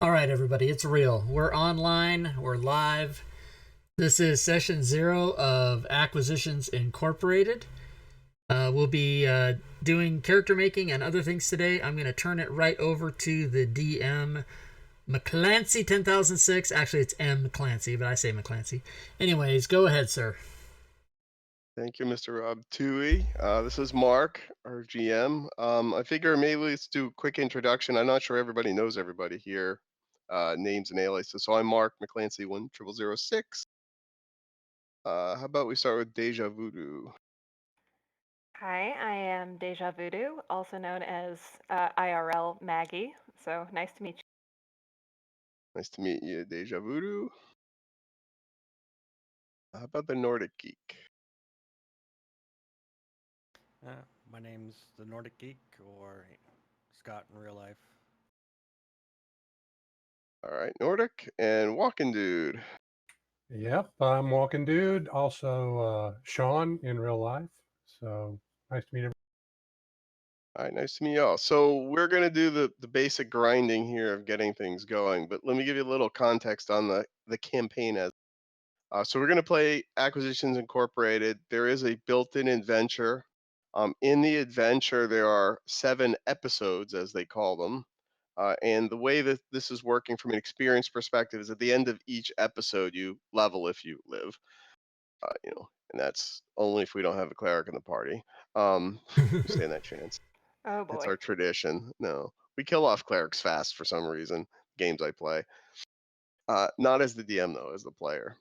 All right, everybody, it's real. We're online, we're live. This is session 0 of Acquisitions Incorporated. We'll be doing character making and other things today. I'm going to turn it right over to the DM, McClancy 10006. Actually, it's M. Clancy, but I say McClancy. Anyways, go ahead, sir. Thank you, Mr. Rob Toohey. This is Mark, our GM. I figure maybe let's do a quick introduction. I'm not sure everybody knows everybody here, names and aliases. So I'm Mark McClancy 10006. How about we start with Deja Voodoo? Hi, I am Deja Voodoo, also known as IRL Maggie. So nice to meet you. Nice to meet you, Deja Voodoo. How about the Nordic Geek? My name's the Nordic Geek, or Scott in real life. All right, Nordic and Walking Dude. Yep, I'm Walking Dude. Also, Sean in real life. So nice to meet everybody. All right, nice to meet y'all. So we're gonna do the basic grinding here of getting things going, but let me give you a little context on the campaign as. So we're going to play Acquisitions Incorporated. There is a built-in adventure. In the adventure, there are 7 episodes, as they call them. And the way that this is working from an experience perspective is at the end of each episode, you level if you live. And that's only if we don't have a cleric in the party. We stand that chance. Oh It's boy. our tradition. No, we kill off clerics fast for some reason. Games I play. Not as the DM though, as the player.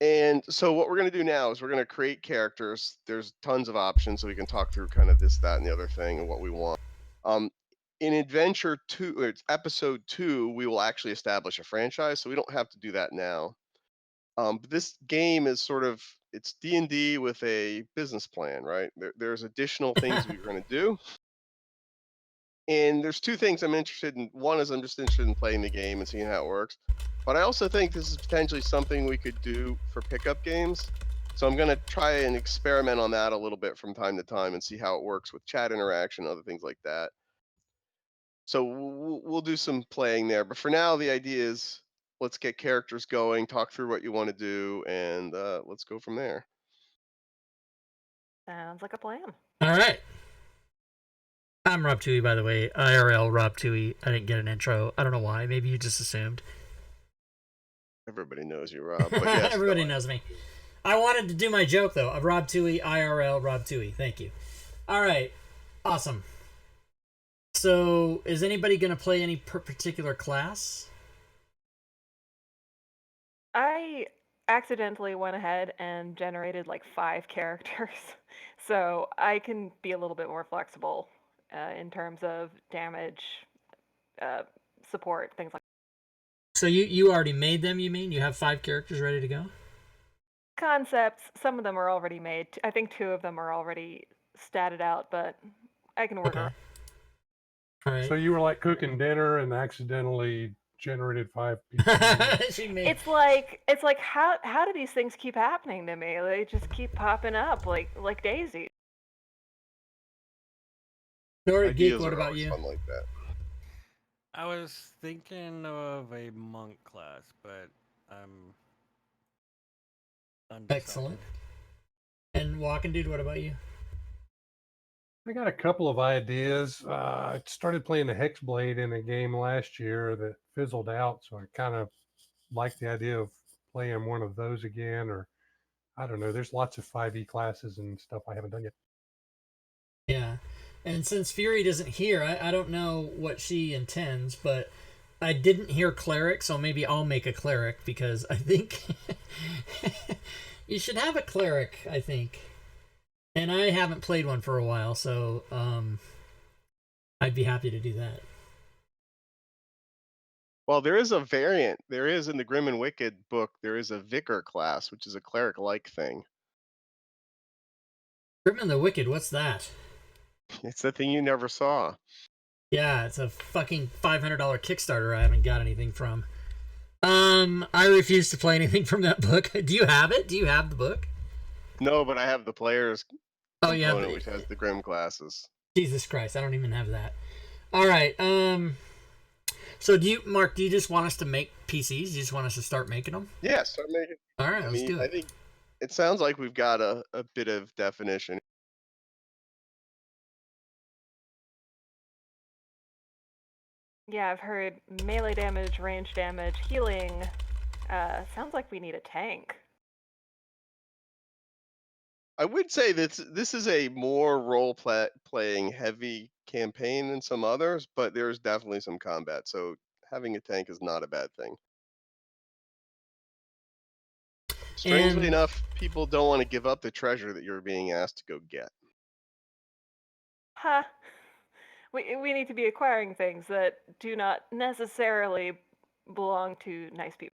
And so what we're going to do now is we're going to create characters. There's tons of options, so we can talk through kind of this, that, and the other thing, and what we want. In Adventure 2, or it's Episode 2, we will actually establish a franchise, so we don't have to do that now. But this game is sort of, it's D&D with a business plan, right? There's additional things we're going to do. And there's 2 things I'm interested in. One is I'm just interested in playing the game and seeing how it works. But I also think this is potentially something we could do for pickup games. So I'm going to try and experiment on that a little bit from time to time and see how it works with chat interaction, other things like that. So we'll do some playing there. But for now, the idea is let's get characters going, talk through what you want to do, and let's go from there. Sounds like a plan. All right. I'm Rob Toohey, by the way. IRL Rob Toohey. I didn't get an intro. I don't know why. Maybe you just assumed. Everybody knows you, Rob. But yes, Everybody knows me. I wanted to do my joke, though. Rob Toohey, IRL Rob Toohey. Thank you. All right. Awesome. So, is anybody going to play any particular class? I accidentally went ahead and generated like 5 characters. So I can be a little bit more flexible in terms of damage, support, things like that. So you already made them, you mean? You have 5 characters ready to go? Concepts, some of them are already made. I think 2 of them are already statted out, but I can work around. All right. So you were like cooking dinner and accidentally generated 5 people. It's like how do these things keep happening to me? They just keep popping up like daisies. Nordic Geek, ideas what are about always you? fun like that. I was thinking of a monk class, but I'm undecided. Excellent. And Walking Dude, what about you? I got a couple of ideas. I started playing the Hexblade in a game last year that fizzled out, so I kind of like the idea of playing one of those again, or I don't know. There's lots of 5e classes and stuff I haven't done yet. Yeah. And since Fury doesn't hear, I don't know what she intends, but I didn't hear cleric, so maybe I'll make a cleric because I think you should have a cleric, I think. And I haven't played one for a while, so I'd be happy to do that. Well, there is a variant. There is in the Grim and Wicked book, there is a vicar class, which is a cleric-like thing. Grim and the Wicked, what's that? It's the thing you never saw. Yeah, it's a fucking $500 Kickstarter I haven't got anything from. I refuse to play anything from that book. Do you have it? Do you have the book? No, but I have the player's component, yeah, which has the Grim classes. Jesus Christ, I don't even have that. All right, So Mark, do you just want us to make PCs? Do you just want us to start making them? Yeah, start making. All right, let's do I it. think it sounds like we've got a bit of definition. Yeah, I've heard melee damage, range damage, healing. Sounds like we need a tank. I would say that this is a more playing heavy campaign than some others, but there's definitely some combat. So having a tank is not a bad thing. Strangely And enough, people don't want to give up the treasure that you're being asked to go get. Huh. We need to be acquiring things that do not necessarily belong to nice people.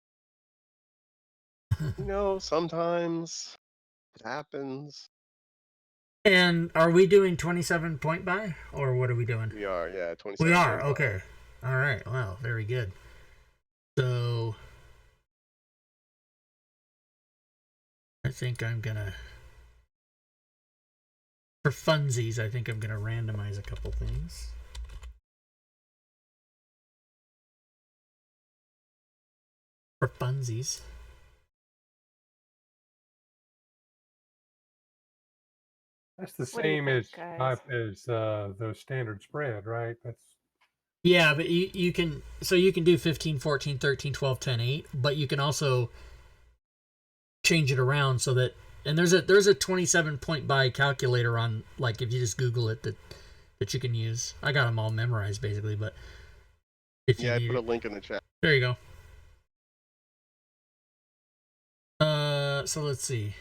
Sometimes it happens. and are we doing 27 point buy, or what are we doing? We are, yeah, 27. We are, okay. All right, wow, very good. So I think I'm gonna, for funsies, I think I'm gonna randomize a couple things. For funsies. That's the What do you same think, as guys? the standard spread, right? That's Yeah, but you can, so you can do 15, 14, 13, 12, 10, 8, but you can also change it around so that, and there's a 27 point buy calculator on, like, if you just Google it, that you can use. I got them all memorized basically, but if you Yeah, I need put a it, link in the chat. there you go. So let's see.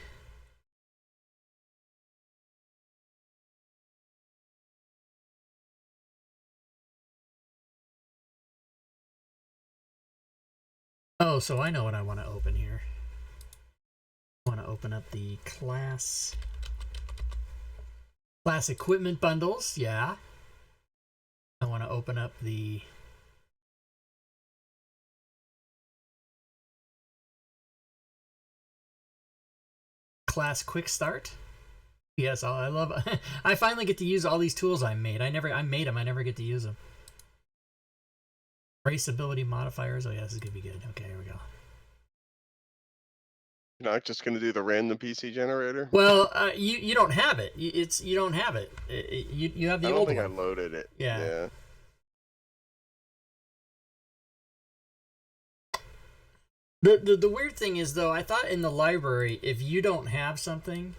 Oh, so I know what I want to open here. I want to open up the class equipment bundles. Yeah. I want to open up the class quick start. Yes, I love. I finally get to use all these tools I made. I made them. I never get to use them. Race ability modifiers. Oh yeah, this is gonna be good. Okay, here we go. You're not just going to do the random PC generator? Well, you don't have it. You don't have it. You have the I don't old think one. I loaded it. Yeah. The weird thing is, though, I thought in the library, if you don't have something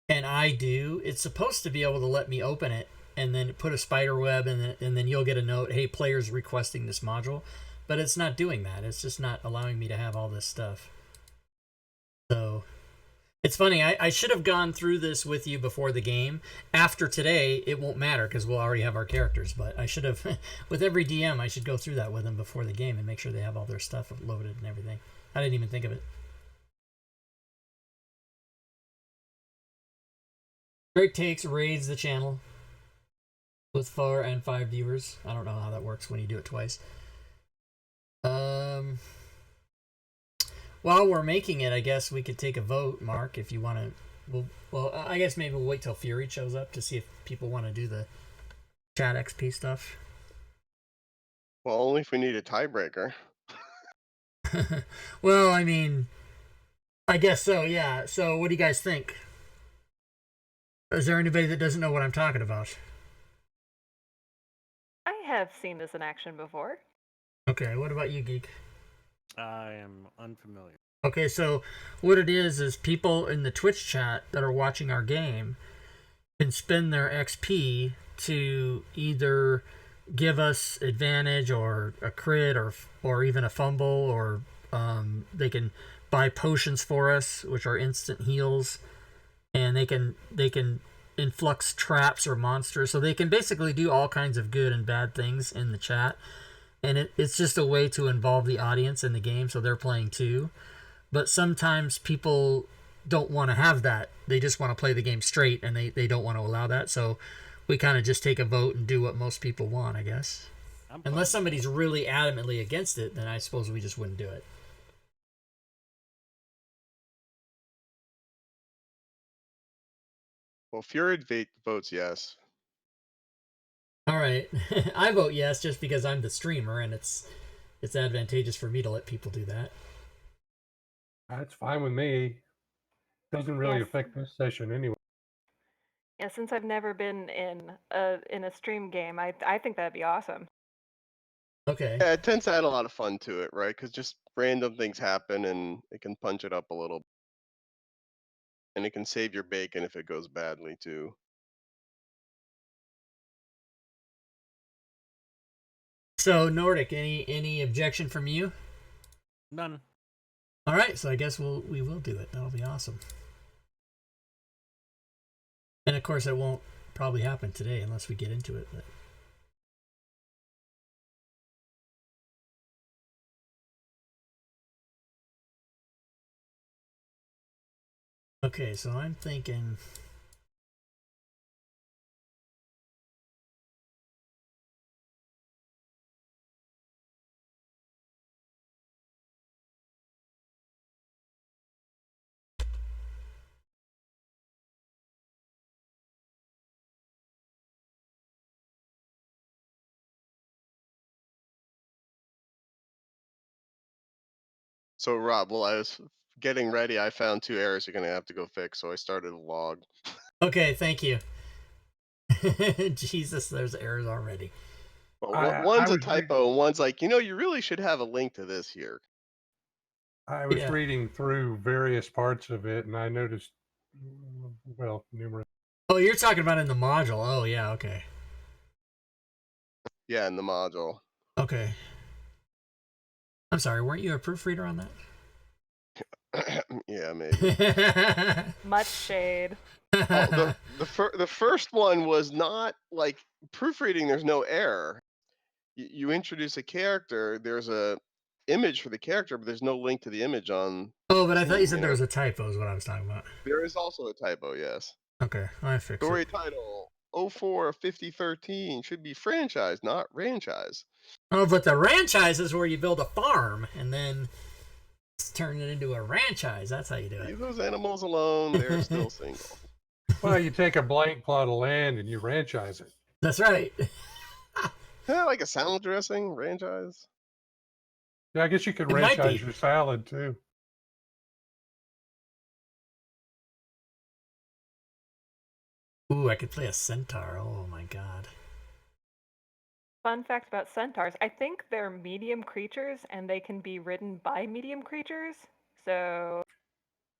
and I do, it's supposed to be able to let me open it and then put a spider web, and then you'll get a note, hey, players requesting this module. But it's not doing that. It's just not allowing me to have all this stuff. So it's funny. I should have gone through this with you before the game. After today, it won't matter because we'll already have our characters. But I should have, with every DM, I should go through that with them before the game and make sure they have all their stuff loaded and everything. I didn't even think of it. Great Takes raids the channel with 4 and 5 viewers. I don't know how that works when you do it twice. While we're making it, I guess we could take a vote, Mark, if you want to. Well, I guess maybe we'll wait till Fury shows up to see if people want to do the chat XP stuff. Well, only if we need a tiebreaker. Well, I mean, I guess so, yeah. So what do you guys think? Is there anybody that doesn't know what I'm talking about? I have seen this in action before. Okay, what about you, Geek? I am unfamiliar. Okay, so what it is people in the Twitch chat that are watching our game can spend their XP to either give us advantage or a crit or even a fumble, or they can buy potions for us, which are instant heals, and they can influx traps or monsters, so they can basically do all kinds of good and bad things in the chat. And it's just a way to involve the audience in the game so they're playing too. But sometimes people don't want to have that. They just want to play the game straight, and they don't want to allow that. So we kind of just take a vote and do what most people want, I guess. Unless somebody's really adamantly against it, then I suppose we just wouldn't do it. Well, Fury votes yes. All All right. I vote yes just because I'm the streamer and it's advantageous for me to let people do that. That's fine with me. Doesn't really Yes. affect this session anyway. Yeah, since I've never been in a stream game, I think that'd be awesome. Okay. Yeah, it tends to add a lot of fun to it, right? Because just random things happen, and it can punch it up a little, and it can save your bacon if it goes badly too. So Nordic, any objection from you? None. All right, so I guess we will do it. That'll be awesome. And of course, it won't probably happen today unless we get into it. But... Okay, so I'm thinking. So Rob, while I was getting ready, I found 2 errors you're gonna have to go fix. So I started a log. Okay, thank you. Jesus, there's errors already. Well, I one's a was reading, typo, and one's like, you really should have a link to this here. I was Yeah. reading through various parts of it, and I noticed, well, numerous. Oh, you're talking about in the module. Oh, yeah, okay. Yeah, in the module. Okay. I'm sorry, weren't you a proofreader on Yeah, maybe. that? Much shade. Oh, the first one was not like proofreading. There's no error. You introduce a character. There's a image for the character, but there's no link to the image on Oh, but the I thought you scene. said there was a typo is what I was talking about. There is also a typo. Yes. Okay, I fixed Story it. title 045013 should be franchise, not ranchise. Oh, but the ranchise is where you build a farm and then turn it into a ranchise. That's how you do Leave it. those animals alone. They're still single. Well, you take a blank plot of land and you ranchise it. That's right. Like a salad dressing, ranchise. Yeah, I guess you could It might ranchise be. your salad too. Ooh, I could play a centaur. Oh my god. Fun fact about centaurs, I think they're medium creatures and they can be ridden by medium creatures. So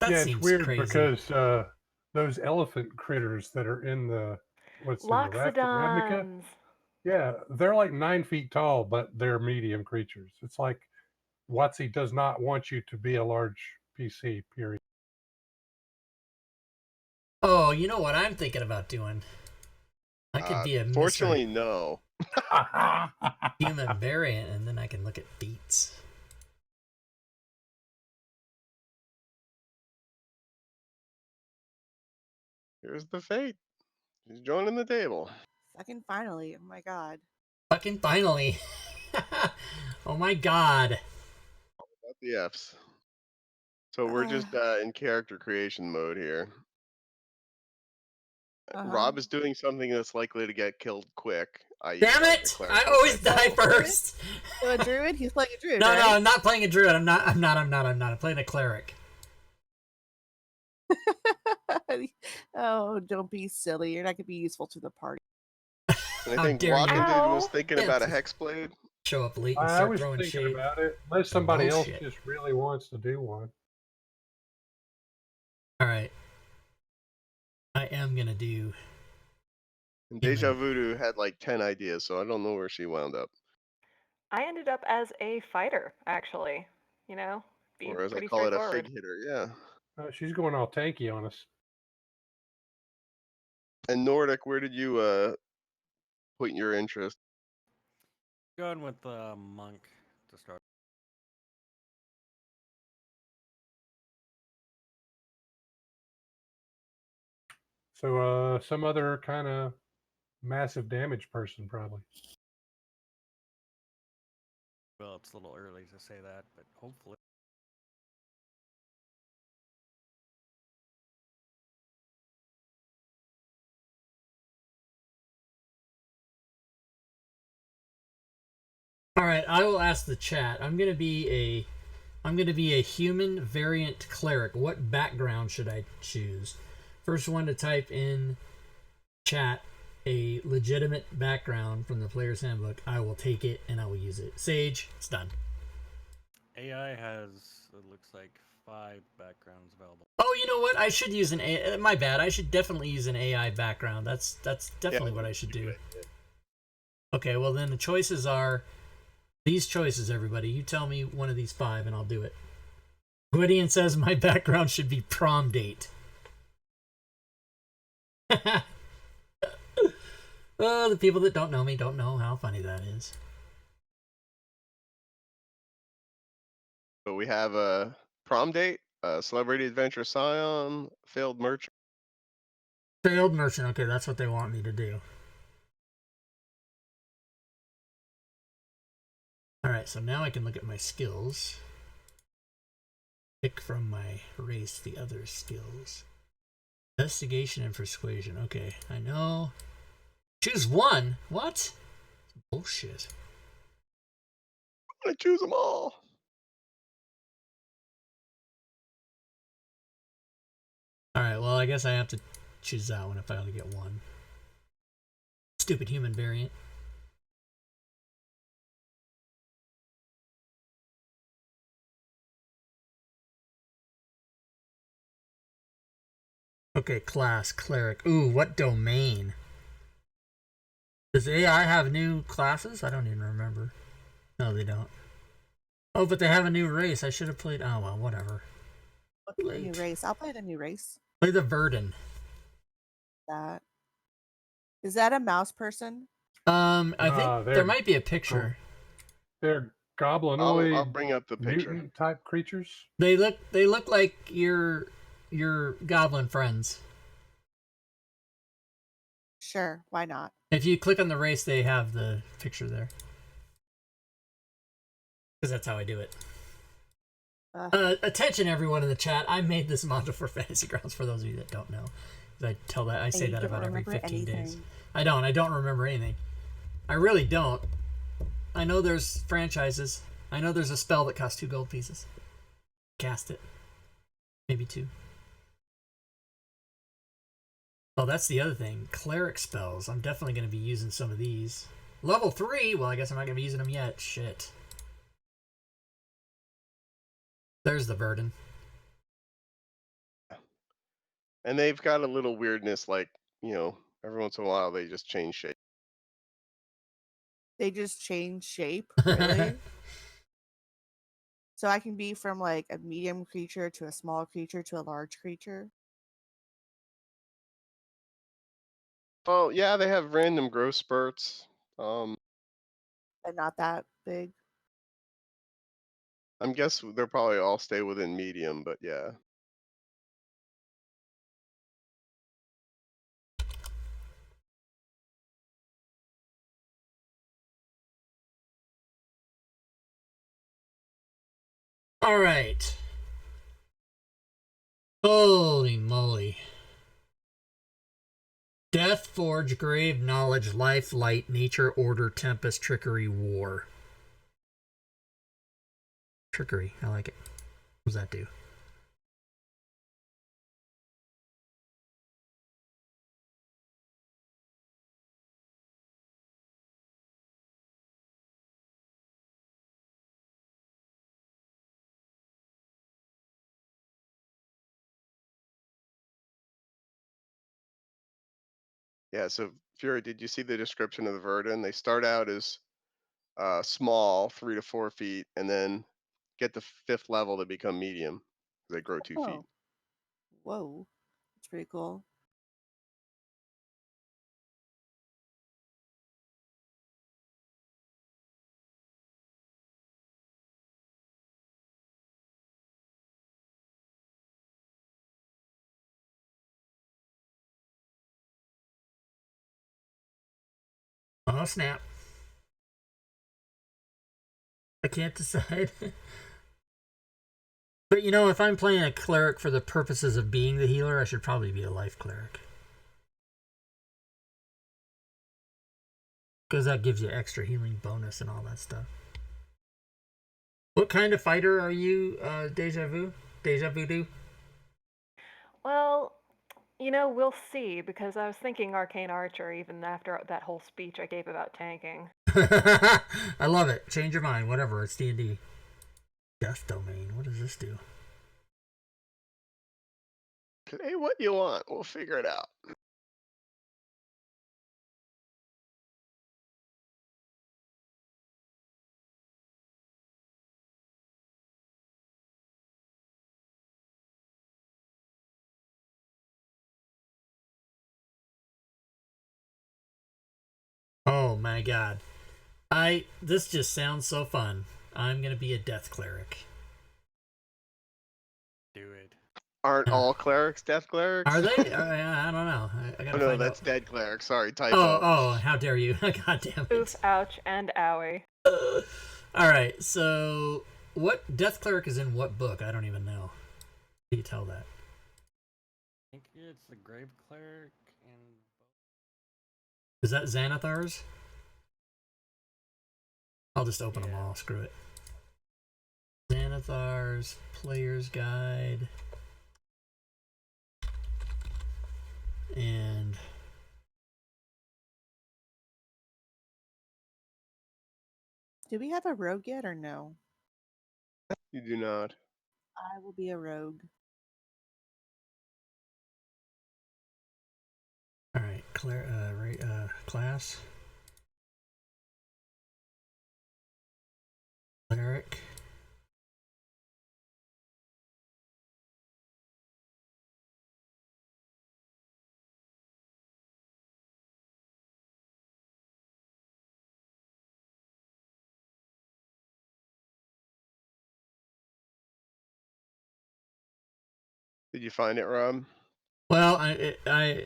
That Yeah, it's seems weird crazy. because those elephant critters that are in the Ravnica, Loxodons. yeah, they're like 9 feet tall, but they're medium creatures. It's like WotC does not want you to be a large PC. Period. Oh, you know what I'm thinking about doing? I could be a Mr. Fortunately, no. Human variant and then I can look at beats. Here's the fate. He's joining the table. Second finally. Oh my god. Fucking finally. Oh my god. Got the F's. So we're just in character creation mode here. Rob is doing something that's likely to get killed quick. I.e. Damn like it! a I cleric always type. die first. So a druid? He's playing a druid, No, right? no, I'm not playing a druid. I'm not. I'm playing a cleric. Oh, don't be silly. You're not gonna be useful to the party. And I How think dare you. Walking Dude was Ow. thinking about a hexblade. Show up late and I start was throwing thinking shade. about it, unless somebody else Bullshit. just really wants to do one. All right. I am gonna do. And Deja Voodoo had like 10 ideas, so I don't know where she wound up. I ended up as a fighter, actually. You know, be Or as I pretty call it, a straightforward. fig hitter, yeah. She's going all tanky on us. And Nordic, where did you put your interest? Going with the monk to start. So some other kind of massive damage person, probably. Well, it's a little early to say that, but hopefully. All right, I will ask the chat. I'm gonna be a human variant cleric. What background should I choose? First one to type in chat a legitimate background from the player's handbook, I will take it and I will use it. Sage, it's done. AI has, it looks like, 5 backgrounds available. Oh, you know what? I should use an AI. My bad. I should definitely use an AI background. That's definitely what I should do. Okay, well then the choices are these choices, everybody. You tell me one of these 5 and I'll do it. Gwydion says my background should be prom date. Oh, the people that don't know me don't know how funny that is. So we have a prom date, a celebrity adventure scion, failed merchant. Failed merchant. Okay, that's what they want me to do. Alright, so now I can look at my skills. Pick from my race the other skills. Investigation and persuasion. Okay, I know. Choose one? What? Bullshit. I'm gonna choose them all. Alright, well, I guess I have to choose that one if I only get one. Stupid human variant. Okay, class, cleric. Ooh, what domain? Does AI have new classes? I don't even remember. No, they don't. Oh, but they have a new race. I should have played... Oh, well, whatever. What's the new race? I'll play the new race. Play the Verdun. That is that a mouse person? I think there they're might be a picture. They're I'll goblinoid bring up the picture. mutant type creatures. They look like your goblin friends. Sure, why not? If you click on the race, they have the picture there. Because that's how I do it. Attention, everyone in the chat. I made this module for Fantasy Grounds. For those of you that don't know, I say that about every 15 days. I don't remember anything. I really don't. I know there's franchises. I know there's a spell that costs 2 gold pieces. Cast it. Maybe 2. Oh, that's the other thing. Cleric spells. I'm definitely going to be using some of these. Level 3? Well, I guess I'm not going to be using them yet. Shit. There's the Verdun. And they've got a little weirdness, like, every once in a while they just change shape. They just change shape, really? So I can be from like a medium creature to a small creature to a large creature. Oh, yeah, they have random growth spurts. But not that big. I'm guessing they'll probably all stay within medium, but yeah. All right. Holy moly. Death, Forge, Grave, Knowledge, Life, Light, Nature, Order, Tempest, Trickery, War. Trickery. I like it. What does that do? Yeah, so Fury, did you see the description of the Verdun? They start out as small, 3 to 4 feet, and then get to 5th level to become medium. They grow 2 feet. Oh. Whoa. That's pretty cool. Oh, snap. I can't decide. But if I'm playing a cleric for the purposes of being the healer, I should probably be a life cleric. Because that gives you extra healing bonus and all that stuff. What kind of fighter are you, Deja Vu? Deja Voodoo? Well, we'll see, because I was thinking arcane archer even after that whole speech I gave about tanking. I love it. Change your mind. Whatever. It's D&D. Death domain. What does this do? Play what you want. We'll figure it out. Oh my god. This just sounds so fun. I'm gonna be a death cleric. Do it. Aren't all clerics death clerics? Are they? I don't know. I Oh gotta no, find that's out. dead cleric. Sorry, typo. Oh, how dare you. God damn Oof, it. ouch, and owie. Alright, so what death cleric is in what book? I don't even know. How do you tell that? I think it's the grave cleric and Is that Xanathar's? I'll just open them Yeah. all. Screw it. Xanathar's Player's Guide. And Do we have a rogue yet or no? You do not. I will be a rogue. alright, class. Cleric. Did you find it, Rob? Well, I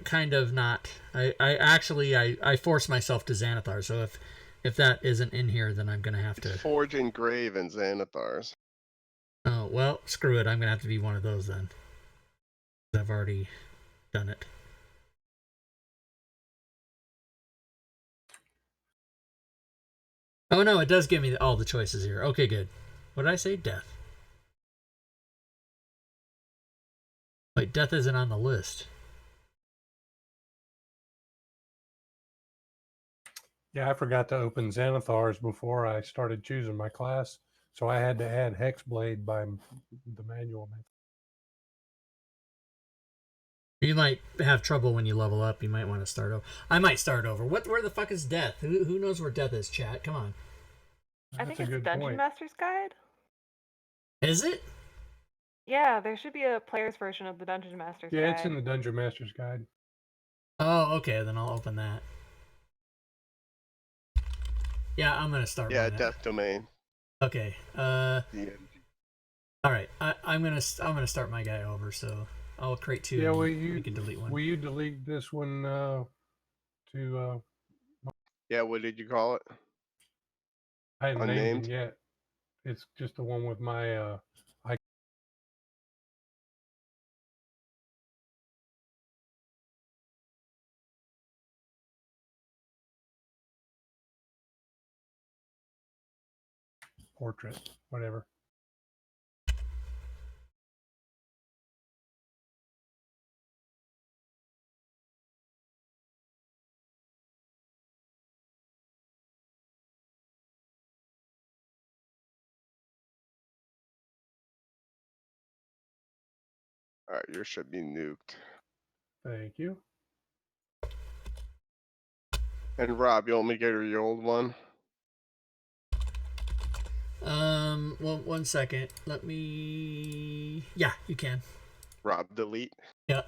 kind of not. I force myself to Xanathar. So if that isn't in here, then I'm gonna have to. Forge and Grave and Xanathar's. Oh well, screw it. I'm gonna have to be one of those then. I've already done it. Oh no, it does give me all the choices here. Okay, good. What did I say? Death. Wait, death isn't on the list. Yeah, I forgot to open Xanathar's before I started choosing my class, so I had to add Hexblade by the manual method. You might have trouble when you level up. You might want to start over. I might start over. Where the fuck is death? Who knows where death is, chat? Come on. I That's think a it's good Dungeon point. Master's Guide. Is it? Yeah, there should be a player's version of the Dungeon Master's Yeah, Guide. it's in the Dungeon Master's Guide. Oh, okay. Then I'll open that. Yeah, I'm gonna start. Yeah, mine. Death Domain. Okay. DMG. All right. I'm gonna start my guy over. So I'll create two. Yeah, and will you can delete one. will you delete this one to Yeah, what did you call it? I hadn't named him Unnamed? yet. It's just the one with my portrait, whatever. All right, yours should be nuked. Thank you. And Rob, you want me to get her your old one? Well, 1 second. Let me. Yeah, you can. Rob, delete. Yeah.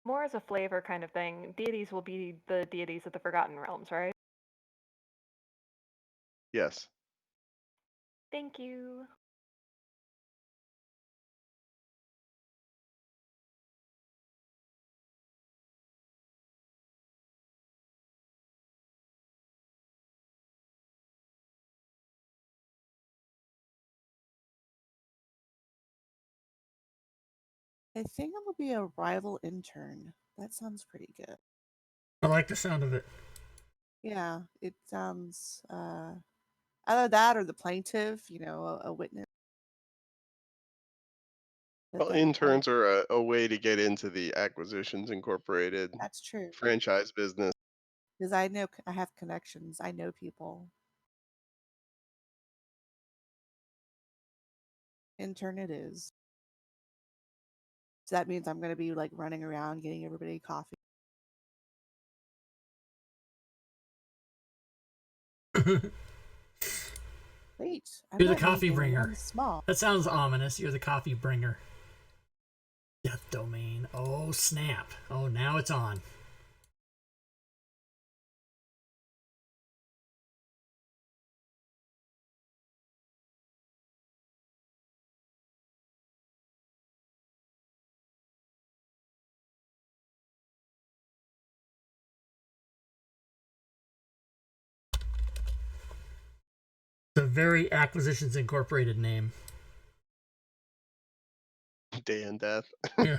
More as a flavor kind of thing. Deities will be the deities of the Forgotten Realms, right? Yes. Thank you. I think I'm gonna be a rival intern. That sounds pretty good. I like the sound of it. Yeah, it sounds either that or the plaintiff, a witness. But Well, interns are a way to get into the Acquisitions Incorporated that's true. franchise business. Because I have connections. I know people. Intern it is. So that means I'm gonna be like running around getting everybody coffee. Wait, I'm You're the not coffee medium, bringer. I'm small. That sounds ominous. You're the coffee bringer. Death domain. Oh, snap. Oh, now it's on. It's a very Acquisitions Incorporated name. Day and Death. Yeah.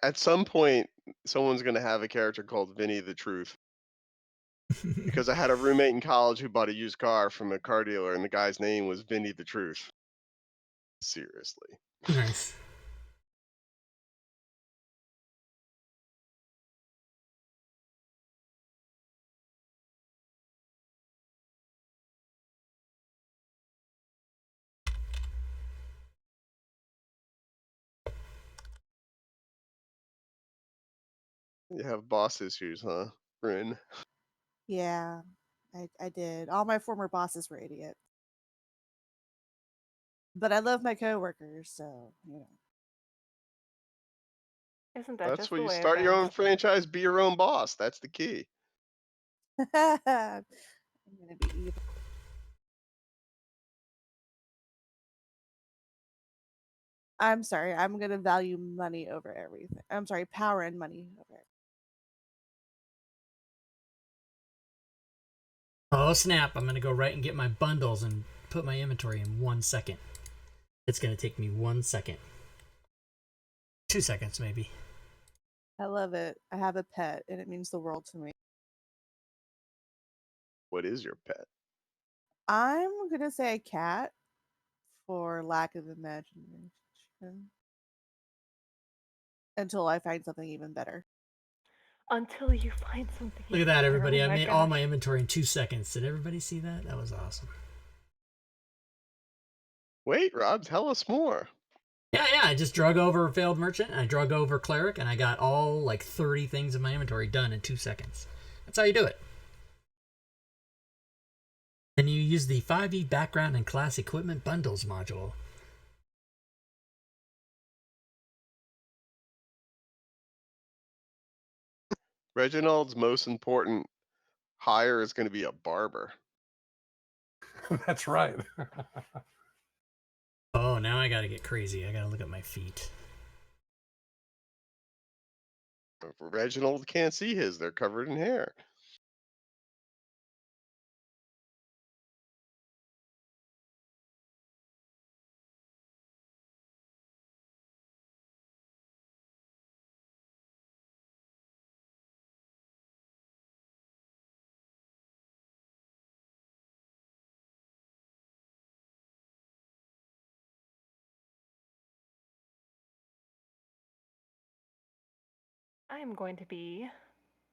At some point, someone's going to have a character called Vinny the Truth. Because I had a roommate in college who bought a used car from a car dealer, and the guy's name was Vinny the Truth. Seriously. Nice. You have boss issues, huh, Bryn? Yeah, I did. All my former bosses were idiots. But I love my coworkers, so Isn't that That's just where the you way it start your goes? own franchise, be your own boss. That's the key. I'm gonna be evil. I'm sorry. I'm gonna value money over everything. I'm sorry, power and money over everything. Oh, snap. I'm going to go right and get my bundles and put my inventory in 1 second. It's going to take me 1 second. 2 seconds, maybe. I love it. I have a pet, and it means the world to me. What is your pet? I'm gonna say a cat for lack of imagination until I find something even better. Until you find something. Look at that, everybody. Oh I my made all gosh. my inventory in 2 seconds. Did everybody see that? That was awesome. Wait, Rob, tell us more. Yeah. I just drug over Failed Merchant, and I drug over Cleric, and I got all like 30 things in my inventory done in 2 seconds. That's how you do it. And you use the 5e background and class equipment bundles module. Reginald's most important hire is going to be a barber. That's right. Oh, now I gotta get crazy. I gotta look at my feet. Reginald can't see his. They're covered in hair. I am going to be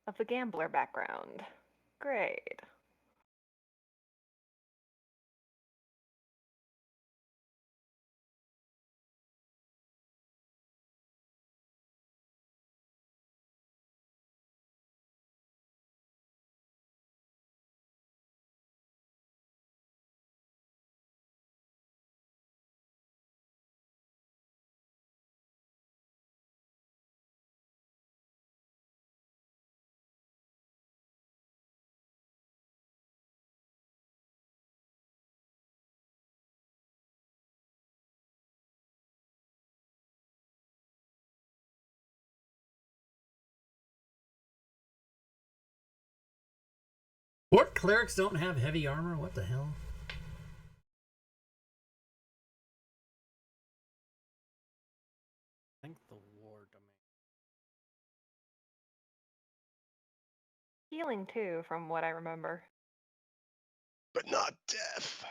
of the gambler background. Great. What clerics don't have heavy armor? What the hell? think the war domain. Healing too, from what I remember. But not death.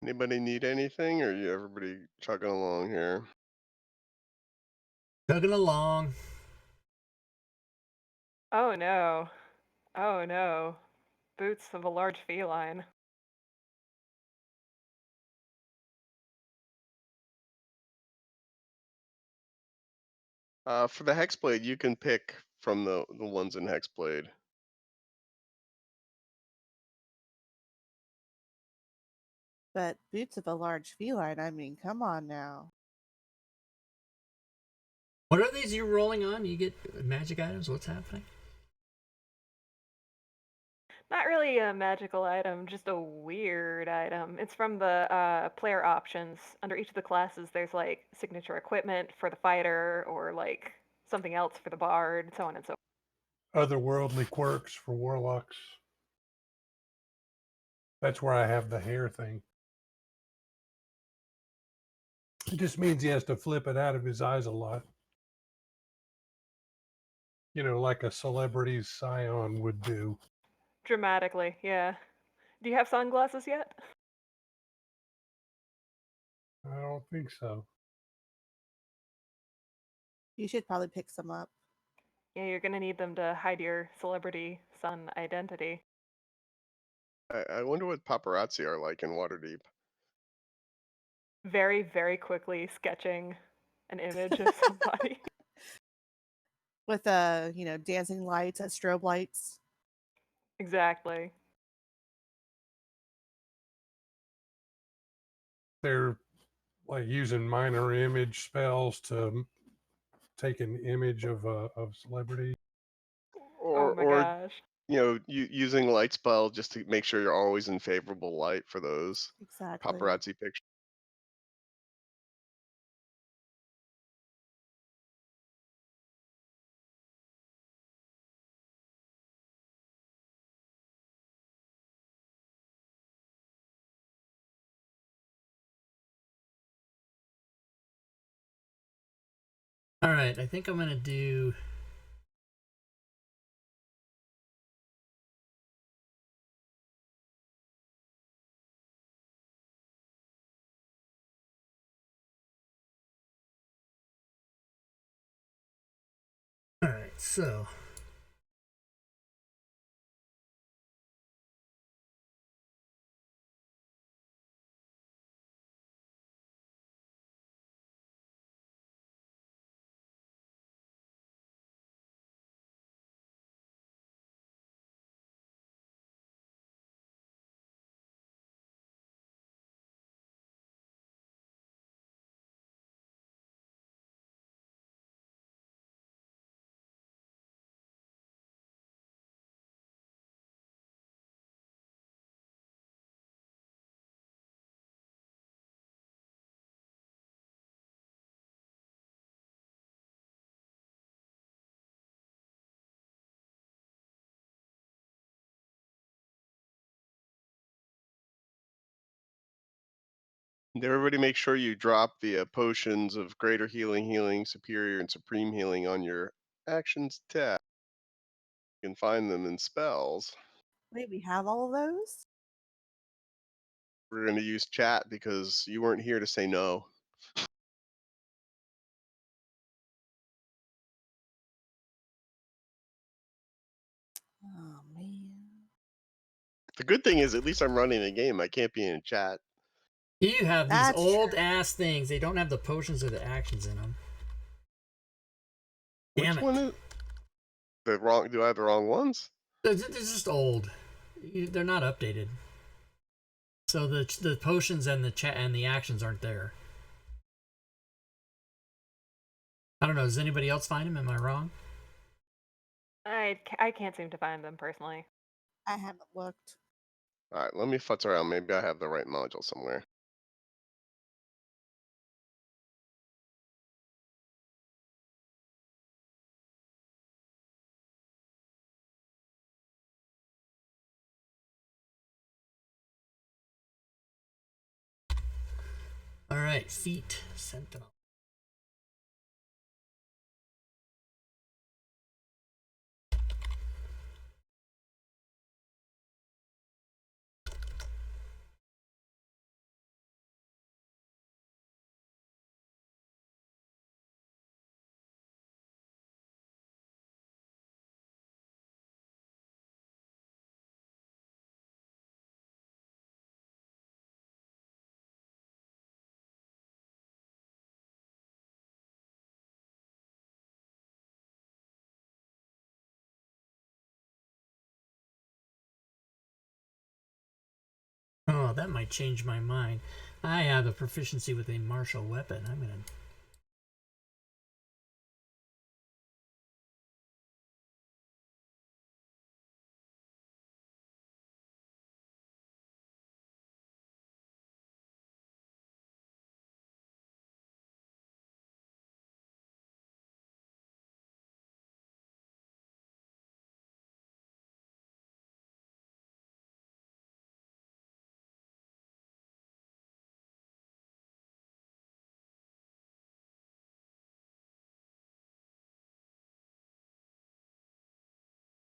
Anybody need anything, or you everybody chugging along here? Chugging along. Oh no. Oh no. Boots of a large feline. For the Hexblade, you can pick from the ones in Hexblade. But boots of a large feline, I mean, come on now. What are these you're rolling on? You get magic items? What's happening? Not really a magical item, just a weird item. It's from the player options. Under each of the classes, there's like signature equipment for the fighter, or like something else for the bard, so on and so forth. Otherworldly quirks for warlocks. That's where I have the hair thing. It just means he has to flip it out of his eyes a lot. You know, like a celebrity's scion would do. Dramatically, yeah. Do you have sunglasses yet? I don't think so. You should probably pick some up. Yeah, you're gonna need them to hide your celebrity sun identity. I wonder what paparazzi are like in Waterdeep. Very, very quickly sketching an image of somebody. With dancing lights, strobe lights. Exactly. They're like using minor image spells to take an image of a celebrity. Oh Or my or gosh. using light spell just to make sure you're always in favorable light for those Exactly. paparazzi pictures. All right, I think I'm gonna do. All right, so. And everybody make sure you drop the potions of greater healing, superior, and supreme healing on your actions tab. You can find them in spells. Wait, we have all of those? We're going to use chat because you weren't here to say no. Oh man. The good thing is at least I'm running the game. I can't be in chat. You have these That's old true. ass things. They don't have the potions or the actions in them. Damn Which it. one is the wrong? Do I have the wrong ones? They're just old. They're not updated. So the potions and the chat and the actions aren't there. I don't know. Does anybody else find them? Am I wrong? I can't seem to find them personally. I haven't looked. All right, let me futz around. Maybe I have the right module somewhere. All right, feet, sentinel. Oh, that might change my mind. I have a proficiency with a martial weapon. I'm gonna.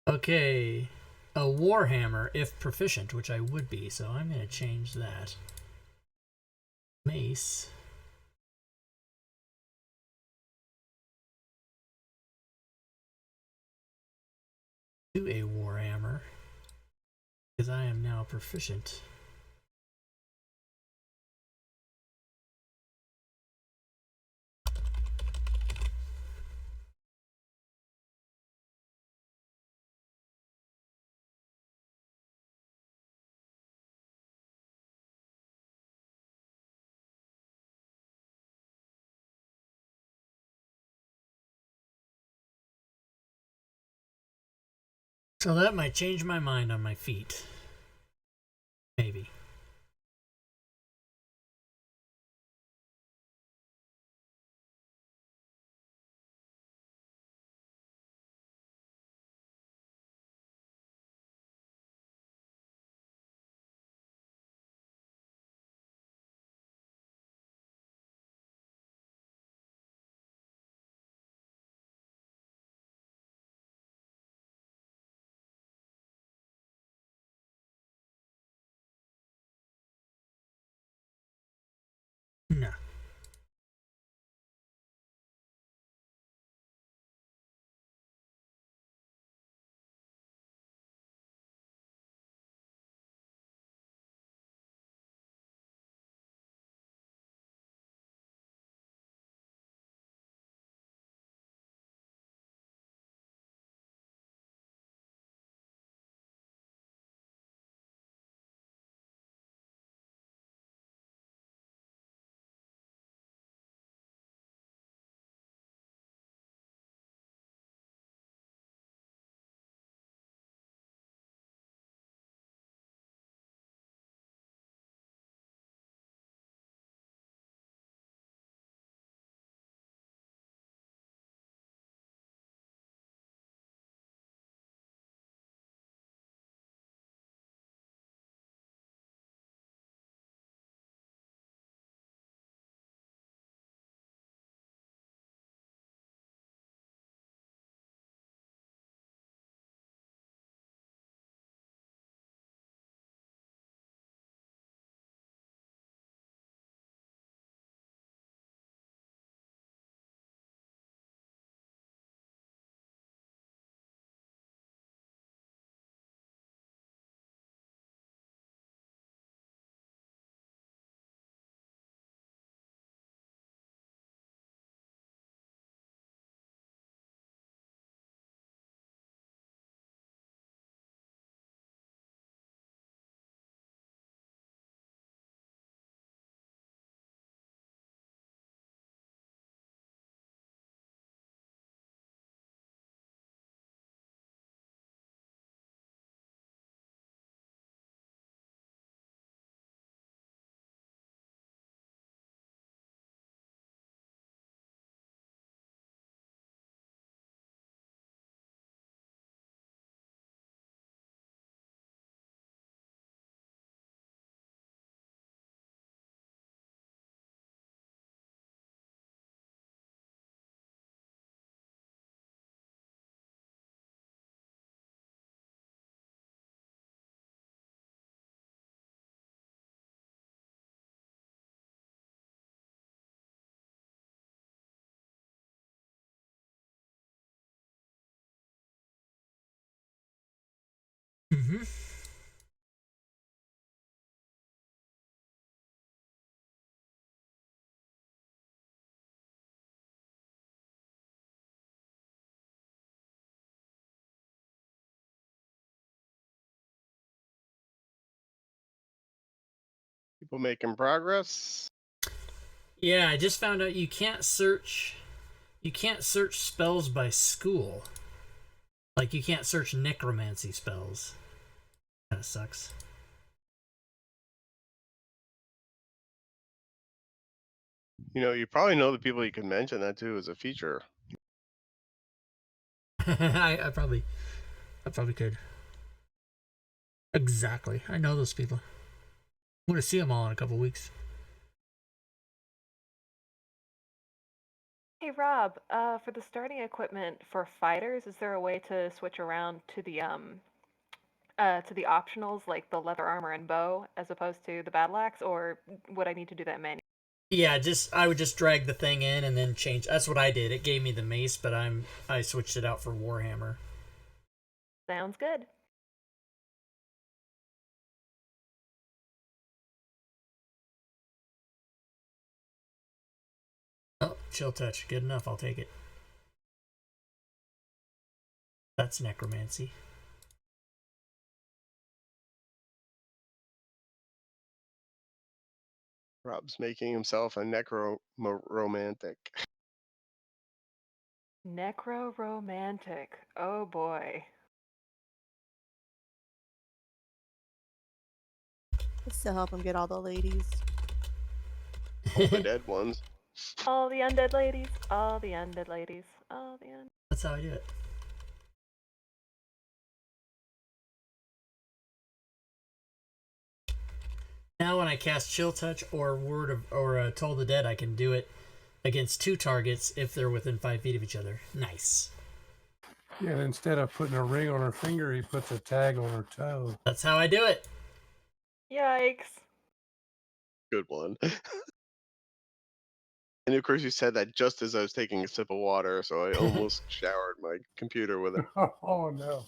Okay, a warhammer if proficient, which I would be, so I'm gonna change that. Mace. To a warhammer, because I am now proficient. So that might change my mind on my feet. Maybe. Mm-hmm. People making progress. Yeah, I just found out you can't search spells by school. Like you can't search necromancy spells. Kind of sucks. You probably know the people you could mention that to as a feature. I probably could. Exactly. I know those people. I'm gonna see them all in a couple weeks. Hey Rob, for the starting equipment for fighters, is there a way to switch around to the optionals like the leather armor and bow as opposed to the battle axe, or would I need to do that manually? Yeah, I would just drag the thing in and then change. That's what I did. It gave me the mace, but I switched it out for Warhammer. Sounds good. Oh, chill touch. Good enough. I'll take it. That's necromancy. Rob's making himself a necromantic. Necro-romantic. Oh boy. Just to help him get all the ladies. All the dead ones. All the undead ladies. All the undead ladies. All the undead. That's how I do it. Now when I cast Chill Touch or Toll the Dead, I can do it against 2 targets if they're within 5 feet of each other. Nice. Yeah, and instead of putting a ring on her finger, he puts a tag on her toe. That's how I do it. Yikes. Good one. And of course, you said that just as I was taking a sip of water, so I almost showered my computer with it. Oh no.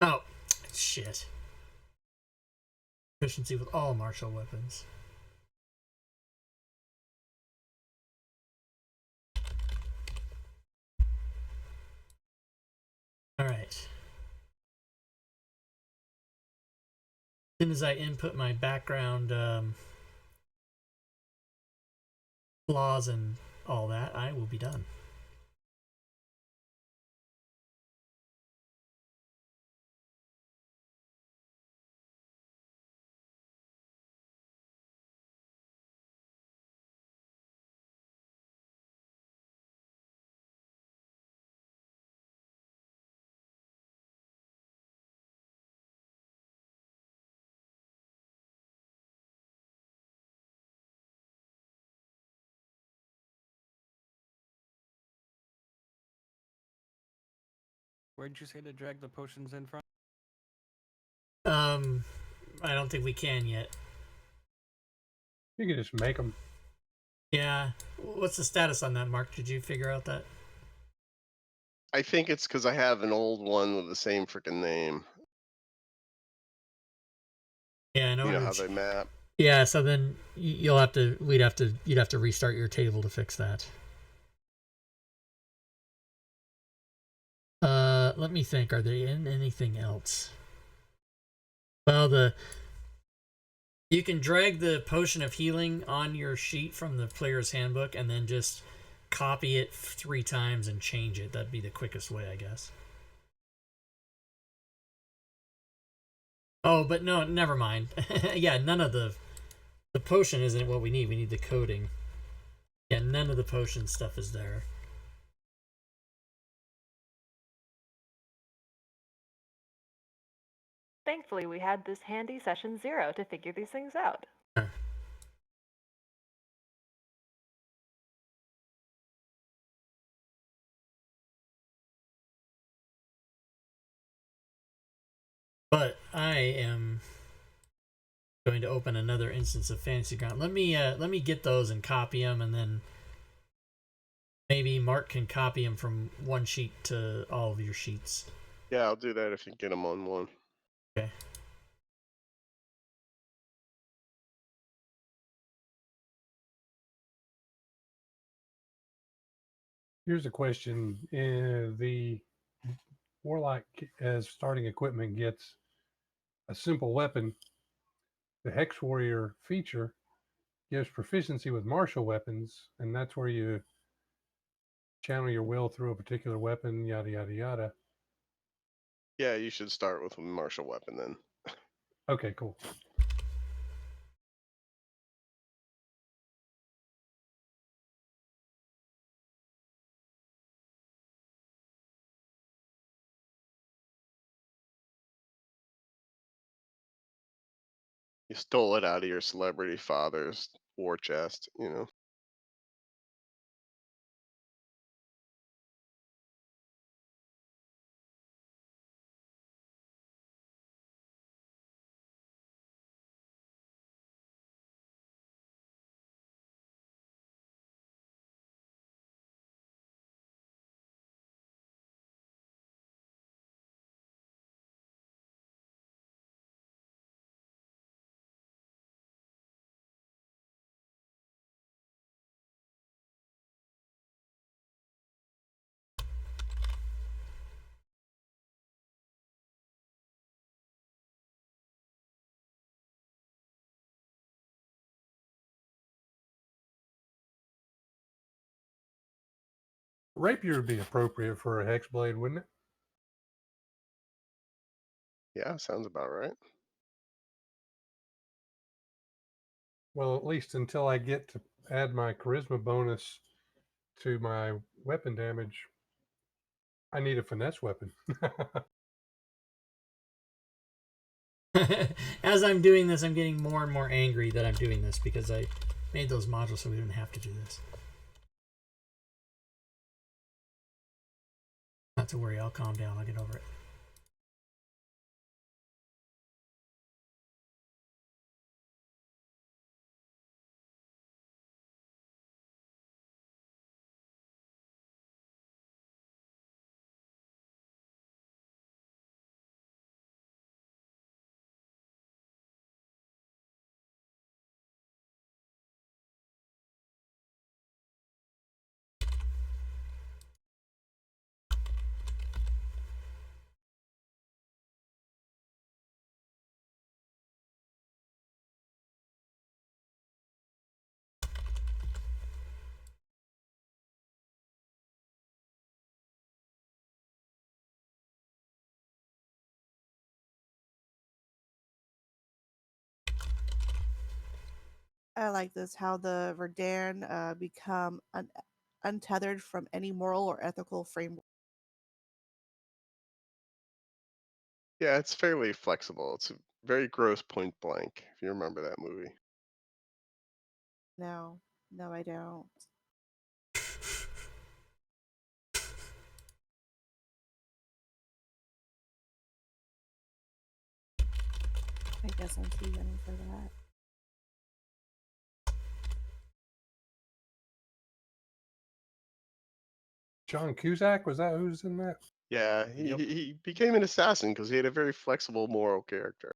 Oh, shit. Efficiency with all martial weapons. Alright. As soon as I input my background flaws and all that, I will be done. Where'd you say to drag the potions in from? I don't think we can yet. You can just make them. Yeah. What's the status on that, Mark? Did you figure out that? I think it's because I have an old one with the same freaking name. Yeah, I know. You know how they map. Yeah, so then you'd have to restart your table to fix that. Let me think. Are they in anything else? Well, you can drag the potion of healing on your sheet from the player's handbook and then just copy it 3 times and change it. That'd be the quickest way, I guess. Oh, but no, never mind. Yeah, none of the The potion isn't what we need. We need the coding. Yeah, none of the potion stuff is there. Thankfully, we had this handy session 0 to figure these things out. Huh. But I am going to open another instance of Fantasy Ground. Let me get those and copy them, and then maybe Mark can copy them from one sheet to all of your sheets. Yeah, I'll do that if you get them on one. Okay. Here's a question. The Warlock, as starting equipment, gets a simple weapon. The Hex Warrior feature gives proficiency with martial weapons, and that's where you channel your will through a particular weapon, yada, yada, yada. Yeah, you should start with a martial weapon then. Okay, cool. You stole it out of your celebrity father's war chest, you know. Rapier would be appropriate for a hex blade, wouldn't it? Yeah, sounds about right. Well, at least until I get to add my charisma bonus to my weapon damage, I need a finesse weapon. As I'm doing this, I'm getting more and more angry that I'm doing this because I made those modules so we didn't have to do this. Not to worry, I'll calm down. I'll get over it. I like this how the Verdan become untethered from any moral or ethical framework. Yeah, it's fairly flexible. It's very gross point blank, if you remember that movie. No, no, I don't. I guess I'm too young for that. John Cusack, was that who's in that? Yeah, he became an assassin because he had a very flexible moral character.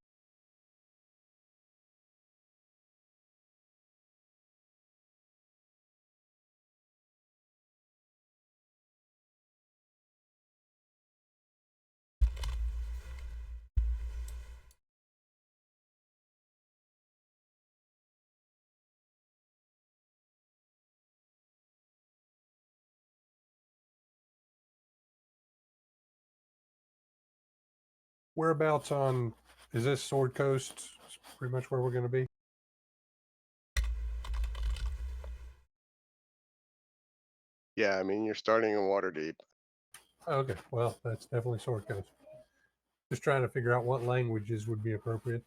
Whereabouts on, is this Sword Coast pretty much where we're going to be? Yeah, I mean, you're starting in water deep. Okay, well, that's definitely Sword Coast. Just trying to figure out what languages would be appropriate.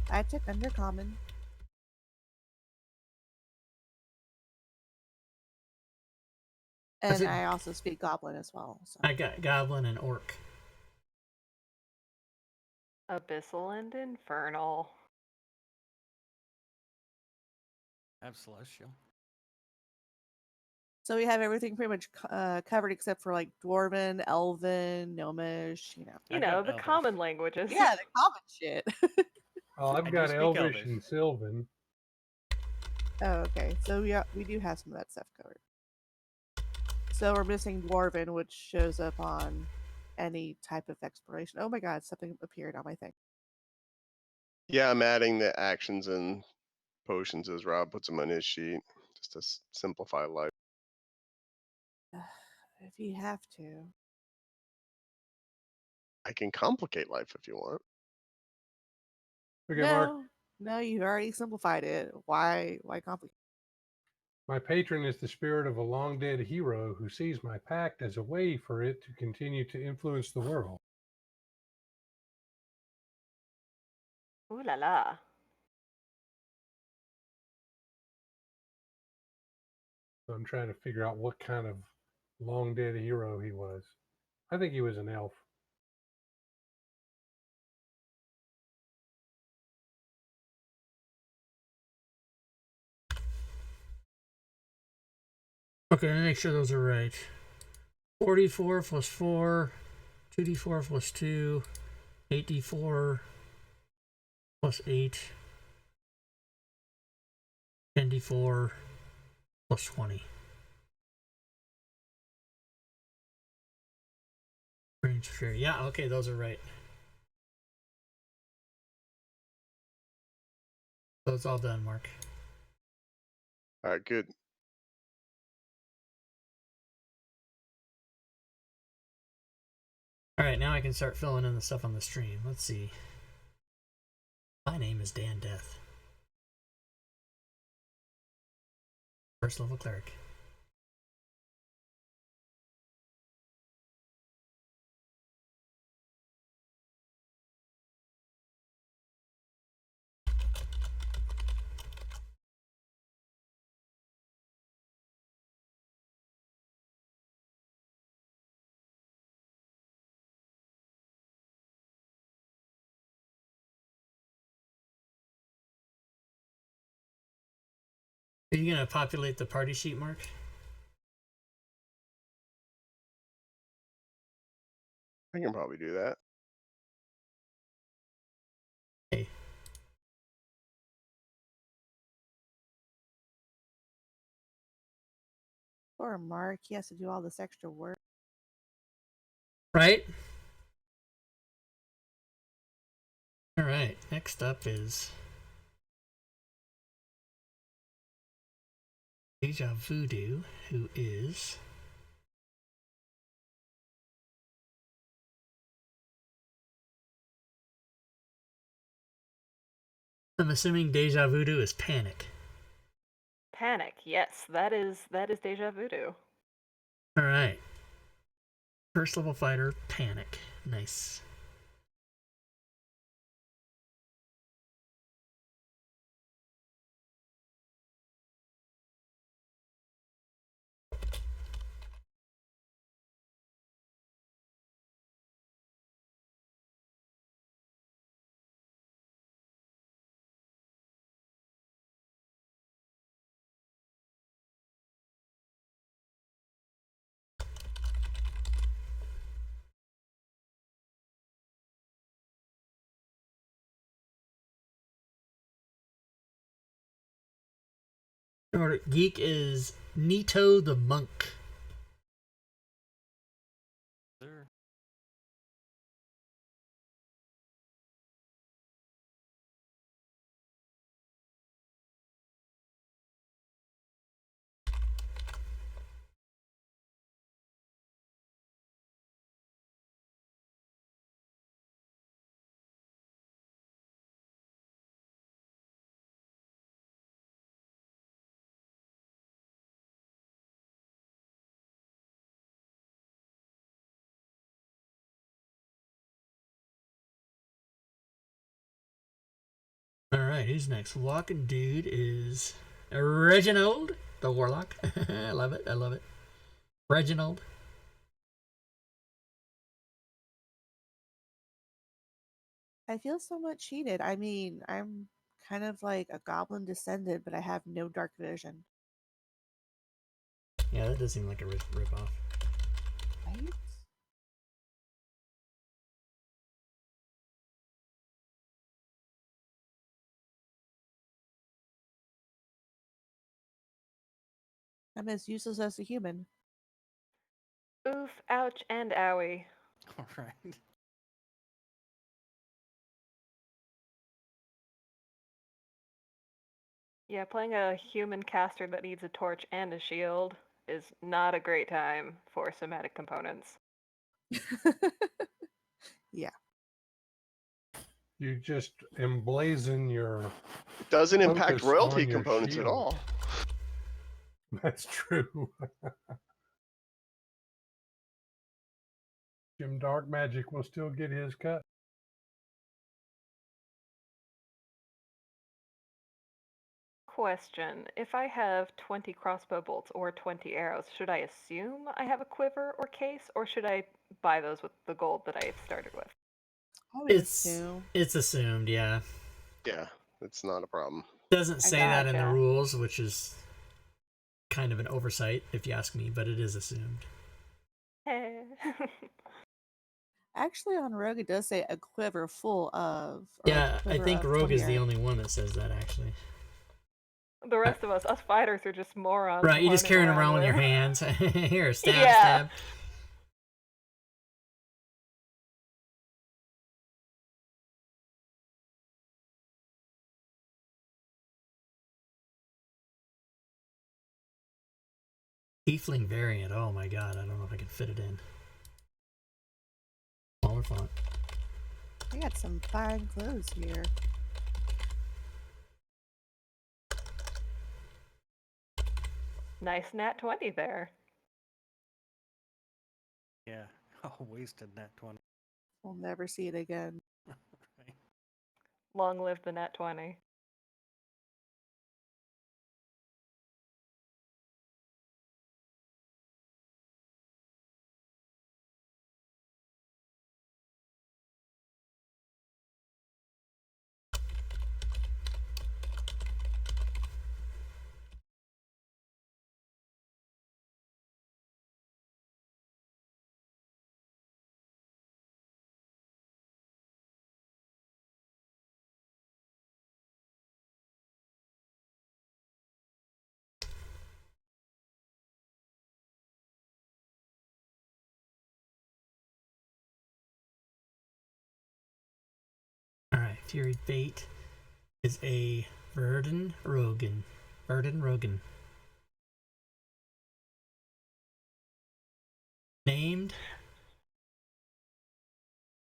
I took Undercommon. And it. I also speak Goblin as well. So I got Goblin and Orc. Abyssal and Infernal. I have Celestial. So we have everything pretty much covered except for like Dwarven, Elven, Gnomish, you know. You I've know, got the Elvish. common languages. Yeah, the common shit. Oh, I've I got do speak Elvish Elvish. and Sylvan. Oh, okay. So we do have some of that stuff covered. So we're missing Dwarven, which shows up on any type of exploration. Oh my god, something appeared on my thing. Yeah, I'm adding the actions and potions as Rob puts them on his sheet, just to simplify life. If you have to. I can complicate life if you want. Okay, Mark. No, you've already simplified it. Why complicate? My patron is the spirit of a long dead hero who sees my pact as a way for it to continue to influence the world. Ooh la la. So I'm trying to figure out what kind of long dead hero he was. I think he was an elf. Okay, let me make sure those are right. 44 plus 4, 2d4 plus 2, 8d4 plus 8, 10d4 plus 20. Range fear. Yeah, okay, those are right. So it's all done, Mark. All right, good. Alright, now I can start filling in the stuff on the stream. Let's see. My name is Dan Death. First level cleric. Are you gonna populate the party sheet, Mark? I can probably do that. Hey. Poor Mark, he has to do all this extra work. Right? Alright, next up is Deja Voodoo, who is I'm assuming Deja Voodoo is panic. Panic. Yes, that is Deja Voodoo. Alright. First level fighter, panic. Nice. Nordic Geek is Nito the Monk. Sir. right, who's next? Walking dude is Reginald, the warlock. I love it. I love it. Reginald. I feel somewhat cheated. I mean, I'm kind of like a goblin descendant, but I have no dark vision. Yeah, that does seem like a rip off. Right? I'm as useless as a human. Oof, ouch, and owie. All right. Yeah, playing a human caster that needs a torch and a shield is not a great time for somatic components. Yeah. You just emblazon your It doesn't impact focus royalty on your components at shield. all. That's true. Jim Dark Magic will still get his cut. Question: if I have 20 crossbow bolts or 20 arrows, should I assume I have a quiver or case, or should I buy those with the gold that I've started with? I would It's assume. it's assumed, yeah. Yeah, it's not a problem. Doesn't I say that in the gotcha. rules, which is kind of an oversight, if you ask me, but it is assumed. Actually, on Rogue, it does say a quiver full of. Or a Yeah, I quiver think of Rogue 20 is the arrows. only one that says that, actually. The rest of us fighters, are just morons. Right, you just running carrying around with your with. hands. Here, stab, Yeah. stab. Tiefling variant. Oh my god, I don't know if I can fit it in. Smaller font. I got some fine clothes here. Nice nat 20 there. Yeah. Oh, wasted that 20. We'll never see it again. Right. Long live the nat 20. Alright, Fury Bait is a Verdun Rogan. Verdun Rogan. Named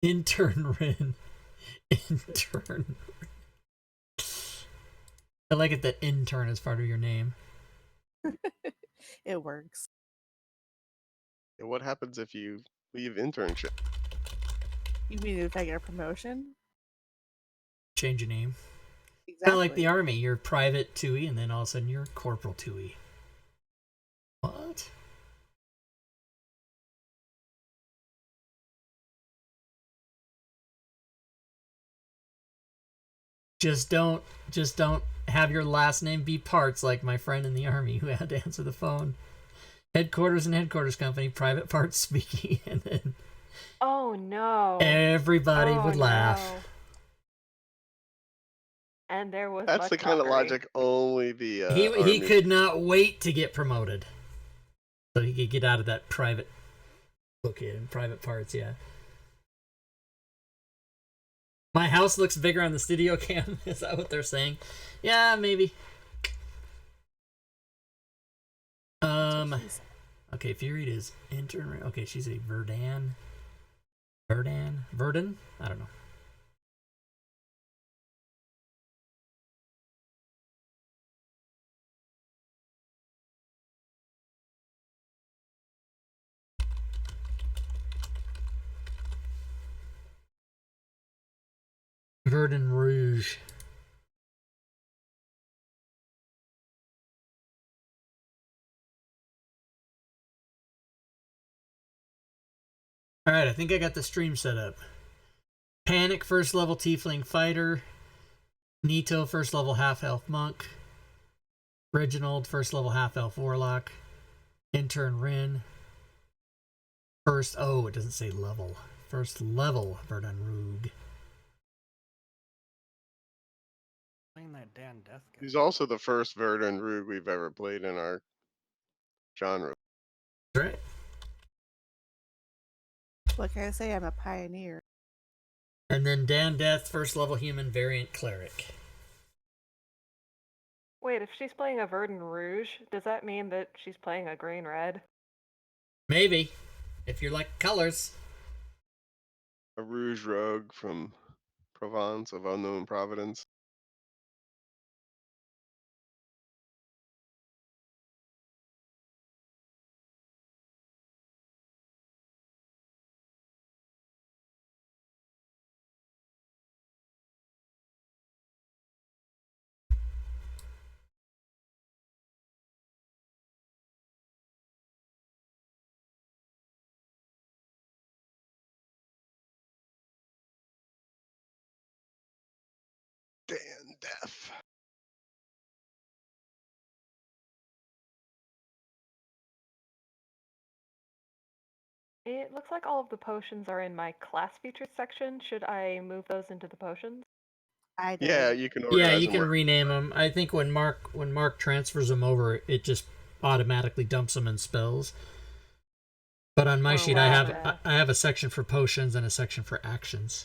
Intern Rin. Intern. I like it that intern is part of your name. It works. And what happens if you leave internship? You mean if I get a promotion? Change your name. Exactly. Kind of like the army. You're Private Tui, and then all of a sudden you're Corporal Tui. What? Just don't have your last name be Parts like my friend in the army who had to answer the phone. Headquarters and headquarters company, Private Parts speaking, and then Oh no. everybody Oh, would laugh. no. And there was That's much the kind of mockery. logic only the He army. could not wait to get promoted, so he could get out of that private located Private Parts. Yeah. My house looks bigger on the studio cam. Is that what they're saying? Yeah, maybe. That's what she said. Okay, Fury is intern. Okay, she's a Verdun. I don't know. Verdun Rouge. All right, I think I got the stream set up. Panic, first level Tiefling Fighter. Nito, first level half elf monk. Reginald, first level half elf warlock. Intern Rin. First, it doesn't say level. First level Verdun Rogue. Playing that Dan Death guy. He's also the first Verdun Rogue we've ever played in our genre. That's right. What can I say? I'm a pioneer. And then Dan Death, first level human variant cleric. Wait, if she's playing a Verdun Rouge, does that mean that she's playing a green red? Maybe, if you like colors. A Rouge Rogue from Provence of unknown providence. Dan Death. It looks like all of the potions are in my class features section. Should I move those into the potions? I did. Yeah, you can Yeah, organize you them can where- rename them. I think when Mark transfers them over, it just automatically dumps them in spells. But on my Or sheet, where I have a section for potions and a section for actions.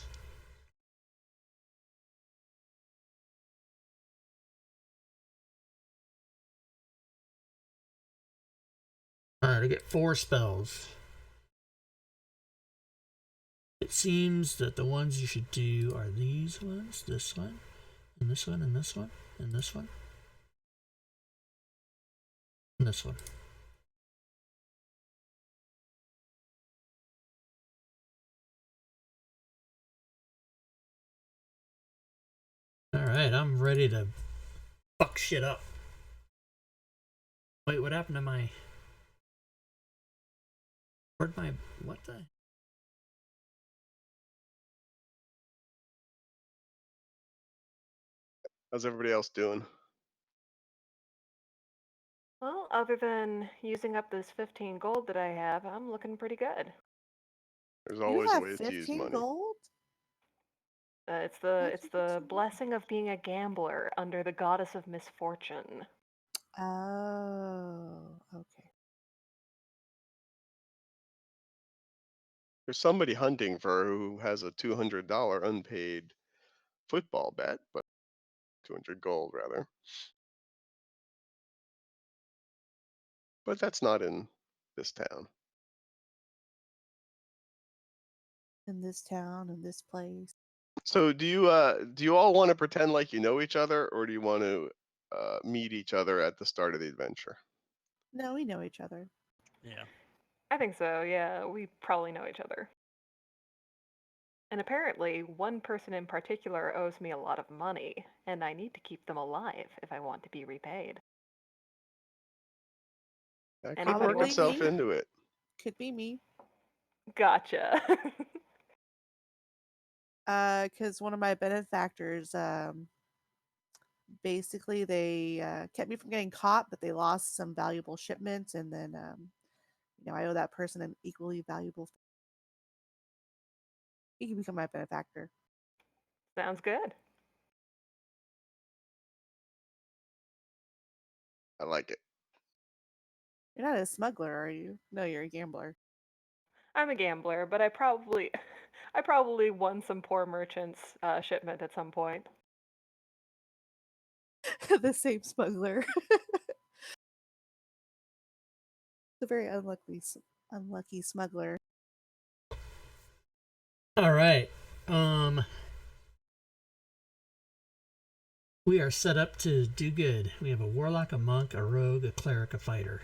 All right, I get 4 spells. It seems that the ones you should do are these ones, this one, and this one, and this one, and this one, and this one. Alright, I'm ready to fuck shit up. Wait, what happened to my... Where'd my... What the... How's everybody else doing? Well, other than using up this 15 gold that I have, I'm looking pretty good. There's You always a have way to use 15 money. gold? It's How'd the you get so much? blessing of being a gambler under the goddess of misfortune. Oh, okay. There's somebody hunting for who has a $200 unpaid football bet, but 200 gold rather. But that's not in this town. In this town, in this place. So do you all want to pretend like you know each other, or do you want to meet each other at the start of the adventure? No, we know each other. Yeah. I think so, yeah. We probably know each other. And apparently, one person in particular owes me a lot of money, and I need to keep them alive if I want to be repaid. That could Anybody work Probably want... itself me. into it. Could be me. Gotcha. Because one of my benefactors, basically they kept me from getting caught, but they lost some valuable shipments, and then I owe that person an equally valuable. He can become my benefactor. Sounds good. I like it. You're not a smuggler, are you? No, you're a gambler. I'm a gambler, but I probably I probably won some poor merchant's shipment at some point. The same smuggler. The very unlucky smuggler. Alright, we are set up to do good. We have a warlock, a monk, a rogue, a cleric, a fighter.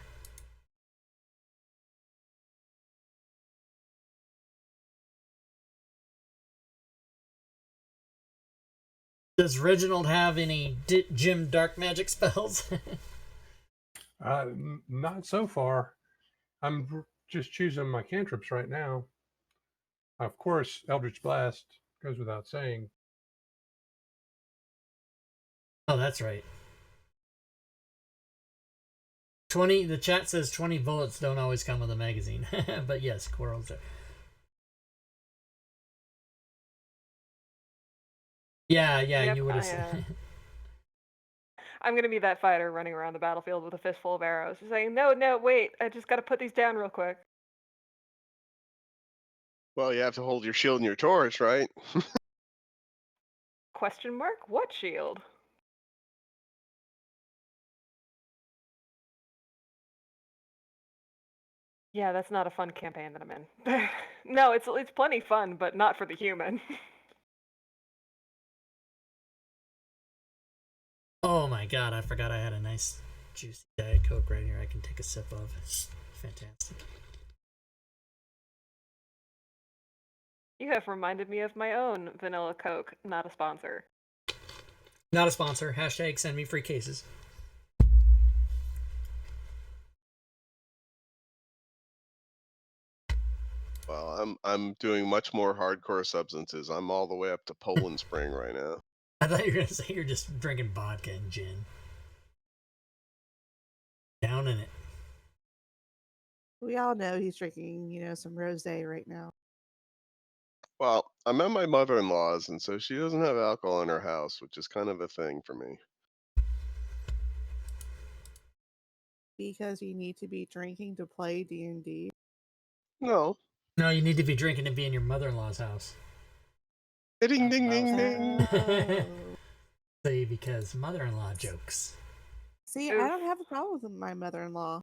Does Reginald have any Jim dark magic spells? Not so far. I'm just choosing my cantrips right now. Of course, Eldritch Blast goes without saying. Oh, that's right. 20. The chat says 20 bullets don't always come with a magazine, but yes, quarrels are. Yeah, Yep, you would have. I'm gonna be that fighter running around the battlefield with a fistful of arrows, saying, "No, wait! I just gotta put these down real quick." Well, you have to hold your shield and your torch, right? Question mark? What shield? Yeah, that's not a fun campaign that I'm in. No, it's plenty fun, but not for the human. Oh my god, I forgot I had a nice juicy Diet Coke right here I can take a sip of. Fantastic. You have reminded me of my own vanilla Coke, not a sponsor. Not a sponsor. Hashtag send me free cases. Well, I'm doing much more hardcore substances. I'm all the way up to Poland Spring right now. I thought you were gonna say you're just drinking vodka and gin. Down in it. We all know he's drinking, some rosé right now. Well, I'm at my mother-in-law's, and so she doesn't have alcohol in her house, which is kind of a thing for me. Because you need to be drinking to play D&D. No. No, you need to be drinking to be in your mother-in-law's house. Ding, ding, ding, ding. Oh. Say because mother-in-law jokes. See, Oof. I don't have a problem with my mother-in-law.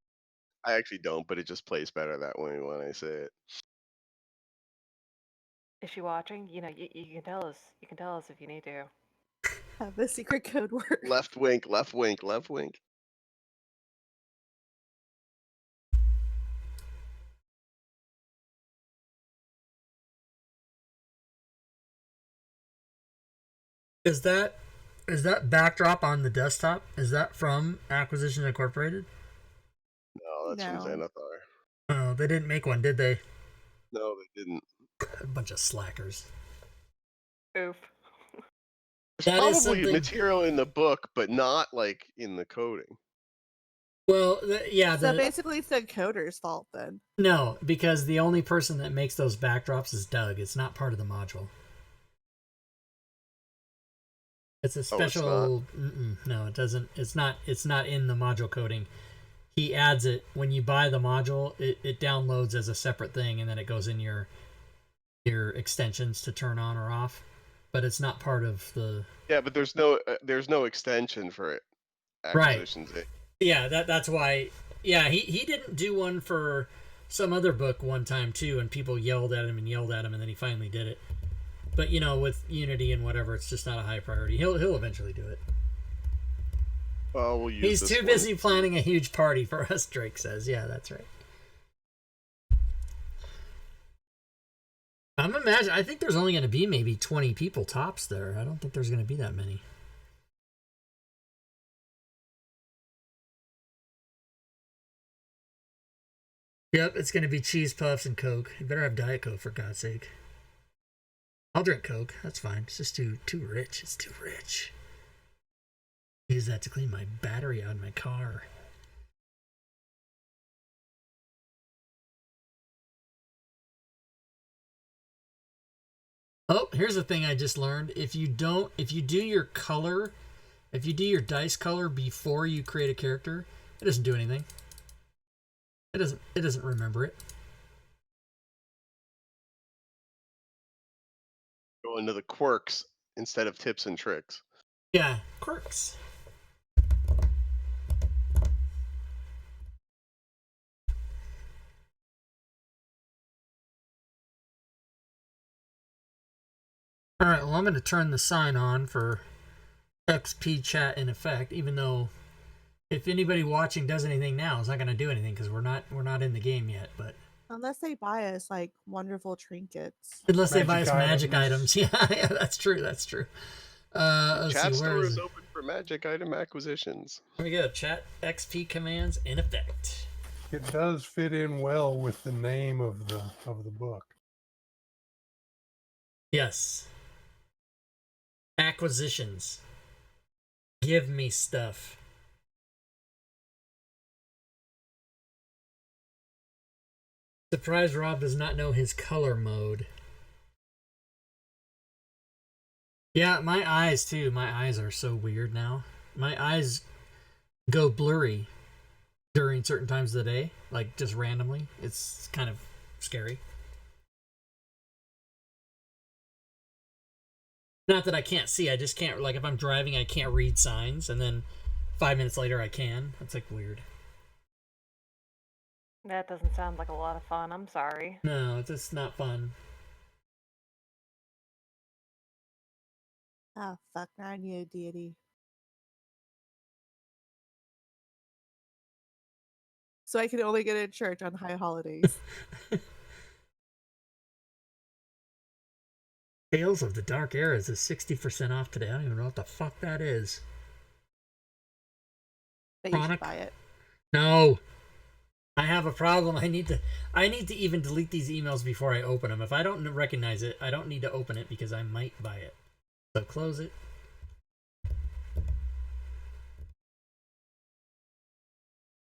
I actually don't, but it just plays better that way when I say it. Is she watching? You can tell us. You can tell us if you need to. Have the secret code word. Left wink, left wink, left wink. Is that backdrop on the desktop? Is that from Acquisition Incorporated? No, that's from No. Xanathar. Oh, they didn't make one, did they? No, they didn't. A bunch of slackers. Oof. There's That is probably something- material in the book, but not like in the coding. Well, So basically it's the coder's fault then. No, because the only person that makes those backdrops is Doug. It's not part of the module. It's a special. No, it doesn't. It's not in the module coding. He adds it when you buy the module. It downloads as a separate thing, and then it goes in your extensions to turn on or off. But it's not part of the. Yeah, but there's no extension for it. Acquisitions. Right. Yeah, that's why. Yeah, he didn't do one for some other book one time too, and people yelled at him, and then he finally did it. But with Unity and whatever, it's just not a high priority. He'll eventually do it. Well, we'll use. He's too busy planning a huge party for us. Drake says, "Yeah, that's right." I think there's only going to be maybe 20 people tops there. I don't think there's going to be that many. Yep, it's going to be cheese puffs and Coke. You better have Diet Coke for God's sake. I'll drink Coke. That's fine. It's just too rich. It's too rich. Use that to clean my battery out in my car. Oh, here's the thing I just learned. If you do your dice color before you create a character, it doesn't do anything. It doesn't remember it. Go into the quirks instead of tips and tricks. Yeah, quirks. All right, well, I'm going to turn the sign on for XP chat in effect, even though if anybody watching does anything now, it's not going to do anything because we're not in the game yet. But unless they buy us like wonderful trinkets. Unless they buy us magic items. Yeah, that's true. Let's Chat see, store is open for magic item acquisitions. Here we go. Chat XP commands in effect. It does fit in well with the name of the book. Yes. Acquisitions. Give me stuff. Surprise Rob does not know his color mode. Yeah, my eyes too. My eyes are so weird now. My eyes go blurry during certain times of the day, like just randomly. It's kind of scary. Not that I can't see, I just can't, like if I'm driving, I can't read signs, and then 5 minutes later I can. That's like weird. That doesn't sound like a lot of fun. I'm sorry. No, it's just not fun. Oh, fuck on you, deity. So I can only get in church on high holidays. Tales of the Dark Eras is 60% off today. I don't even know what the fuck that is. But you should Chronic? buy it. No. I have a problem. I need to even delete these emails before I open them. If I don't recognize it, I don't need to open it because I might buy it. So close it.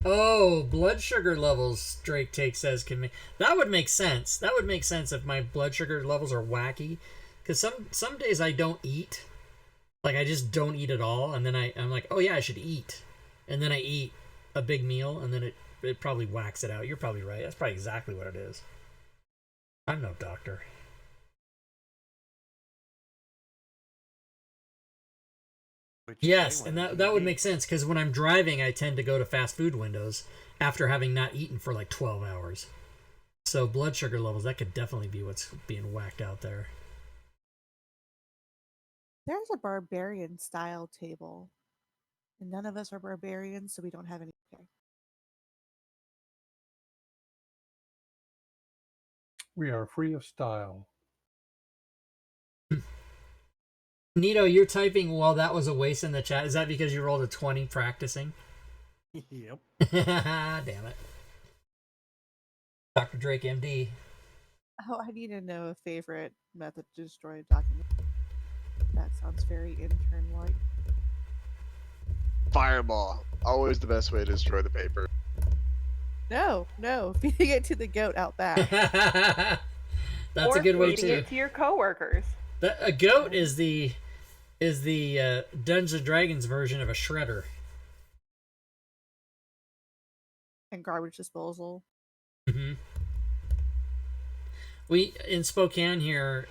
Oh, blood sugar levels, Drake Take says can make... That would make sense. That would make sense if my blood sugar levels are wacky. Because some days I don't eat. Like, I just don't eat at all. And then I'm like, oh yeah, I should eat. And then I eat a big meal, and then it probably whacks it out. You're probably right. That's probably exactly what it is. I'm no doctor. Yes, and that would make sense, because when I'm driving, I tend to go to fast food windows after having not eaten for like 12 hours. So blood sugar levels, that could definitely be what's being whacked out there. There's a barbarian style table. And none of us are barbarians, so we don't have any. Okay. We are free of style. Nito, you're typing while that was a waste in the chat. Is that because you rolled a 20 practicing? Yep. Damn it. Dr. Drake, MD. Oh, I need to know a favorite method to destroy a document. That sounds very intern-like. Fireball. Always the best way to destroy the paper. No, feeding it to the goat out back. That's or a good way feeding too. it to your coworkers. A goat is the Dungeons and Dragons version of a shredder. And garbage disposal. Mm-hmm. We in Spokane here,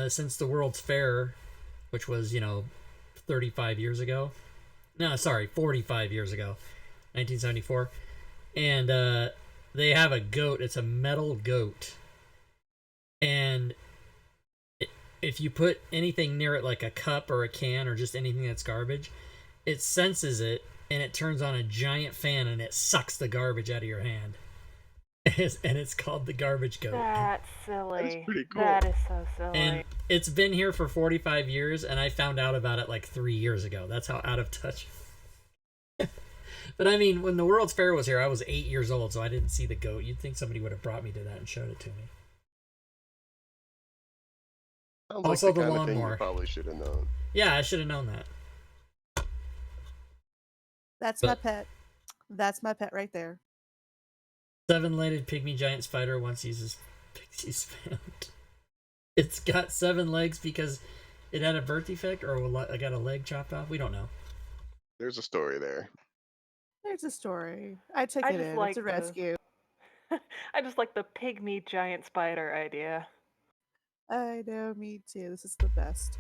since the World's Fair, which was 35 years ago. No, sorry, 45 years ago, 1974, and they have a goat. It's a metal goat, and if you put anything near it, like a cup or a can or just anything that's garbage, it senses it and it turns on a giant fan and it sucks the garbage out of your hand. And it's called the garbage goat. That's silly. That's pretty cool. That is so silly. And it's been here for 45 years, and I found out about it like 3 years ago. That's how out of touch. But I mean, when the World's Fair was here, I was 8 years old, so I didn't see the goat. You'd think somebody would have brought me to that and showed it to me. Sounds Also like the the kind of thing lawnmower. you probably should have known. Yeah, I should have known that. That's my pet. That's my pet right there. 7-legged pygmy giant spider once uses pixies found. It's got 7 legs because it had a birth defect, or I got a leg chopped off. We don't know. There's a story there. There's a story. I took I it just in. like It's a the- rescue. I just like the pygmy giant spider idea. I know, me too. This is the best.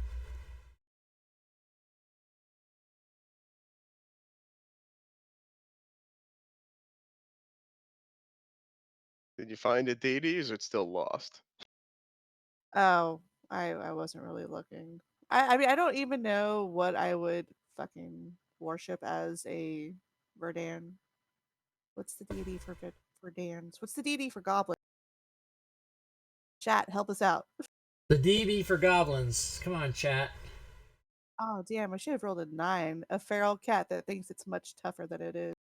Did you find it, Dee, or is it still lost? Oh, I wasn't really looking. I mean, I don't even know what I would fucking worship as a Verdan. What's the deity for Verdans? What's the deity for goblin? Chat, help us out. The DB for goblins. Come on, chat. Oh, damn, I should have rolled a 9. A feral cat that thinks it's much tougher than it is.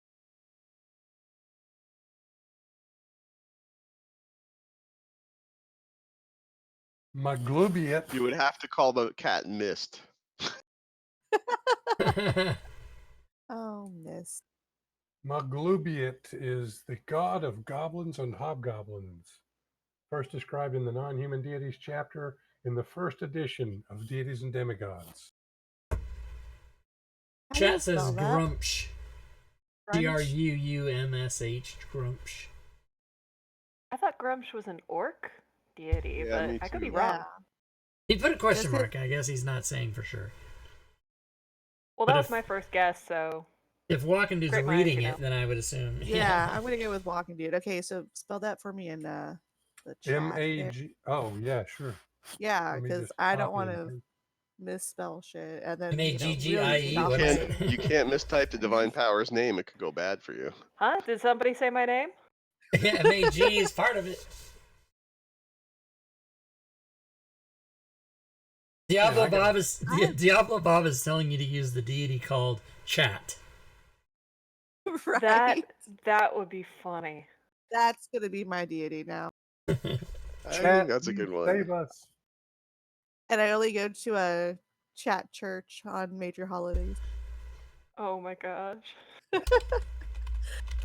Maglubiet. You would have to call the cat Mist. Oh, miss. Maglubiet is the god of goblins and hobgoblins. First described in the non-human deities chapter in the first edition of Deities and Demigods. How do you Chat says spell that? Grumpsh. Grunch? Gruumsh. Grumpsh. I thought Grumsh was an orc deity, Yeah, but me I could be too. wrong. Yeah. He put a question Is it- mark. I guess he's not saying for sure. Well, But that was if- my first guess, so If Walking Dude's Great minds, reading you it, know. then I would assume. Yeah, I'm gonna go with Walking Dude. Okay, so spell that for me in the chat. there. M-A-G. Oh, yeah, sure. Yeah, Let me because just I don't copy want and to paste. misspell shit and then M-A-G-G-I-E, really what not is right. it? You can't mistype the divine power's name. It could go bad for you. huh? Did somebody say my name? Yeah, MAG is part of it. Diablo Yeah, I got Bob is Diablo Bob is telling you to use the deity called Chat. Right. That would be funny. That's gonna be my deity now. I think that's a please good one. Save us. And I only go to a chat church on major holidays. Oh my gosh.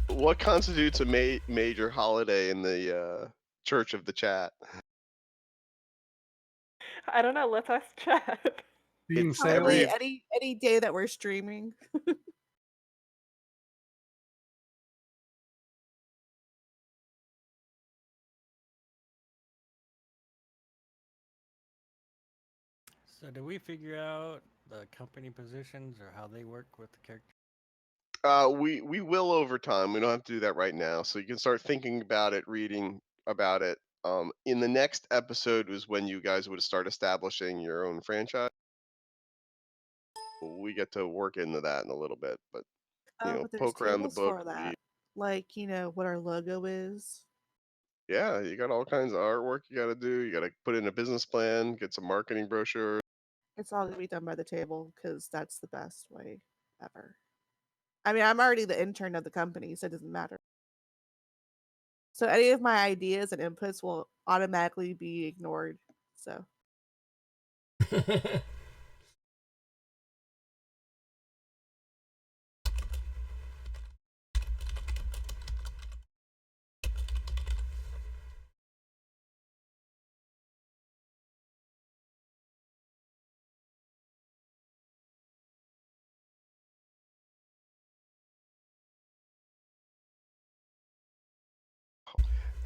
What constitutes a major holiday in the Church of the Chat? I don't know. Let's ask chat. Being It's Sales. Probably every any day that we're streaming. So do we figure out the company positions or how they work with the character? we will over time. We don't have to do that right now. So you can start thinking about it, reading about it. In the next episode was when you guys would start establishing your own franchise. We get to work into that in a little bit, but But there's poke around the tables book. for that. Like, what our logo is. Yeah, you got all kinds of artwork you got to do. You got to put in a business plan, get some marketing brochures. It's all gonna be done by the table because that's the best way ever. I mean, I'm already the intern of the company, so it doesn't matter. So any of my ideas and inputs will automatically be ignored. So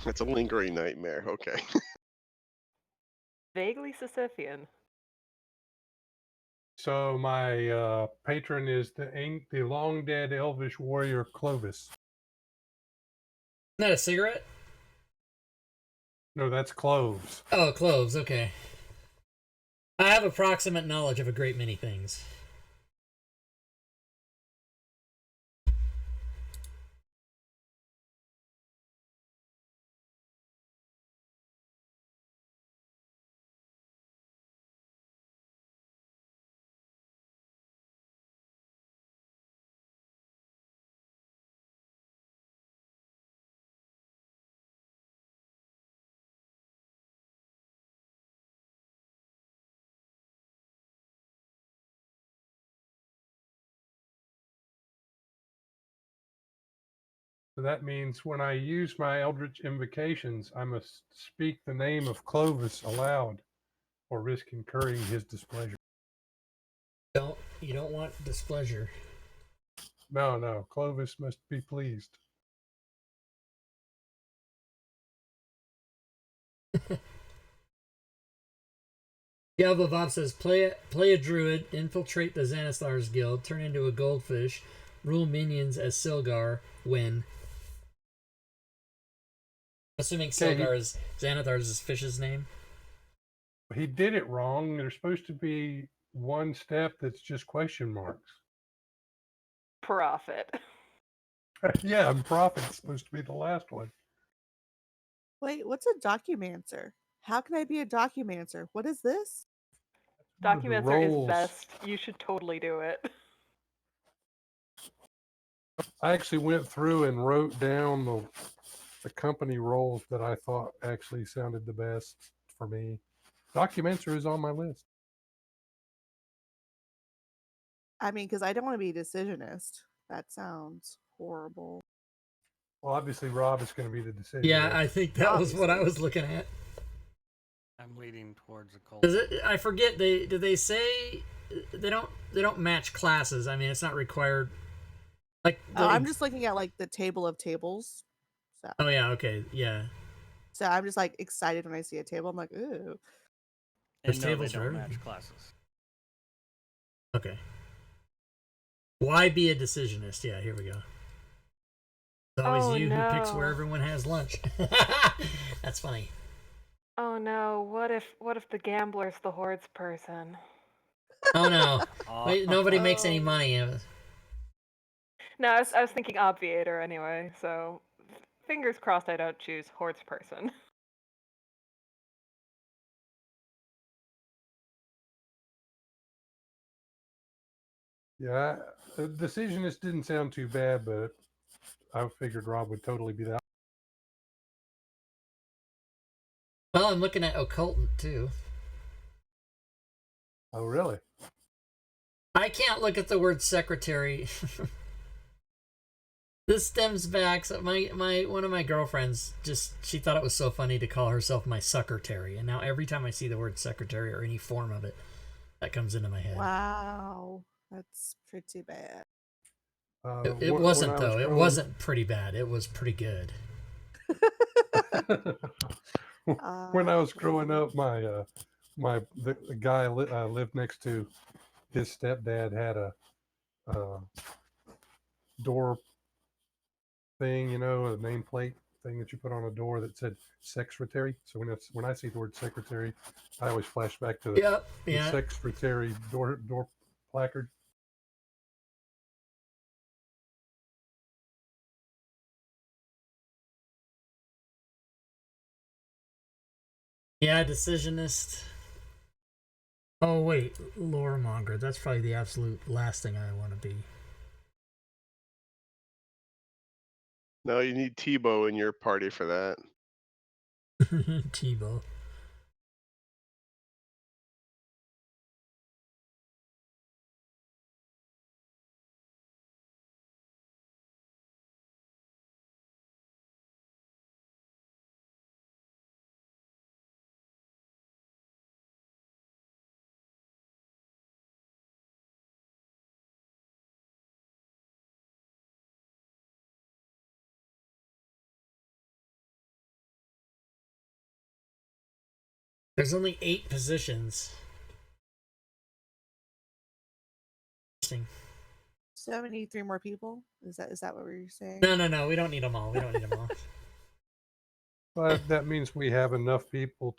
It's a lingering nightmare. Okay. Vaguely Sisyphean. So my patron is the long dead elvish warrior Clovis. Isn't that a cigarette? No, that's cloves. Oh, cloves, okay. I have approximate knowledge of a great many things. So that means when I use my eldritch invocations, I must speak the name of Clovis aloud, or risk incurring his displeasure. You don't want displeasure. No, Clovis must be pleased. Diablo Bob says, play a druid, infiltrate the Xanathar's guild, turn into a goldfish, rule minions as Silgar, win. Assuming Silgar is Xanathar's fish's name. He did it wrong. There's supposed to be one step that's just question marks. Profit. Yeah, and profit's supposed to be the last one. wait, what's a documancer? How can I be a documancer? What is this? One of the Documancer is roles. best. You should totally do it. I actually went through and wrote down the company roles that I thought actually sounded the best for me. Documenter is on my list. I mean, because I don't want to be a decisionist. That sounds horrible. Well, obviously, Rob is going to be the decision. Yeah, I think that was what I Obviously. was looking at. I'm leaning towards a cult. Does it? I forget. Did they say they don't match classes? I mean, it's not required. Like I'm just looking at like the table of tables. So, Oh yeah. Okay. Yeah. so I'm just like excited when I see a table. I'm like, ooh. There's And no, they tables for don't everything. match classes. Okay. Why be a decisionist? Yeah. Here we go. It's always Oh, you who picks where no. everyone has lunch. That's funny. Oh no, what if the gambler's the hordes person? Oh no. Wait, nobody makes any Oh. money. No, I was thinking obviator anyway, so fingers crossed I don't choose hordes person. Yeah, the decisionist didn't sound too bad, but I figured Rob would totally be that. Well, I'm looking at occultant too. Oh, really? I can't look at the word secretary. This stems back. So my one of my girlfriends she thought it was so funny to call herself my secretary, and now every time I see the word secretary or any form of it, that comes into my head. Wow. That's pretty bad. It wasn't though. It wasn't pretty bad. It was pretty good. When I was growing up, the guy I lived next to, his stepdad had a door thing, a nameplate thing that you put on a door that said secretary. So when I see the word secretary, I always flash back to the secretary door placard. Yeah, decisionist. Oh wait, loremonger. That's probably the absolute last thing I want to be. No, you need Tebow in your party for that. Tebow. There's only 8 positions. Interesting. So we need 3 more people? Is that what we're saying? No. We don't need them all. We don't need them all. But that means we have enough people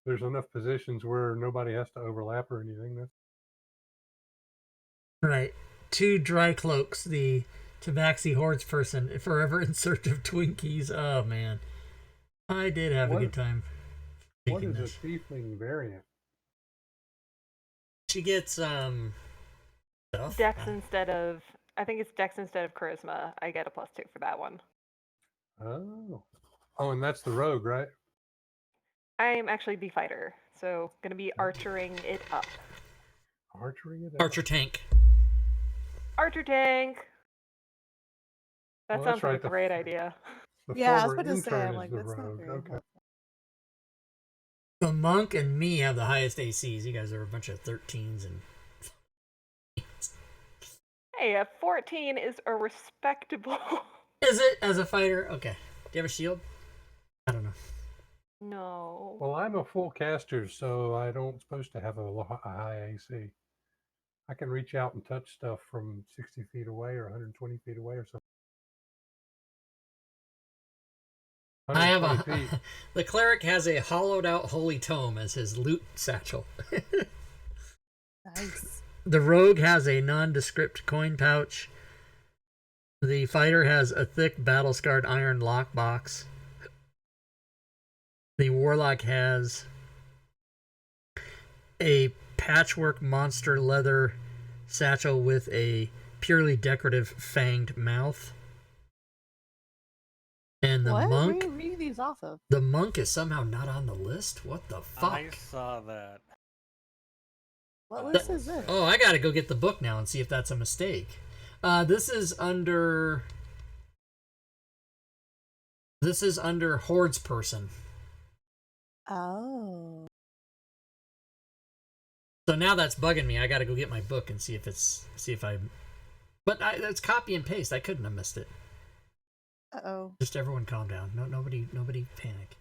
there's enough positions where nobody has to overlap or anything. Right. 2 dry cloaks, the Tabaxi Hordes person, forever in search of Twinkies. Oh man. I did have a good time. What is a tiefling variant? She gets stuff. Dex instead of charisma. I get a +2 for that one. Oh, and that's the rogue, right? I'm actually the fighter, so gonna be archering it up. Archering it up. Archer tank. Archer tank. That Well, sounds like right, a great idea. Yeah, I was former about to say, intern I'm is like, the that's not rogue. very Okay. helpful. The monk and me have the highest ACs. You guys are a bunch of 13s and. Hey, a 14 is a respectable. Is it as a fighter? Okay. Do you have a shield? I don't know. No. Well, I'm a full caster, so I don't supposed to have a high AC. I can reach out and touch stuff from 60 feet away or 120 feet away or something. I have 120 feet. the cleric has a hollowed out holy tome as his loot satchel. Nice. The rogue has a nondescript coin pouch. The fighter has a thick battle scarred iron lockbox. The warlock has a patchwork monster leather satchel with a purely decorative fanged mouth. And the What? Where are monk, you reading these off of? the monk is somehow not on the list. What the fuck? I saw that. What I list will is this? say. Oh, I gotta go get the book now and see if that's a mistake. This is under Hordes person. Oh. So now that's bugging me. I gotta go get my book and see if But that's copy and paste. I couldn't have missed it. Uh-oh. Just everyone calm down. Nobody panic.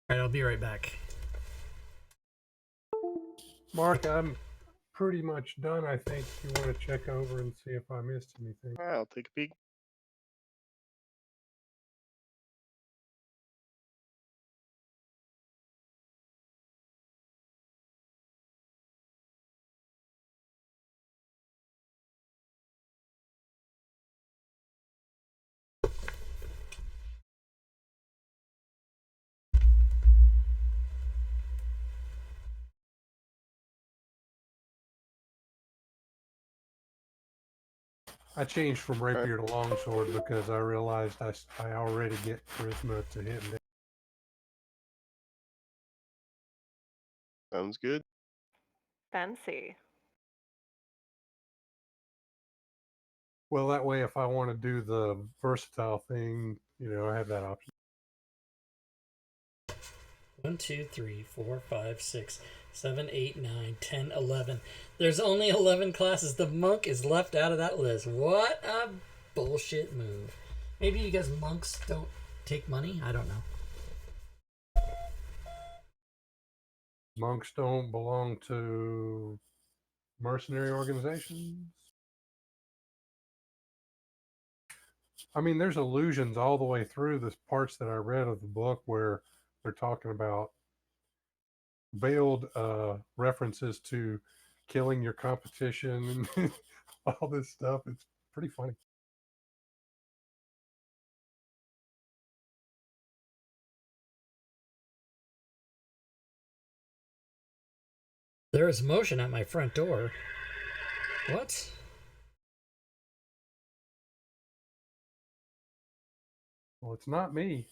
All right, I'll be right back. Mark, I'm pretty much done. I think you want to check over and see if I missed anything. All right, I'll take a peek. I changed from rapier to longsword because I realized I already get charisma to hit and Sounds good. Fancy. well, that way if I want to do the versatile thing, I have that option. 1, 2, 3, 4, 5, 6, 7, 8, 9, 10, 11. There's only 11 classes. The monk is left out of that list. What a bullshit move. Maybe you guys monks don't take money? I don't know. Monks don't belong to mercenary organizations. I mean, there's allusions all the way through the parts that I read of the book where they're talking about veiled references to killing your competition and all this stuff. It's pretty funny. There is motion at my front door. What? Well, it's not me.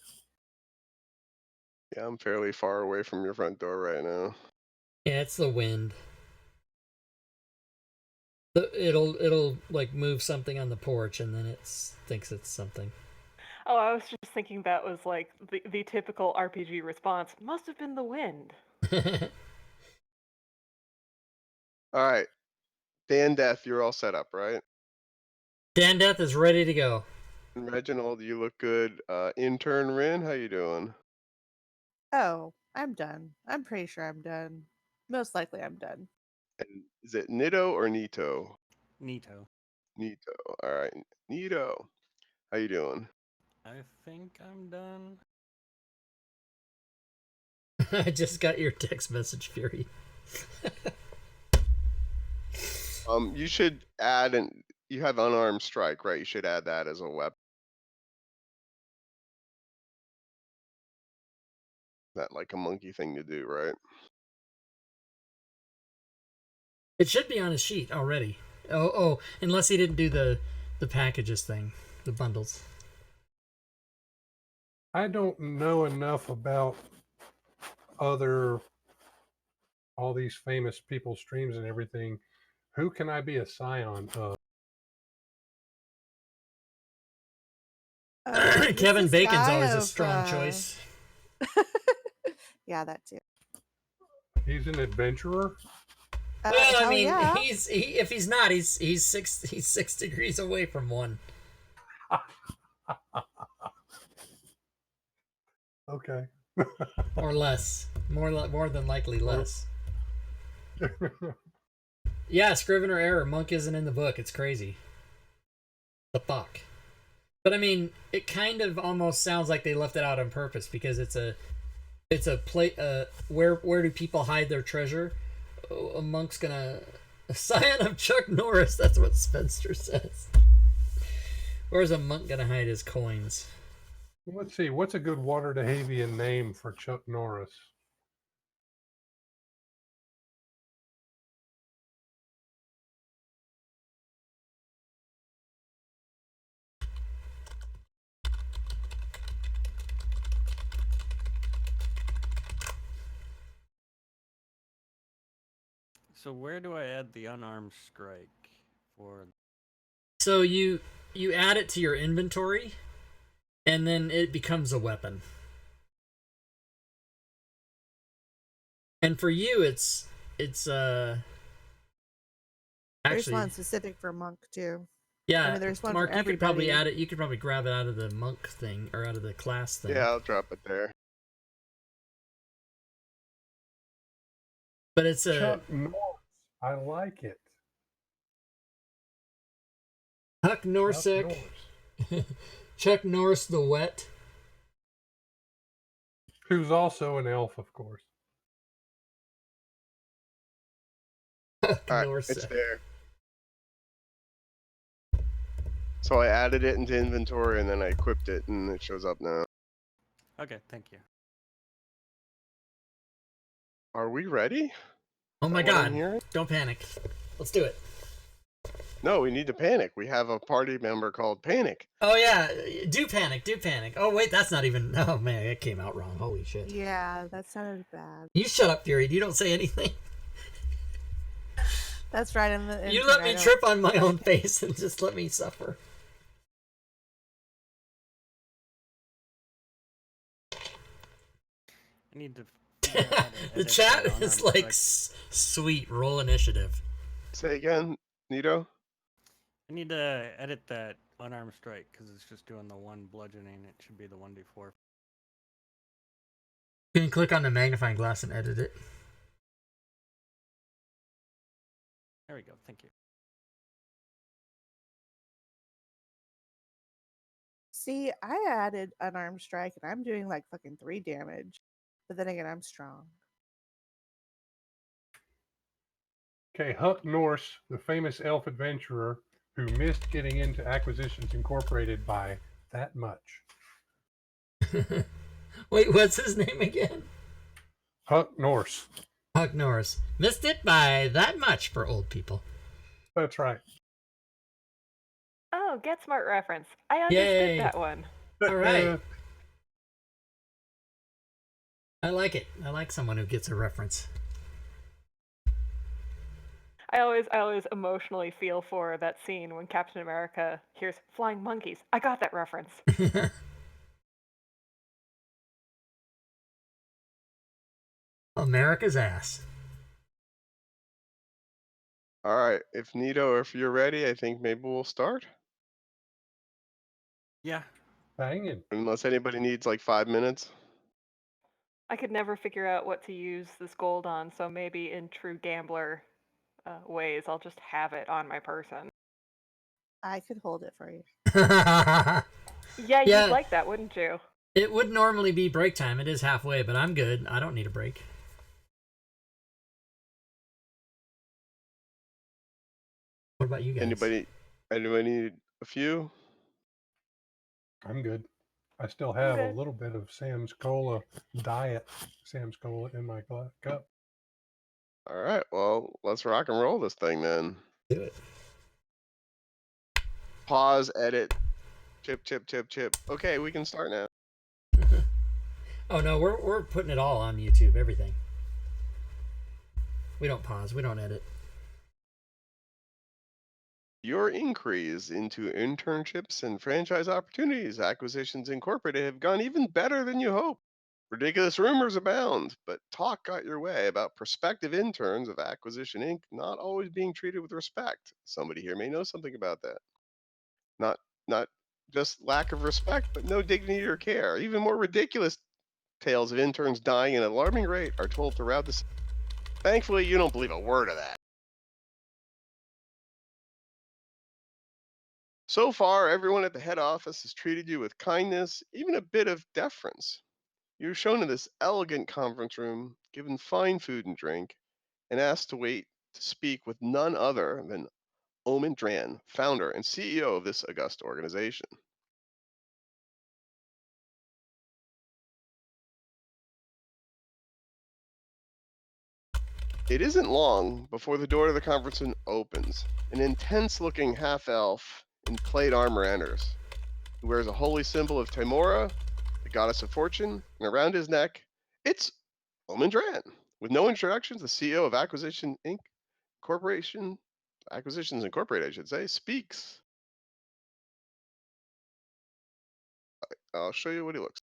Yeah, I'm fairly far away from your front door right now. Yeah, it's the wind. It'll like move something on the porch and then it thinks it's something. Oh, I was just thinking that was like the typical RPG response. Must have been the wind. All right, Dan Death, you're all set up, right? Dan Death is ready to go. And Reginald, you look good. Intern Rin, how you doing? Oh, I'm done. I'm pretty sure I'm done. Most likely I'm done. And is it Nito or Nito? Nito. Nito. All right, Nito, how you doing? I think I'm done. I just got your text message, Fury. You should add you have unarmed strike, right? You should add that as a weapon. That like a monkey thing to do, right? It should be on his sheet already. Oh, unless he didn't do the packages thing, the bundles. I don't know enough about all these famous people's streams and everything. Who can I be a scion of? Kevin this Bacon's guy always a of, strong choice. Yeah, that too. He's an adventurer. Well, I hell mean, yeah. if he's not, he's 6 degrees away from one. Okay. Or less. More than likely less. Yeah, Scrivener error. Monk isn't in the book. It's crazy. The fuck. But I mean, it kind of almost sounds like they left it out on purpose because it's a play. Where do people hide their treasure? Oh, a monk's gonna a scion of Chuck Norris. That's what Spencer says. Where's a monk gonna hide his coins? Let's see. What's a good Waterdehavian name for Chuck Norris? So where do I add the unarmed strike for? So you add it to your inventory, and then it becomes a weapon. And for you, it's There's actually, one specific for monk too. yeah. I mean, there's one Mark, for you could probably everybody. add it. You could probably grab it out of the monk thing or out of the class thing. Yeah, I'll drop it there. But it's a Chuck Norris. I like it. Huck Chuck Norsek, Norris, Chuck Norris the Wet. who's also an elf, of course. Huck All right, it's Norsek. there. So I added it into inventory and then I equipped it and it shows up now. Okay, thank you. Are we ready? Oh my Is that what I'm God! hearing? Don't panic. Let's do it. No, we need to panic. We have a party member called Panic. Oh yeah, do panic, do panic. Oh wait, that's not even. Oh man, that came out wrong. Holy shit! Yeah, that sounded bad. You shut up, Fury. You don't say anything. That's right. In the You let me trip on my own face and just let me suffer. I need to. figure out how to The edit chat that is unarmed like, strike. sweet. Roll initiative. Say again, Nito. I need to edit that unarmed strike because it's just doing the one bludgeoning. It should be the 1d4. You can click on the magnifying glass and edit it. There we go. Thank you. See, I added unarmed strike, and I'm doing like fucking 3 damage. But then again, I'm strong. Okay, Huck Norse, the famous elf adventurer who missed getting into Acquisitions Incorporated by that much. Wait, what's his name again? Huck Norse. Huck Norris. Missed it by that much for old people. That's right. Oh, Get Smart reference. I understood Yay. that one. All right. I like it. I like someone who gets a reference. I always emotionally feel for that scene when Captain America hears flying monkeys. I got that reference. America's ass. All right, if Nito, if you're ready, I think maybe we'll start. Yeah. Banging. Unless anybody needs like 5 minutes. I could never figure out what to use this gold on, so maybe in true gambler ways, I'll just have it on my person. I could hold it for you. Yeah, Yeah. you'd like that, wouldn't you? It would normally be break time. It is halfway, but I'm good. I don't need a break. What about you guys? Anybody need a few? I'm good. I still have a good. little bit of Sam's Cola diet, Sam's Cola in my cup. All right, well, let's rock and roll this thing then. Do it. Pause, edit, chip. Okay, we can start now. Oh no, we're putting it all on YouTube. Everything. We don't pause. We don't edit. Your inquiries into internships and franchise opportunities, Acquisitions Incorporated, have gone even better than you hoped. Ridiculous rumors abound, but talk got your way about prospective interns of Acquisition Inc. not always being treated with respect. Somebody here may know something about that. Not just lack of respect, but no dignity or care. Even more ridiculous tales of interns dying at an alarming rate are told throughout the city. Thankfully, you don't believe a word of that. So far, everyone at the head office has treated you with kindness, even a bit of deference. You're shown in this elegant conference room, given fine food and drink, and asked to wait to speak with none other than Omen Dran, founder and CEO of this august organization. It isn't long before the door to the conference room opens. An intense-looking half-elf in plate armor enters. He wears a holy symbol of Timora, the goddess of fortune, and around his neck, it's Omen Dran. With no introductions, the CEO of Acquisition Inc. Acquisitions Incorporated, I should say, speaks. I'll show you what he looks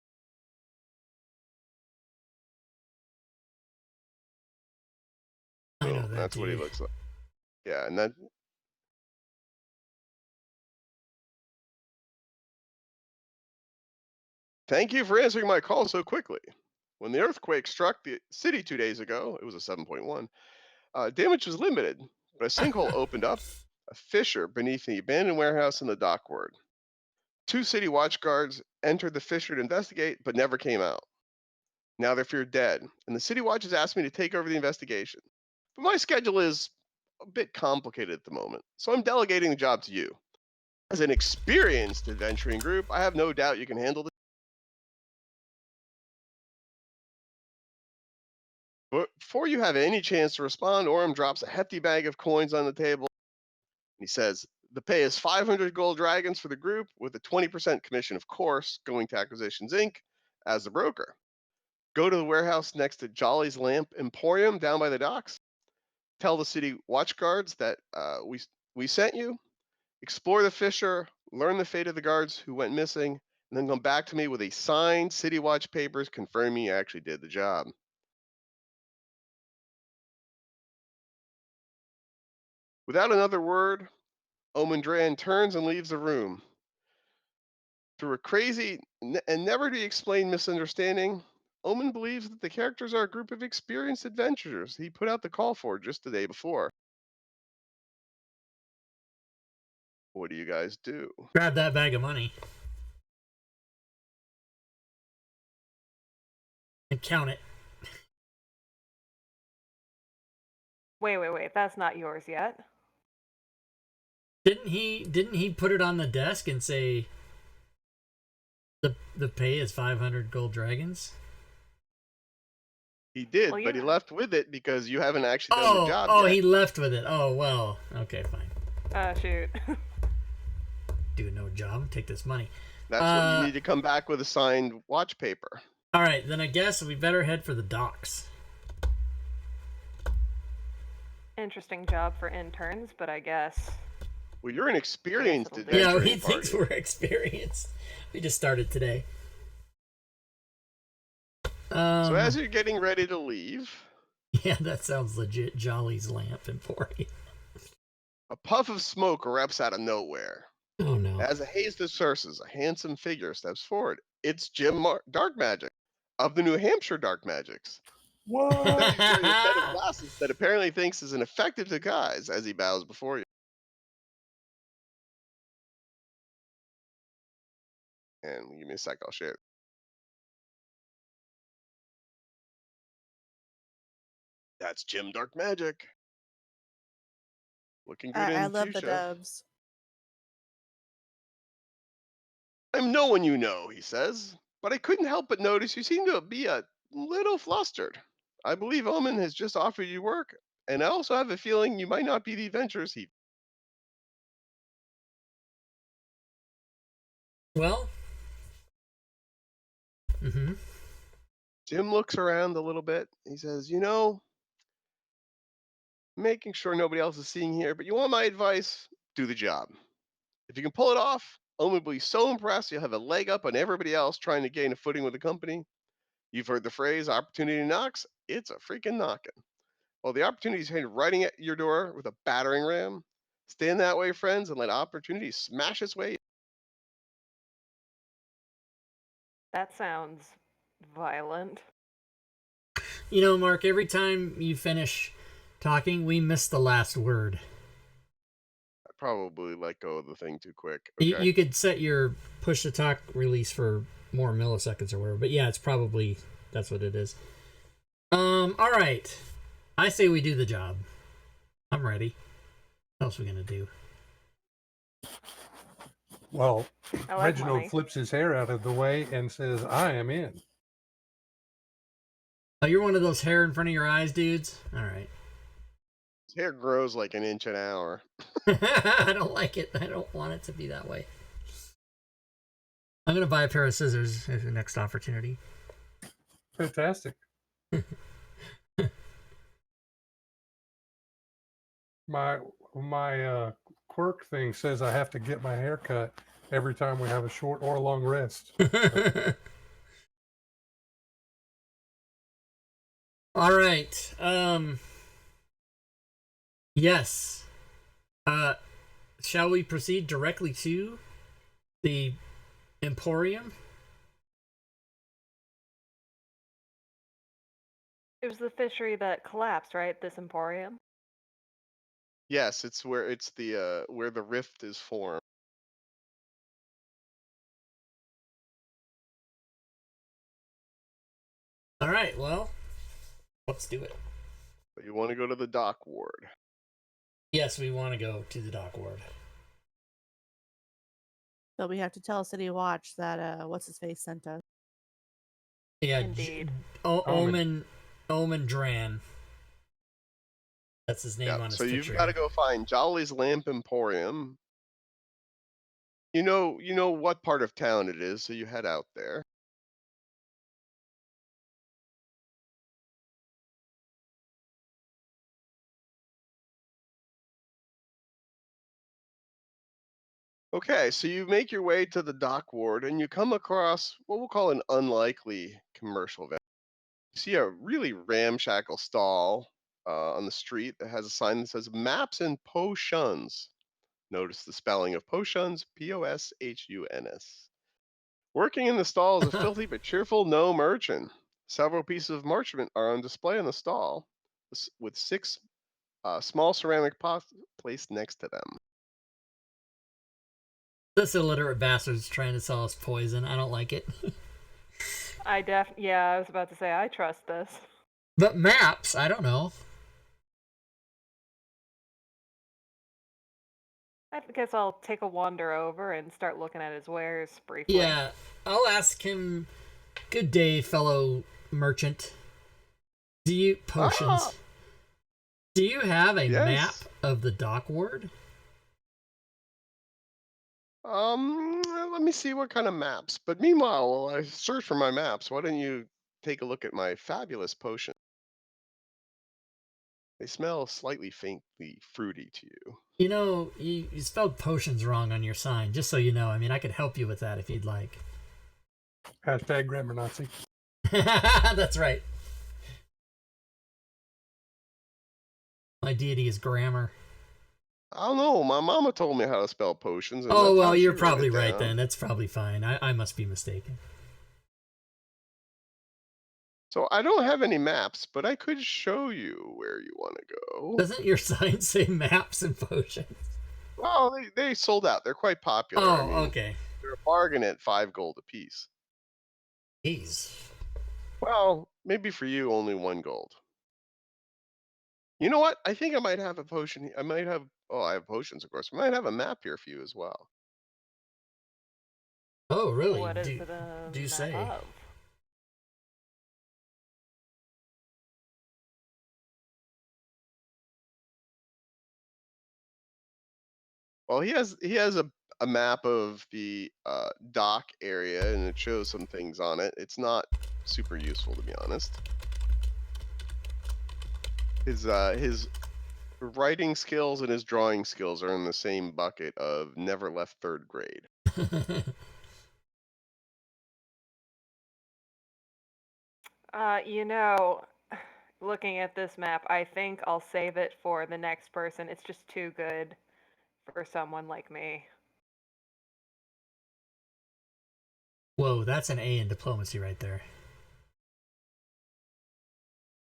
I like. know Boom, that that's what he dude. looks like. Yeah, and that. Thank you for answering my call so quickly. When the earthquake struck the city 2 days ago, it was a 7.1. Damage was limited, but a sinkhole opened up a fissure beneath the abandoned warehouse in the dockward. 2 city watch guards entered the fissure to investigate, but never came out. Now they're feared dead, and the city watch has asked me to take over the investigation. But my schedule is a bit complicated at the moment, so I'm delegating the job to you. As an experienced adventuring group, I have no doubt you can handle this. But before you have any chance to respond, Orem drops a hefty bag of coins on the table. He says, the pay is 500 gold dragons for the group, with a 20% commission, of course, going to Acquisitions Inc. as the broker. Go to the warehouse next to Jolly's Lamp Emporium down by the docks. Tell the city watch guards that we sent you. Explore the fissure, learn the fate of the guards who went missing, and then come back to me with a signed City Watch papers confirming you actually did the job. Without another word, Omandran turns and leaves the room. Through a crazy and never to be explained misunderstanding, Omen believes that the characters are a group of experienced adventurers he put out the call for just the day before. What do you guys do? Grab that bag of money and count it. Wait. That's not yours yet. Didn't he put it on the desk and say the pay is 500 gold dragons? He did, Well, but he you- left with it because you haven't actually done the job Oh, yet. he left with it. Oh, well. Okay, fine. Shoot. Do no job. Take this money. That's what you need to come back with a signed watch paper. All right, then I guess we better head for the docks. Interesting job for interns, but I guess. Well, you're an experienced it'll do. adventuring Yeah, he thinks party. we're experienced. We just started today. So as you're getting ready to leave, yeah, that sounds legit. Jolly's Lamp Emporium. a puff of smoke erupts out of nowhere. Oh no! As a haze disperses, a handsome figure steps forward. It's Jim Dark Magic of the New Hampshire Dark Magics. What? He's wearing a set of glasses that apparently thinks is an effective disguise as he bows before you. And give me a sec, I'll share it. That's Jim Dark Magic. Looking good in I love the fuchsia. doves. I'm no one you know, he says, but I couldn't help but notice you seem to be a little flustered. I believe Omen has just offered you work, and I also have a feeling you might not be the adventurers he. Well. Jim looks around a little bit. He says, making sure nobody else is seeing here, but you want my advice? Do the job. If you can pull it off, Omen will be so impressed you'll have a leg up on everybody else trying to gain a footing with the company. You've heard the phrase, opportunity knocks. It's a freaking knocking. Well, the opportunity is headed right at your door with a battering ram. Stand that way, friends, and let opportunity smash its way. That sounds violent. You know, Mark, every time you finish talking, we miss the last word. I probably let go of the thing too quick. Okay. You could set your push to talk release for more milliseconds or whatever, but yeah, it's probably that's what it is. All right. I say we do the job. I'm ready. What else are we gonna do? Well, I like Reginald money. flips his hair out of the way and says, I am in. Oh, you're one of those hair in front of your eyes dudes? All right. His hair grows like an inch an hour. I don't like it. I don't want it to be that way. I'm going to buy a pair of scissors at the next opportunity. Fantastic. My quirk thing says I have to get my hair cut every time we have a short or long rest. So, All right. Yes. Shall we proceed directly to the emporium? It was the fishery that collapsed, right? This emporium. Yes, it's where the rift is formed. All right. Well, let's do it. But you want to go to the dock ward. Yes, we want to go to the dock ward. So we have to tell City Watch that what's his face sent us. Yeah. Indeed. Omen Dran. That's his name Yeah. on his So picture. you've got to go find Jolly's Lamp Emporium. You know what part of town it is, so you head out there. Okay, so you make your way to the dock ward and you come across what we'll call an unlikely commercial venue. You see a really ramshackle stall on the street that has a sign that says Maps and Potions. Notice the spelling of potions, P-O-S-H-U-N-S. Working in the stall is a filthy but cheerful gnome urchin. Several pieces of parchment are on display in the stall, with 6 small ceramic pots placed next to them. This illiterate bastard's trying to sell us poison. I don't like it. Yeah, I was about to say, I trust this. But maps, I don't know. I guess I'll take a wander over and start looking at his wares briefly. Yeah, I'll ask him. Good day, fellow merchant. Do you potions? Do you have a Yes. map of the dock ward? Let me see what kind of maps. But meanwhile, while I search for my maps, why don't you take a look at my fabulous potion? They smell slightly faintly fruity to you. You know, you spelled potions wrong on your sign, just so you know. I mean, I could help you with that if you'd like. Hashtag grammar Nazi. That's right. My deity is grammar. I don't know. My mama told me how to spell potions. And Oh, that's well, how she you're wrote probably it right down. then. That's probably fine. I must be mistaken. So I don't have any maps, but I could show you where you want to go. Doesn't your sign say maps and potions? Well, they sold out. They're quite popular. Oh, I mean, okay. they're a bargain at 5 gold apiece. Jeez. Well, maybe for you, only 1 gold. You know what? I think I might have a potion. I might have. Oh, I have potions, of course. I might have a map here for you as well. Oh, really? What is it a do map say. of? Well, he has a map of the dock area, and it shows some things on it. It's not super useful, to be honest. His writing skills and his drawing skills are in the same bucket of never left 3rd grade. You know, looking at this map, I think I'll save it for the next person. It's just too good for someone like me. Whoa, that's an A in diplomacy right there.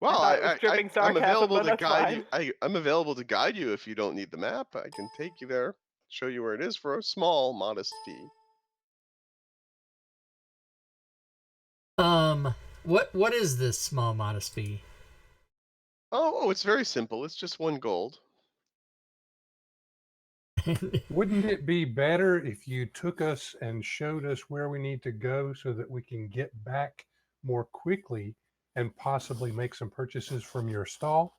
Well, thought it was dripping I'm sarcasm, available but to that's guide you. I'm available to guide you if you don't need the map. I can take you there, show you where it is for a small, modest fee. What is this small modest fee? Oh, it's very simple. It's just 1 gold. Wouldn't it be better if you took us and showed us where we need to go so that we can get back more quickly and possibly make some purchases from your stall?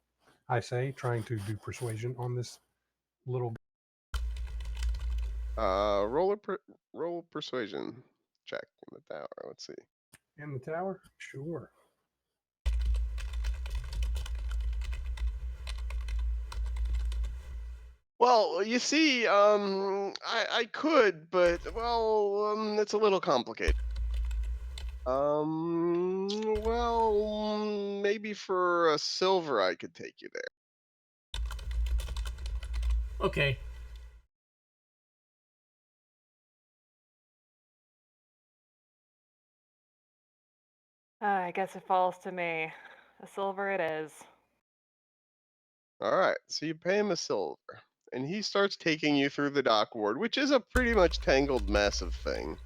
I say, trying to do persuasion on this little. Roll persuasion check in the tower. Let's see. In the tower? Sure. Well, you see, I could, but it's a little complicated. Maybe for a silver I could take you there. Okay. I guess it falls to me. A silver it is. All right, so you pay him a silver, and he starts taking you through the dock ward, which is a pretty much tangled mess of thing.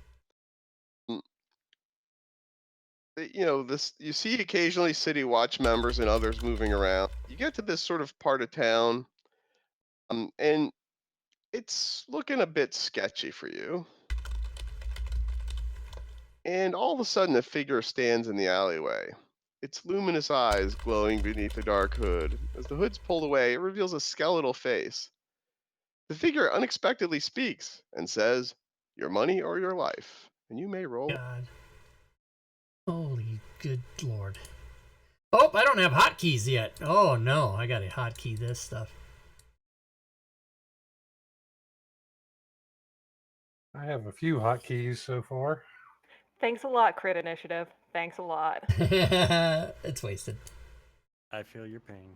Mm, this you see occasionally city watch members and others moving around. You get to this sort of part of town, and it's looking a bit sketchy for you. And all of a sudden, a figure stands in the alleyway, its luminous eyes glowing beneath the dark hood. As the hood's pulled away, it reveals a skeletal face. The figure unexpectedly speaks and says, "Your money or your life." And you may roll. God. Holy good lord. Oh, I don't have hotkeys yet. Oh no, I gotta hotkey this stuff. I have a few hotkeys so far. Thanks a lot, Crit Initiative. Thanks a lot. It's wasted. I feel your pain.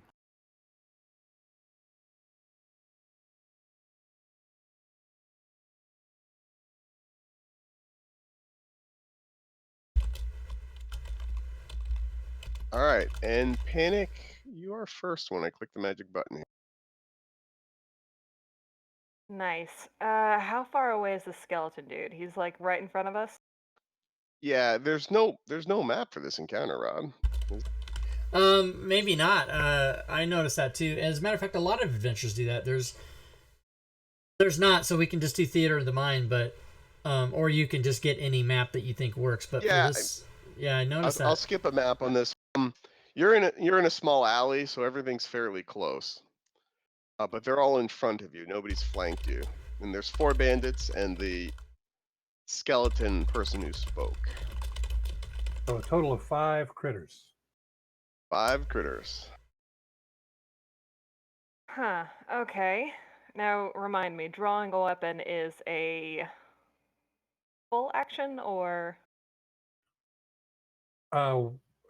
All right, and Panic, you are first when I click the magic button here. Nice. How far away is the skeleton dude? He's like right in front of us? Yeah, there's no map for this encounter, Rob. Maybe not. I noticed that too. As a matter of fact, a lot of adventures do that. There's not, so we can just do theater of the mind, but or you can just get any map that you think works. But Yeah, for this, yeah, I noticed that. I'll skip a map on this. You're in a small alley, so everything's fairly close. But they're all in front of you. Nobody's flanked you. And there's 4 bandits and the skeleton person who spoke. So a total of 5 critters. 5 critters. Huh. Okay. Now remind me, drawing a weapon is a full action or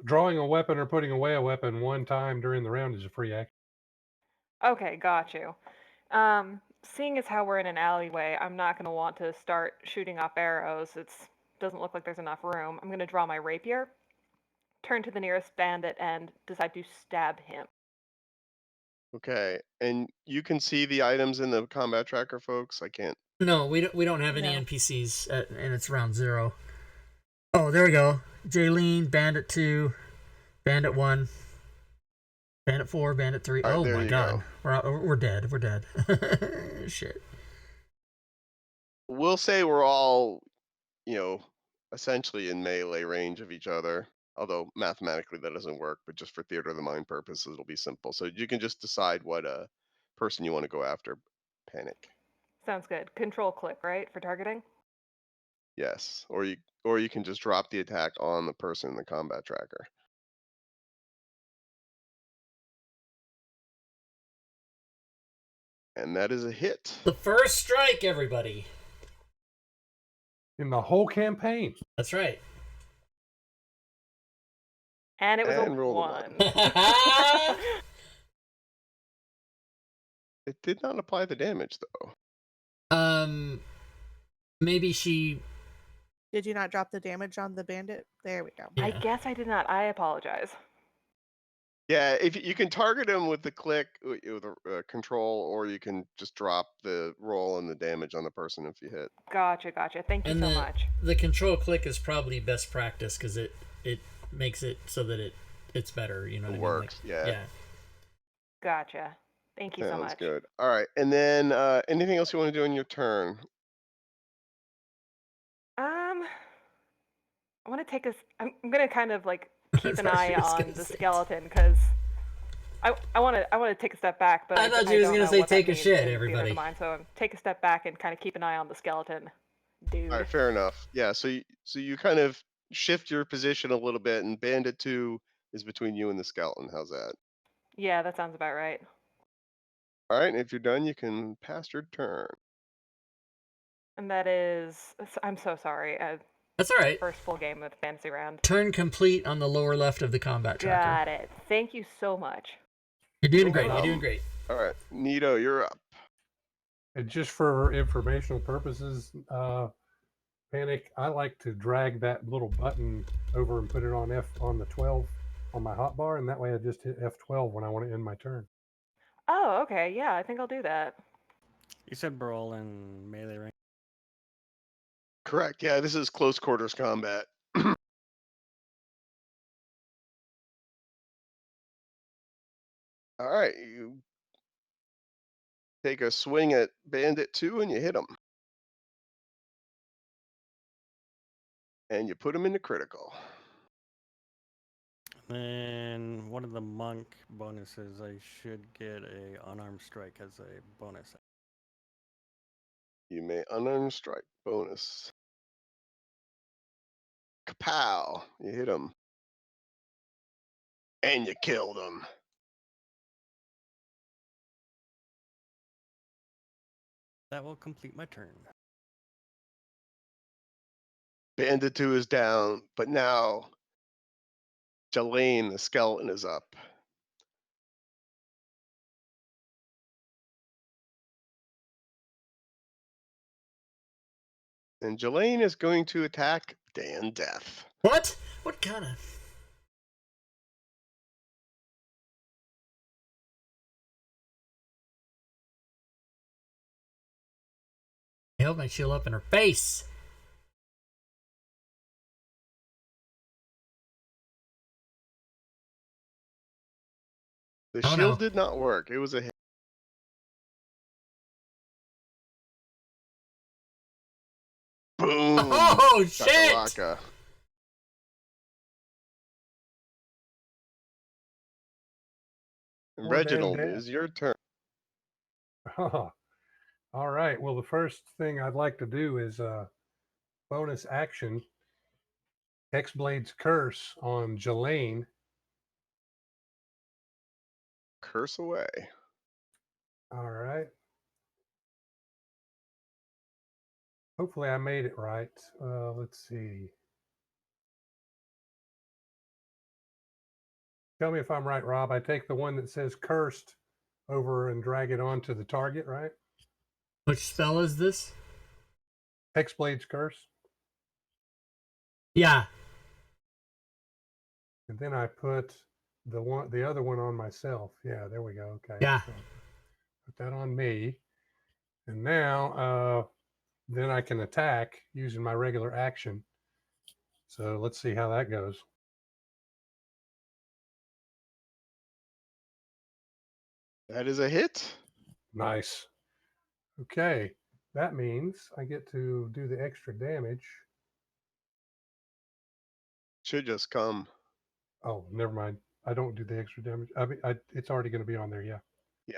Drawing a weapon or putting away a weapon one time during the round is a free action. okay, got you. Seeing as how we're in an alleyway, I'm not gonna want to start shooting off arrows. Doesn't look like there's enough room. I'm gonna draw my rapier, turn to the nearest bandit, and decide to stab him. Okay, and you can see the items in the combat tracker, folks. I can't. No, we don't have any No. NPCs, and it's round 0. Oh, there we go. Jaylene, Bandit 2, Bandit 1, Bandit 4, Bandit 3. All right, Oh there my you god, go. we're dead. We're dead. Shit. We'll say we're all, essentially in melee range of each other. Although mathematically that doesn't work, but just for theater of the mind purposes, it'll be simple. So you can just decide what person you want to go after. Panic. Sounds good. Control click, right, for targeting? Yes, or you can just drop the attack on the person in the combat tracker. And that is a hit. The first strike, everybody. In the whole campaign. That's right. And it was And a roll the 1. It did not apply the damage though. Maybe she. Did you not drop the damage on the bandit? There we go. Yeah. I guess I did not. I apologize. Yeah, if you can target him with the click with a control, or you can just drop the roll and the damage on the person if you hit. Gotcha. Thank you And so much. the control click is probably best practice because it makes it so that it's better. You know what I mean? Works. Like, yeah. Gotcha. Thank you so Sounds much. good. All right, and then anything else you want to do in your turn? I want to take a. I'm gonna kind of like keep That's an what eye she was on gonna the say. skeleton because I want to take a step back, but I thought you was don't gonna know say what that take a means shit, in theater of everybody. the mind, so take a step back and kind of keep an eye on the skeleton, dude. All right, fair enough. Yeah, so you kind of shift your position a little bit, and Bandit 2 is between you and the skeleton. How's that? Yeah, that sounds about right. All right, and if you're done, you can pass your turn. And that is, I'm so sorry. That's all right. First full game of Fantasy Round. Turn complete on the lower left of the combat tracker. Got it. Thank you so much. You're doing No great. You're problem. doing great. All right, Nito, you're up. And just for informational purposes, Panic, I like to drag that little button over and put it on the 12 on my hotbar, and that way I just hit F12 when I want to end my turn. Oh, okay. Yeah, I think I'll do that. You said brawl and melee range. Correct. Yeah, this is close quarters combat. All right, you take a swing at Bandit 2 and you hit him. And you put him into critical. Then one of the monk bonuses, I should get a unarmed strike as a bonus. You may unarmed strike bonus. Kapow! You hit him. And you killed him. That will complete my turn. Bandit 2 is down, but now Jelaine, the skeleton, is up. And Jelaine is going to attack Dan Death. What? What kind of... I held my shield up in her face. The Oh, shield no. did not work. It was a hit. Boom! Oh, shit! Shakalaka. And Poor Reginald, Dan it Death. is your turn. All right. Well, the first thing I'd like to do is bonus action Hexblade's Curse on Jelaine. Curse away. All right. Hopefully I made it right. Let's see. Tell me if I'm right, Rob. I take the one that says cursed over and drag it onto the target, right? Which spell is this? Hexblade's Curse. Yeah. And then I put the other one on myself. Yeah, there we go. Okay. Yeah. So put that on me. And now then I can attack using my regular action. So let's see how that goes. That is a hit. Nice. Okay. That means I get to do the extra damage. Should just come. Oh, never mind. I don't do the extra damage. I mean, it's already going to be on there. Yeah. Yeah.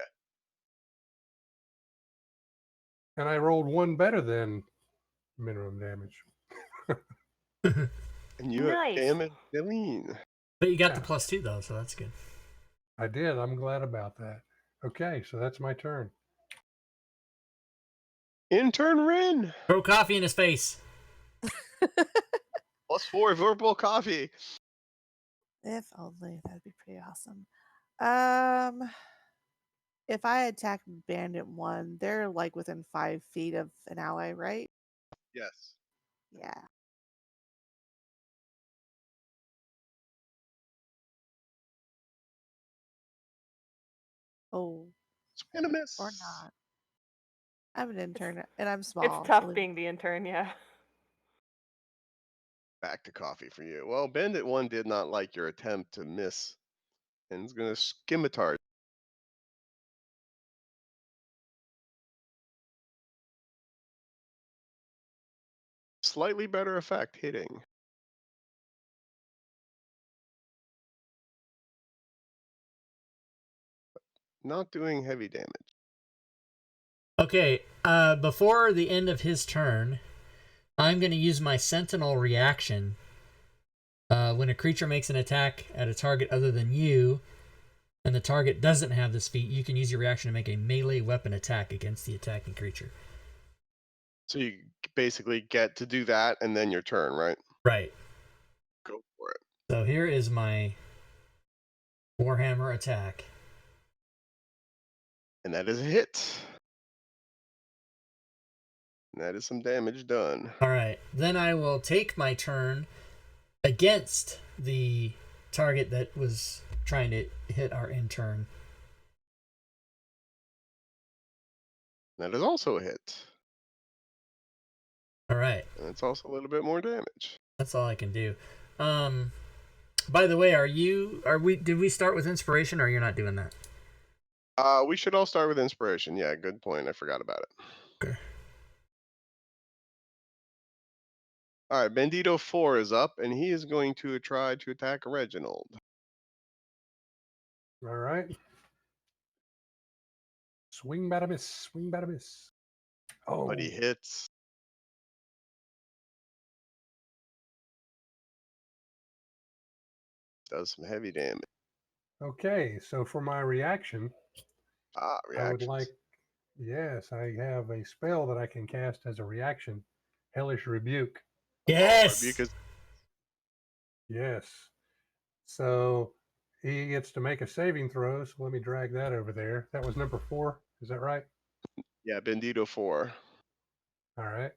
And I rolled one better than minimum damage. And you Nice. damaged Jelaine. But you got Yeah. the +2 though, so that's good. I did. I'm glad about that. Okay, so that's my turn. Intern Rin. Throw coffee in his face. +4 verbal coffee. If only, that'd be pretty awesome. If I attack Bandit 1, they're like within 5 feet of an ally, right? Yes. Yeah. Oh, Swing and a miss. or not. I'm an intern and I'm small. It's so tough leave- being the intern, yeah. Back to coffee for you. Well, Bandit 1 did not like your attempt to miss. And is going to scimitar. Slightly better effect hitting. Not doing heavy damage. Okay, before the end of his turn, I'm going to use my Sentinel reaction. When a creature makes an attack at a target other than you, and the target doesn't have this feat, you can use your reaction to make a melee weapon attack against the attacking creature. So you basically get to do that and then your turn, right? Right. Go for it. So here is my Warhammer attack. And that is a hit. And that is some damage done. All right. Then I will take my turn against the target that was trying to hit our intern. That is also a hit. All right. And it's also a little bit more damage. That's all I can do. By the way, did we start with inspiration, or you're not doing that? We should all start with inspiration. Yeah, good point. I forgot about it. Okay. All right, Bandito 4 is up, and he is going to try to attack Reginald. All right. Swing, bat, a miss. Swing, bat, a miss. Oh, But he hits. Does some heavy damage. okay. So for my reaction, I would Reactions. like, yes, I have a spell that I can cast as a reaction, Hellish Rebuke. Yes. Rebuke is Yes. So he gets to make a saving throw. So let me drag that over there. That was number 4. Is that right? Yeah, Bandito 4. All right.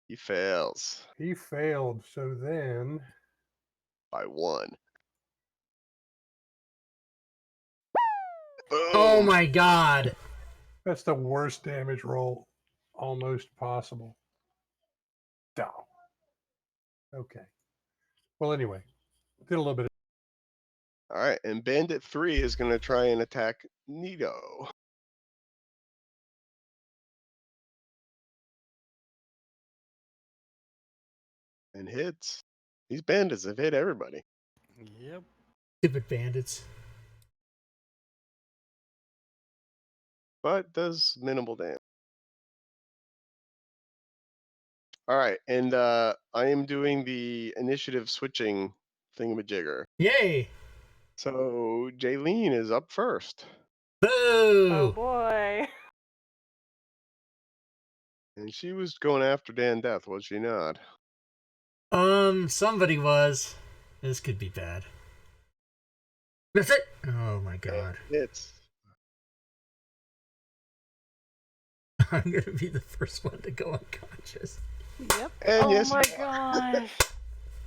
He fails He failed. So then, by 1. Boom. Oh my god. that's the worst damage roll almost possible. Down. Okay. Well, anyway, did a little bit. All right, and Bandit 3 is going to try and attack Nito. And hits. These bandits have hit everybody. Yep. Stupid bandits. But does minimal damage. All right, and I am doing the initiative switching thingamajigger. Yay. So Jaylene is up first. Boo. Oh boy. And she was going after Dan Death, was she not? Somebody was. This could be bad. That's it. Oh my god. It's I'm gonna be the first one to go unconscious. Yep. and Oh yes, my you are. gosh.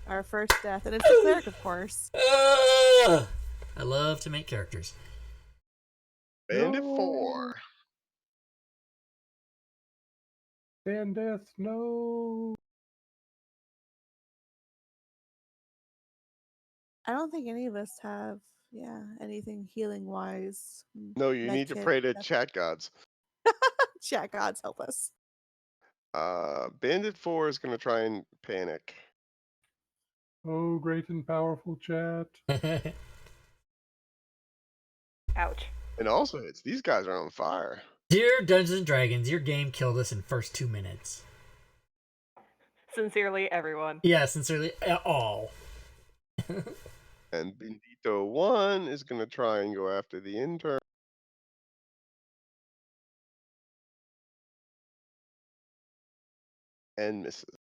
Our first death. And it's the cleric, of course. I love to make characters. Bandit No. 4. Dan Death, no. I don't think any of us have, anything healing wise. No, you need to pray to chat gods. Chat gods help us. Bandit 4 is going to try and panic. Oh, great and powerful chat. Ouch. And also hits. These guys are on fire. Dear Dungeons and Dragons, your game killed us in first 2 minutes. Sincerely, everyone. Yeah, sincerely, all. And Bandito 1 is going to try and go after the intern. And misses.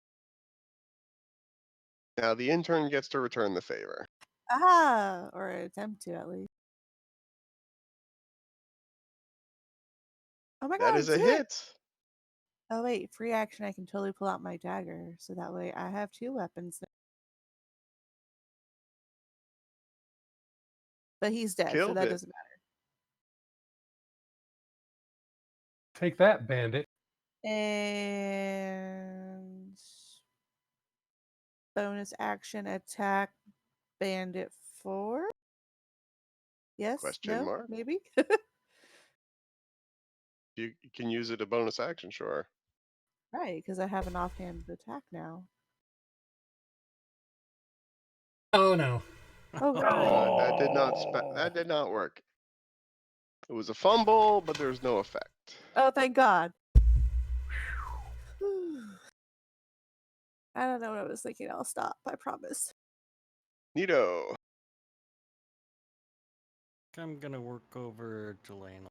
Now the intern gets to return the favor. Or attempt to at least. Oh my god, That is a it's hit. Oh wait, free action, I can totally pull out my dagger, so that way I have 2 weapons now. But he's dead, so Killed that it. doesn't matter. Take that, bandit. And bonus action attack bandit 4. Yes? Question No? mark? Maybe? You can use it a bonus action, sure. Right, because I have an offhand attack now. Oh no. Oh god. That did not work. It was a fumble, but there's no effect. Oh, thank god. I don't know what I was thinking. I'll stop, I promise. Neato. I'm gonna work over Jelaine.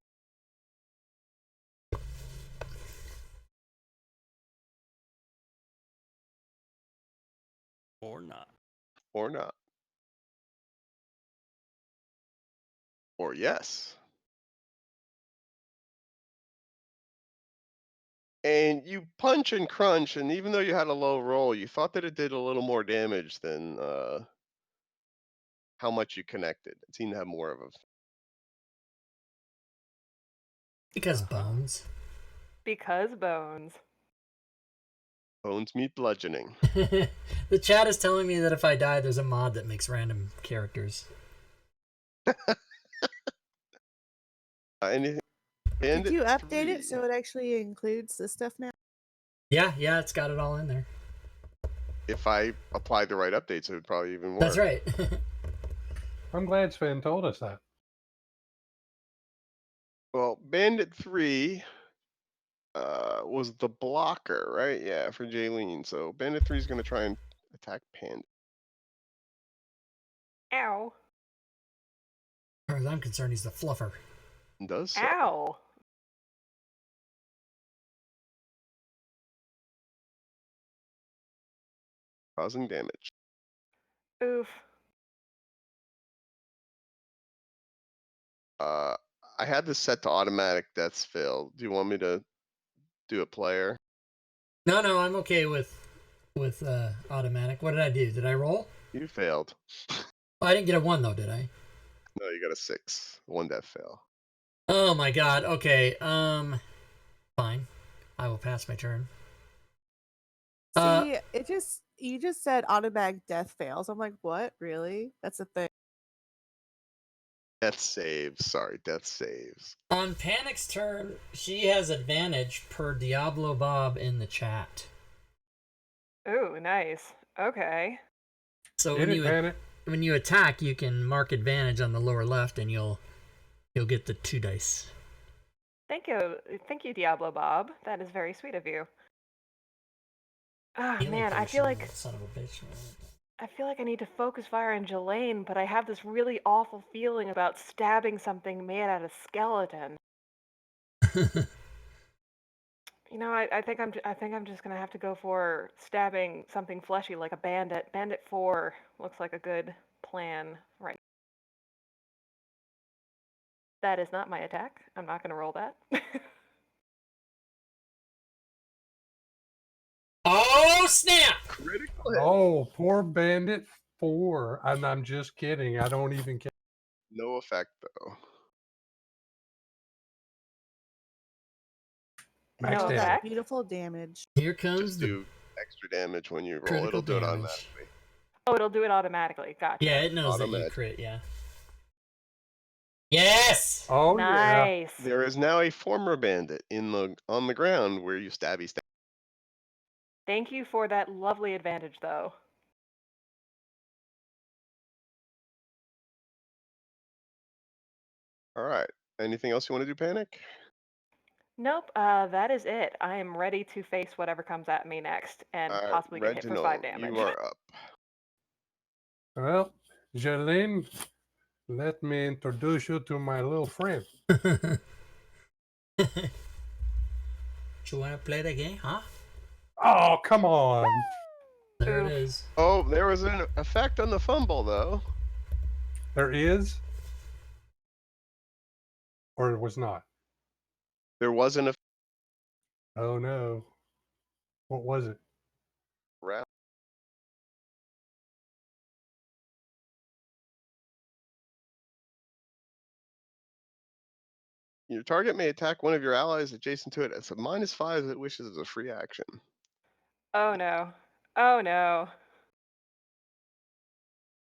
Or not. Or not. Or yes. And you punch and crunch, and even though you had a low roll, you thought that it did a little more damage than how much you connected. It seemed to have more of a... Because bones. Because bones. Bones meet bludgeoning. The chat is telling me that if I die, there's a mod that makes random characters. Anything? Did you update 3. it so it actually includes this stuff now? Yeah, it's got it all in there. If I applied the right updates, it would probably even work. That's right. I'm glad Sven told us that. Well, Bandit 3 was the blocker, right? Yeah, for Jaylene. So Bandit 3 is going to try and attack Panda. Ow. As far as I'm concerned, he's the fluffer. Does so. Ow. Causing damage. Oof. I had this set to automatic deaths fail. Do you want me to do a player? No, I'm okay with automatic. What did I do? Did I roll? You failed. Oh, I didn't get a 1 though, did I? No, you got a 6. 1 death fail. Oh my god. Okay. Fine. I will pass my turn. See, you just said automatic death fails. I'm like, what? Really? That's a thing. Death saves. Sorry, death saves. On Panic's turn, she has advantage per Diablo Bob in the chat. Ooh, nice. Okay. So Get it, Panic? when you attack, you can mark advantage on the lower left, and you'll get the 2 dice. Thank you, Diablo Bob. That is very sweet of you. Ah, Healing man, I potion, feel like son of a bitch. I need to focus fire on Jelaine, but I have this really awful feeling about stabbing something made out of skeleton. You know, I think I'm just gonna have to go for stabbing something fleshy like a bandit. Bandit 4 looks like a good plan right. That is not my attack. I'm not gonna roll that. Oh snap! Critical hit. Oh, poor Bandit 4. And I'm just kidding. I don't even care. No effect though. Max No damage. effect. Beautiful damage. Here comes Just the do extra damage when you roll. critical It'll do it damage. automatically. Oh, it'll do it automatically. Gotcha. Yeah, it knows that you Automatic. crit. Yeah. Yes. Oh, yeah. Nice. There is now a former bandit on the ground where you stabby stab. Thank you for that lovely advantage, though. All right. Anything else you want to do, Panic? Nope, that is it. I am ready to face whatever comes at me next and possibly get hit for 5 Reginald, damage. you are up. Well, Jeline, let me introduce you to my little friend. You want to play the game, huh? Oh, come on. There Oof. it is. Oh, there was an effect on the fumble, though. There is? Or it was not? There wasn't a Oh, no. What was it? round. Your target may attack one of your allies adjacent to it. It's a -5 as it wishes as a free action. Oh no. Oh no.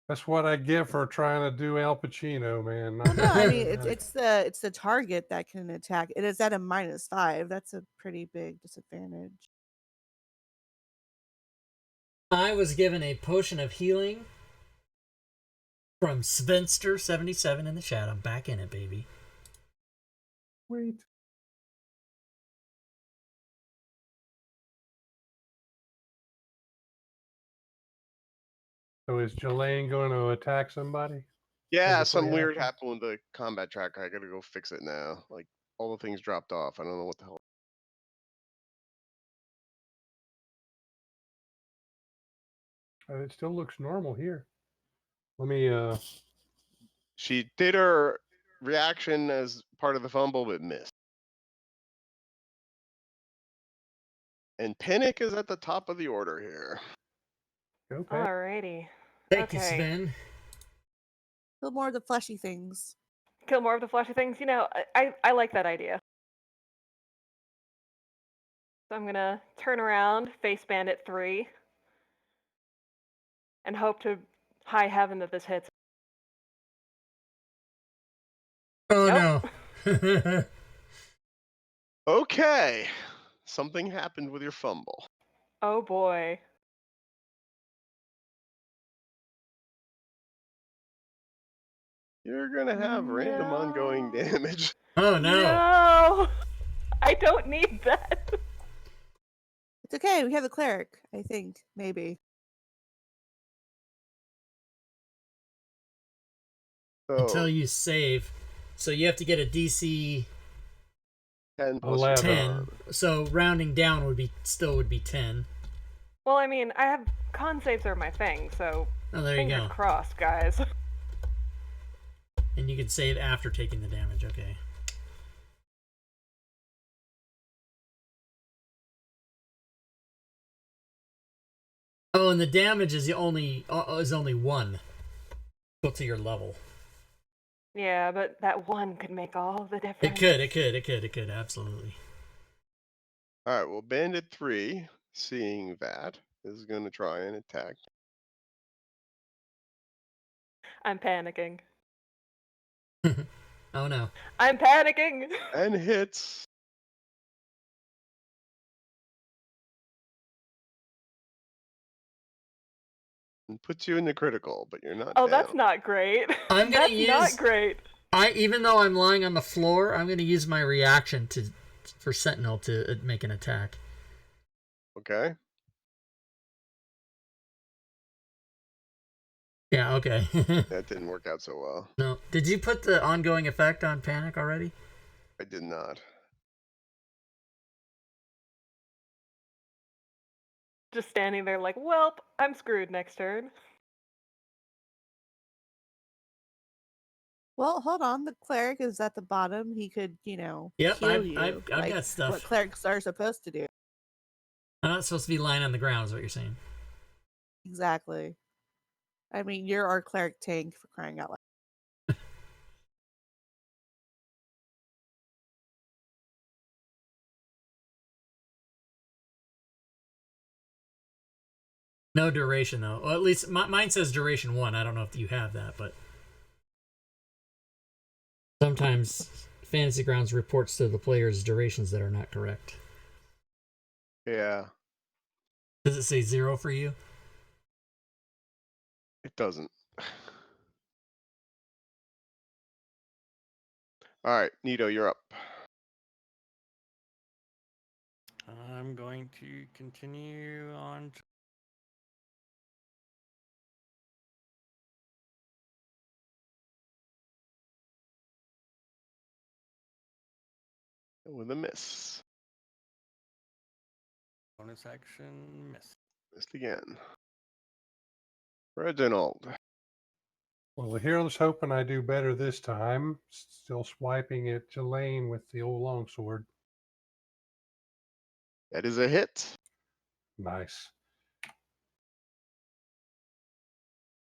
That's what I get for trying to do Al Pacino, man. Well, no, I mean Not- it's the target that can attack. It is at a -5. That's a pretty big disadvantage. I was given a potion of healing from Svenster77 in the chat. I'm back in it, baby. Wait. So is Jelaine going to attack somebody? Yeah, a something free weird action? happened with the combat tracker. I gotta go fix it now. Like all the things dropped off. I don't know what the hell. It still looks normal here. Let me. She did her reaction as part of the fumble, but missed. And Panic is at the top of the order here. Okay. Alrighty. Thank you, Okay. Sven. Kill more of the fleshy things. Kill more of the flashy things. You know, I like that idea. So I'm gonna turn around, face Bandit 3, and hope to high heaven that this hits. Oh Nope. no. Okay. Something happened with your fumble. Oh boy. You're gonna have random ongoing No. damage. Oh no. No. I don't need that. It's okay. We have the cleric. I think maybe. Until So you save. So you have to get a DC 10 plus 11. 10. So rounding down would be 10. Well, I mean, I have con saves are my thing, so Oh, there you fingers go. crossed, guys. And you can save after taking the damage. Okay. Oh, and the damage is only 1 equal to your level. Yeah, but that one could make all the difference. It could, absolutely. all right, well, Bandit 3, seeing that, is gonna try and attack. I'm panicking. Oh no. I'm panicking. And hits. And puts you in the critical, but you're not Oh, down. that's not great. I'm gonna That's not use- great. Even though I'm lying on the floor, I'm gonna use my reaction for Sentinel to make an attack. Okay. Yeah, okay. That didn't work out so well. No. Did you put the ongoing effect on Panic already? I did not. Just standing there like, welp, I'm screwed next turn. Well, hold on. The cleric is at the bottom. He could, Yep, heal I've you. got What stuff. clerics are supposed to do. I'm not supposed to be lying on the ground, is what you're saying. Exactly. I mean, you're our cleric tank for crying out loud. No duration though. Well, at least mine says duration 1. I don't know if you have that, but sometimes Fantasy Grounds reports to the players durations that are not correct. Yeah, Does it say 0 for you? it doesn't. All right, Nito, you're up. I'm going to continue on. With a miss. Bonus action, miss. Missed again. Reginald. Well, here's hoping I do better this time. Still swiping at Jelaine with the old longsword. That is a hit. Nice.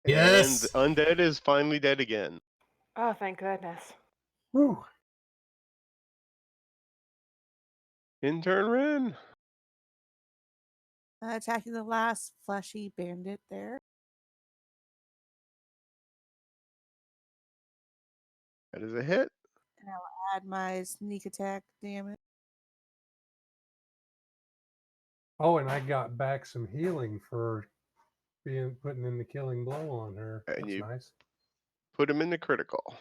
Yes. And the undead is finally dead again. Oh, thank goodness. Woo. Intern Ren. Attacking the last fleshy bandit there. That is a hit. And I'll add my sneak attack damage. Oh, and I got back some healing for putting in the killing blow on her. And That's you- nice. Put him in the critical.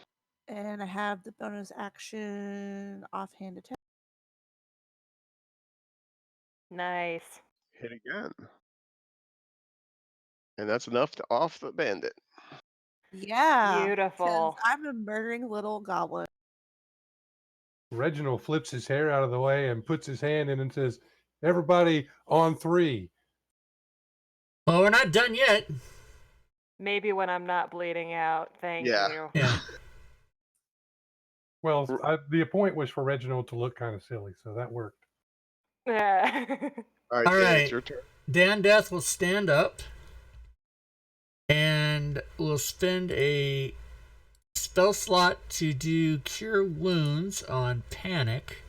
And I have the bonus action offhand attack. Nice. Hit again. And that's enough to off the bandit. Yeah. Beautiful. I'm a murdering little goblin. Reginald flips his hair out of the way and puts his hand in and says, "Everybody on 3." Well, we're not done yet. Maybe when I'm not bleeding out. Thank Yeah. you. Yeah. Well, the point was for Reginald to look kind of silly, so that worked. Yeah. All right, All Dan, right. it's your turn. Dan Death will stand up and will spend a spell slot to do Cure Wounds on Panic.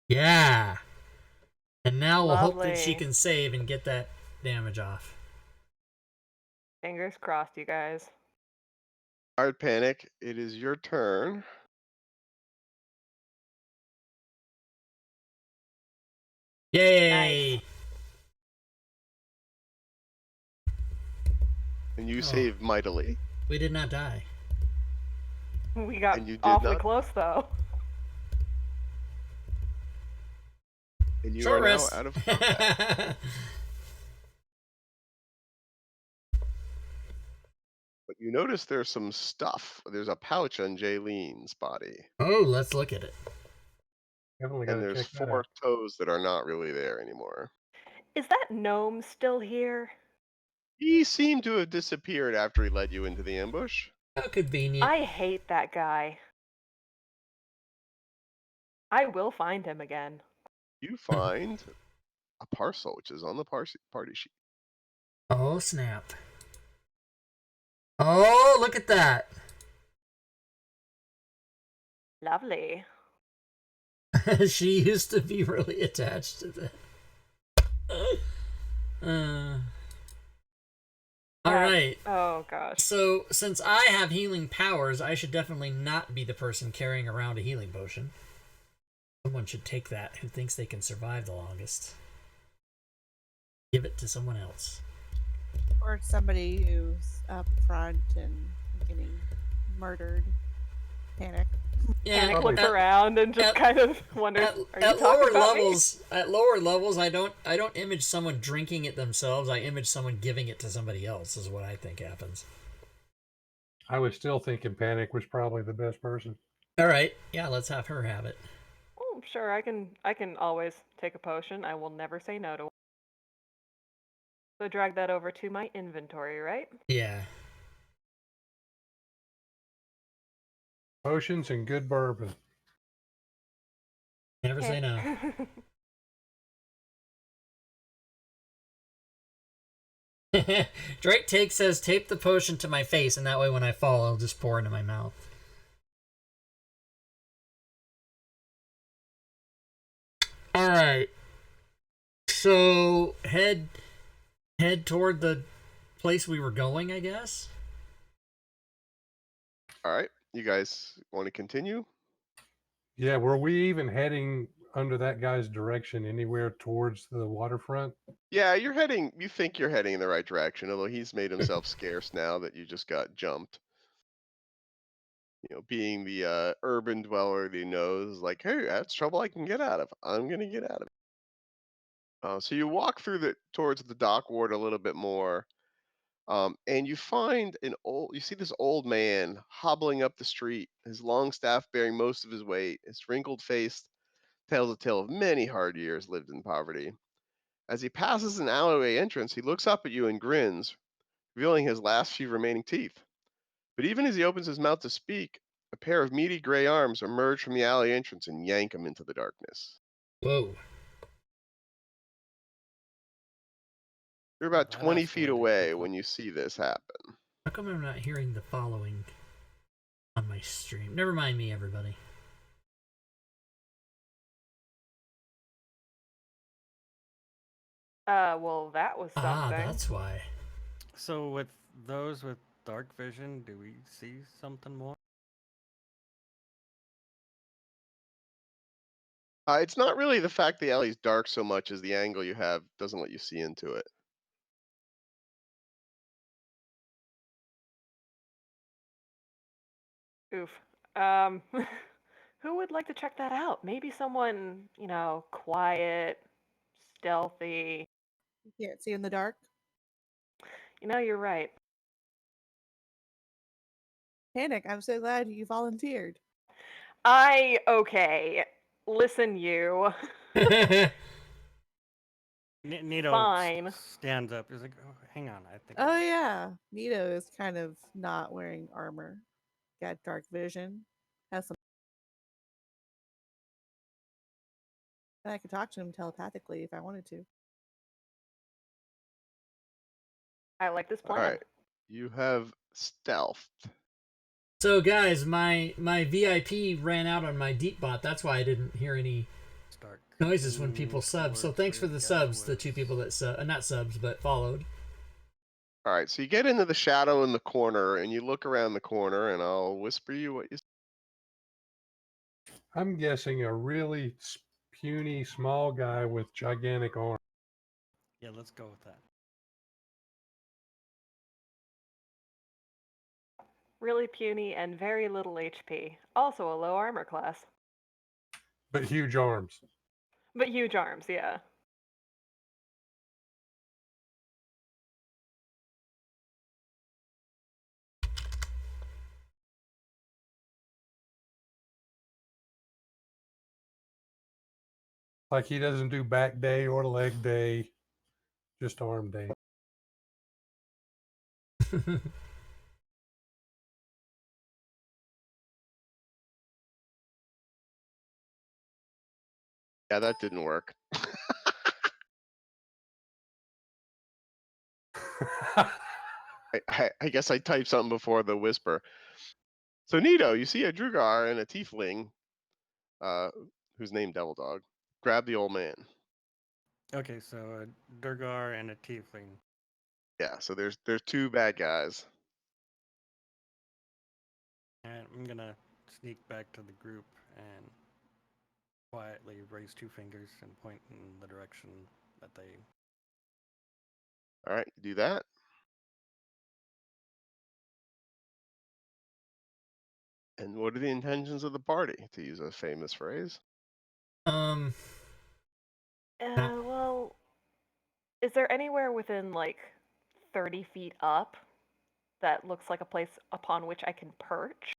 Yeah. And now we'll hope that she Lovely. can save and get that damage off. Fingers crossed, you guys. All right, Panic, it is your turn. Yay! Nice. And you Oh. save mightily. We did not die. We got And you did awfully not. close, though. And you Short are now rest. out of combat. But you notice there's some stuff. There's a pouch on Jaylene's body. Oh, let's look at it. Definitely got And to there's check that 4 out. toes that are not really there anymore. Is that gnome still here? He seemed to have disappeared after he led you into the ambush. How convenient. I hate that guy. I will find him again. You find a parcel, which is on the party sheet. Oh, snap. Oh, look at that. Lovely. She used to be really attached to that. All right. Oh, gosh. So, since I have healing powers, I should definitely not be the person carrying around a healing potion. Someone should take that who thinks they can survive the longest. Give it to someone else. Or somebody who's up front and getting murdered. Panic. Yeah, Panic probably. looks around and just kind of wonders, are you at talking lower about me? levels, at lower levels, I don't image someone drinking it themselves. I image someone giving it to somebody else. Is what I think happens. I was still thinking Panic was probably the best person. All right, yeah, let's have her have it. Oh, sure, I can always take a potion. I will never say no to one. So drag that over to my inventory, right? Yeah. Potions and good bourbon. Never say no. Drake says, tape the potion to my face, and that way when I fall, I'll just pour into my mouth. All right. So head toward the place we were going, I guess. All right, you guys want to continue? Yeah, were we even heading under that guy's direction anywhere towards the waterfront? Yeah, you think you're heading in the right direction, although he's made himself scarce now that you just got jumped. You know, being the urban dweller that he knows, like, hey, that's trouble I can get out of. I'm gonna get out of it. So you walk through towards the dock ward a little bit more, and you find you see this old man hobbling up the street, his long staff bearing most of his weight. His wrinkled face tells a tale of many hard years lived in poverty. As he passes an alleyway entrance, he looks up at you and grins, revealing his last few remaining teeth. But even as he opens his mouth to speak, a pair of meaty gray arms emerge from the alley entrance and yank him into the darkness. Whoa. You're about That 20 feet escalated away quickly. when you see this happen. How come I'm not hearing the following on my stream? Never mind me, everybody. Well, that was something. Ah, that's why. So with those with dark vision, do we see something more? It's not really the fact the alley's dark so much as the angle you have doesn't let you see into it. Oof. Who would like to check that out? Maybe someone, quiet, stealthy. You can't see in the dark. You know, you're right. Panic, I'm so glad you volunteered. Okay. Listen, you. Nito Fine. stands up. He's like, oh, hang on, I think. Oh yeah, Nito is kind of not wearing armor. Got dark vision. Has some. I could talk to him telepathically if I wanted to. I like this All plan. right. You have stealth. So guys, my VIP ran out on my deep bot. That's why I didn't hear any Start noises when creeping people sub. So towards thanks for where the guy subs, the was. 2 people that not subs but followed. All right. So you get into the shadow in the corner and you look around the corner, and I'll whisper you what you. I'm guessing a really puny small guy with gigantic arms. Yeah, let's go with that. Really puny and very little HP. Also a low armor class. But huge arms. But huge arms, yeah. Like he doesn't do back day or leg day, just arm day. Yeah, that didn't work. I guess I typed something before the whisper. So Nito, you see a Drugar and a Tiefling, who's named Devil Dog. Grab the old man. Okay, so a Durgar and a Tiefling. Yeah. So there's 2 bad guys. And I'm gonna sneak back to the group and quietly raise 2 fingers and point in the direction that they. All right, do that. And what are the intentions of the party, to use a famous phrase? um Well, is there anywhere within like 30 feet up that looks like a place upon which I can perch?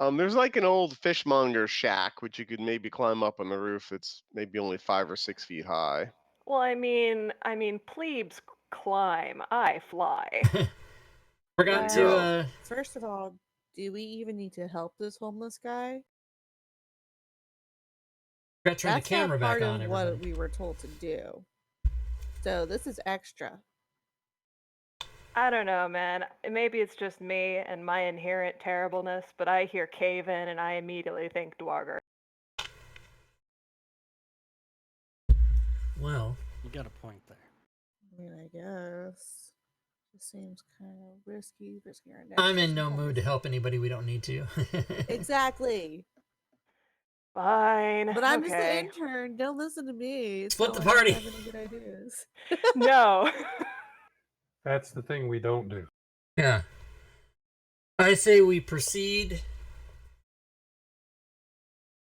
There's like an old fishmonger shack, which you could maybe climb up on the roof. It's maybe only 5 or 6 feet high. Well, I mean, plebes climb, I fly. forgot There you to go. First of all, do we even need to help this homeless guy? forgot to turn the That's not camera back part on, of what everybody. we were told to do. So this is extra. I don't know, man. Maybe it's just me and my inherent terribleness, but I hear cave in and I immediately think Dwarger. Well, You got a point there. I mean, I guess. It seems kind of risky our necks. I'm for in some no mood homeless- to help anybody we don't need to. Exactly. Fine. But I'm just the okay. intern. Don't listen to me. It's Split not the like I party. have any good ideas. No. That's the thing we don't do. Yeah. I say we proceed.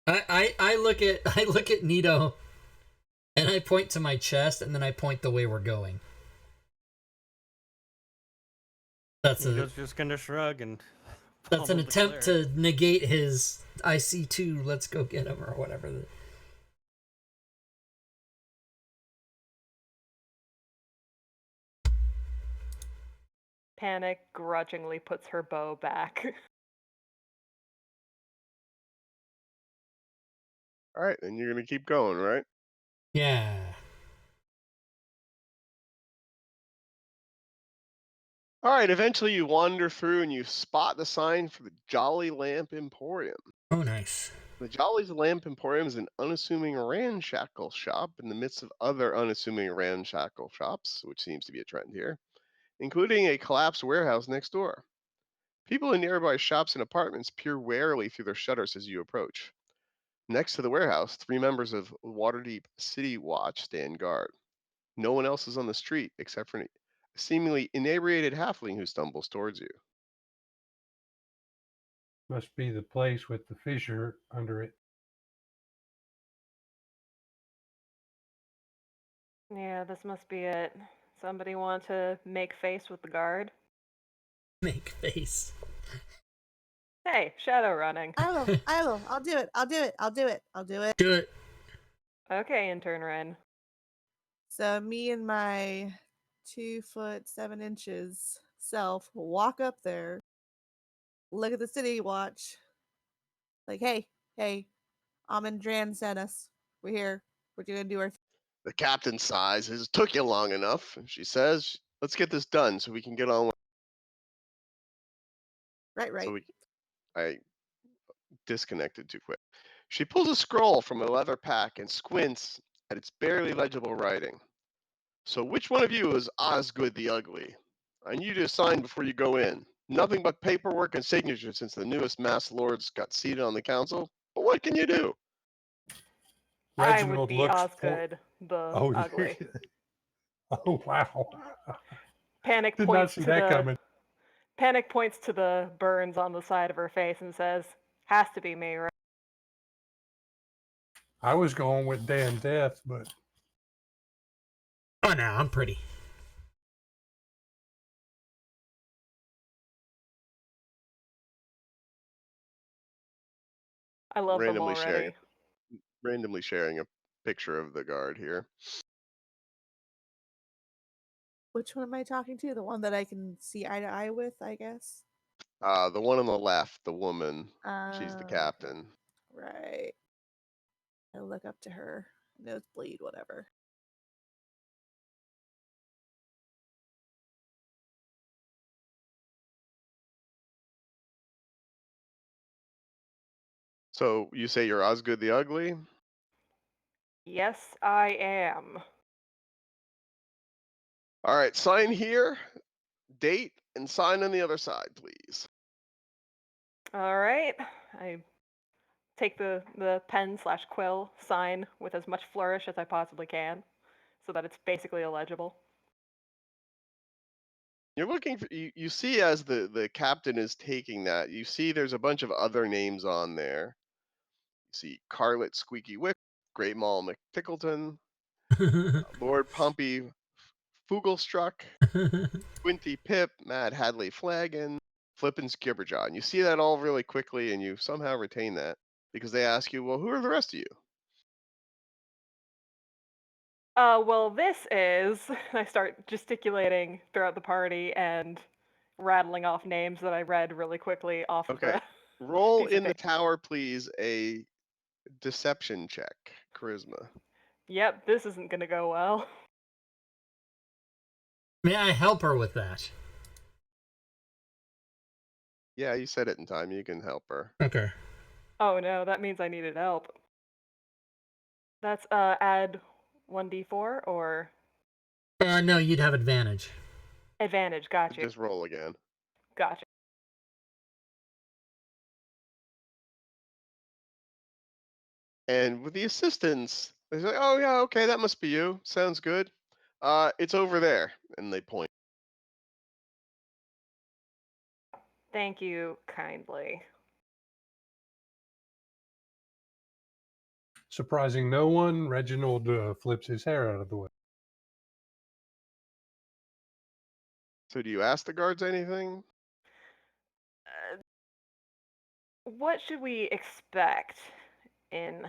I look at Nito and I point to my chest and then I point the way we're going. Nito's just gonna shrug and. That's an pummel the attempt cleric. to negate his I see 2, let's go get him or whatever. Panic grudgingly puts her bow back. All right, then you're gonna keep going, right? Yeah. All right, eventually you wander through and you spot the sign for the Jolly Lamp Emporium. Oh, nice. The Jolly's Lamp Emporium is an unassuming ramshackle shop in the midst of other unassuming ramshackle shops, which seems to be a trend here, including a collapsed warehouse next door. People in nearby shops and apartments peer warily through their shutters as you approach. Next to the warehouse, 3 members of Waterdeep City Watch stand guard. No one else is on the street except for a seemingly inebriated halfling who stumbles towards you. Must be the place with the fissure under it. Yeah, this must be it. Somebody want to make face with the guard? Make face. Hey, shadow running. I will. I will. I'll do it. I'll do it. I'll do it. I'll do it. Do it. Okay, intern Ren. So me and my 2'7" self will walk up there, look at the city watch, like, hey, Amin Dran sent us. We're here. We're gonna do our The captain sighs. It took you long enough. She says, "Let's get this done so we can get on." right. I disconnected too quick. She pulls a scroll from a leather pack and squints at its barely legible writing. So which one of you is Osgood the Ugly? I need you to sign before you go in. Nothing but paperwork and signatures since the newest Mass Lords got seated on the council. But what can you do? I would Reginald be looks Osgood the Oh, ugly. Oh, wow. Panic Did not points see to that the coming. Panic points to the burns on the side of her face and says, "Has to be me, right?" I was going with Dan Death, but Oh, no, I'm pretty. I love them already. Randomly sharing a picture of the guard here. Which one am I talking to? The one that I can see eye to eye with, I guess. The one on the left, the woman, she's the Okay. captain. Right. I look up to her. Nosebleed, whatever. So you say you're Osgood the Ugly? Yes, I am. All right, sign here, date, and sign on the other side, please. All right. I take the pen / quill, sign with as much flourish as I possibly can, so that it's basically illegible. You're looking for, you see as the captain is taking that, you see there's a bunch of other names on there. You see Carlet Squeaky Wick, Great Mall McTickleton, Lord Pompey Fugelstruck, Quinty Pip, Mad Hadley Flagon, Flippin' Skibberjaw. And you see that all really quickly and you somehow retain that because they ask you, well, who are the rest of you? Well, this is. I start gesticulating throughout the party and rattling off names that I read really quickly off of Okay. the Roll piece of in the paper. tower, please, a deception check, charisma. Yep, this isn't gonna go well. May I help her with that? Yeah, you said it in time. You can help her. Okay. Oh no, that means I needed help. That's add 1d4 or No, you'd have advantage. advantage. Got you. Just roll again. Gotcha. And with the assistants, they say, oh, yeah, okay, that must be you. Sounds good. It's over there. And they point. Thank you kindly. surprising no one, Reginald flips his hair out of the way. So do you ask the guards anything? What should we expect in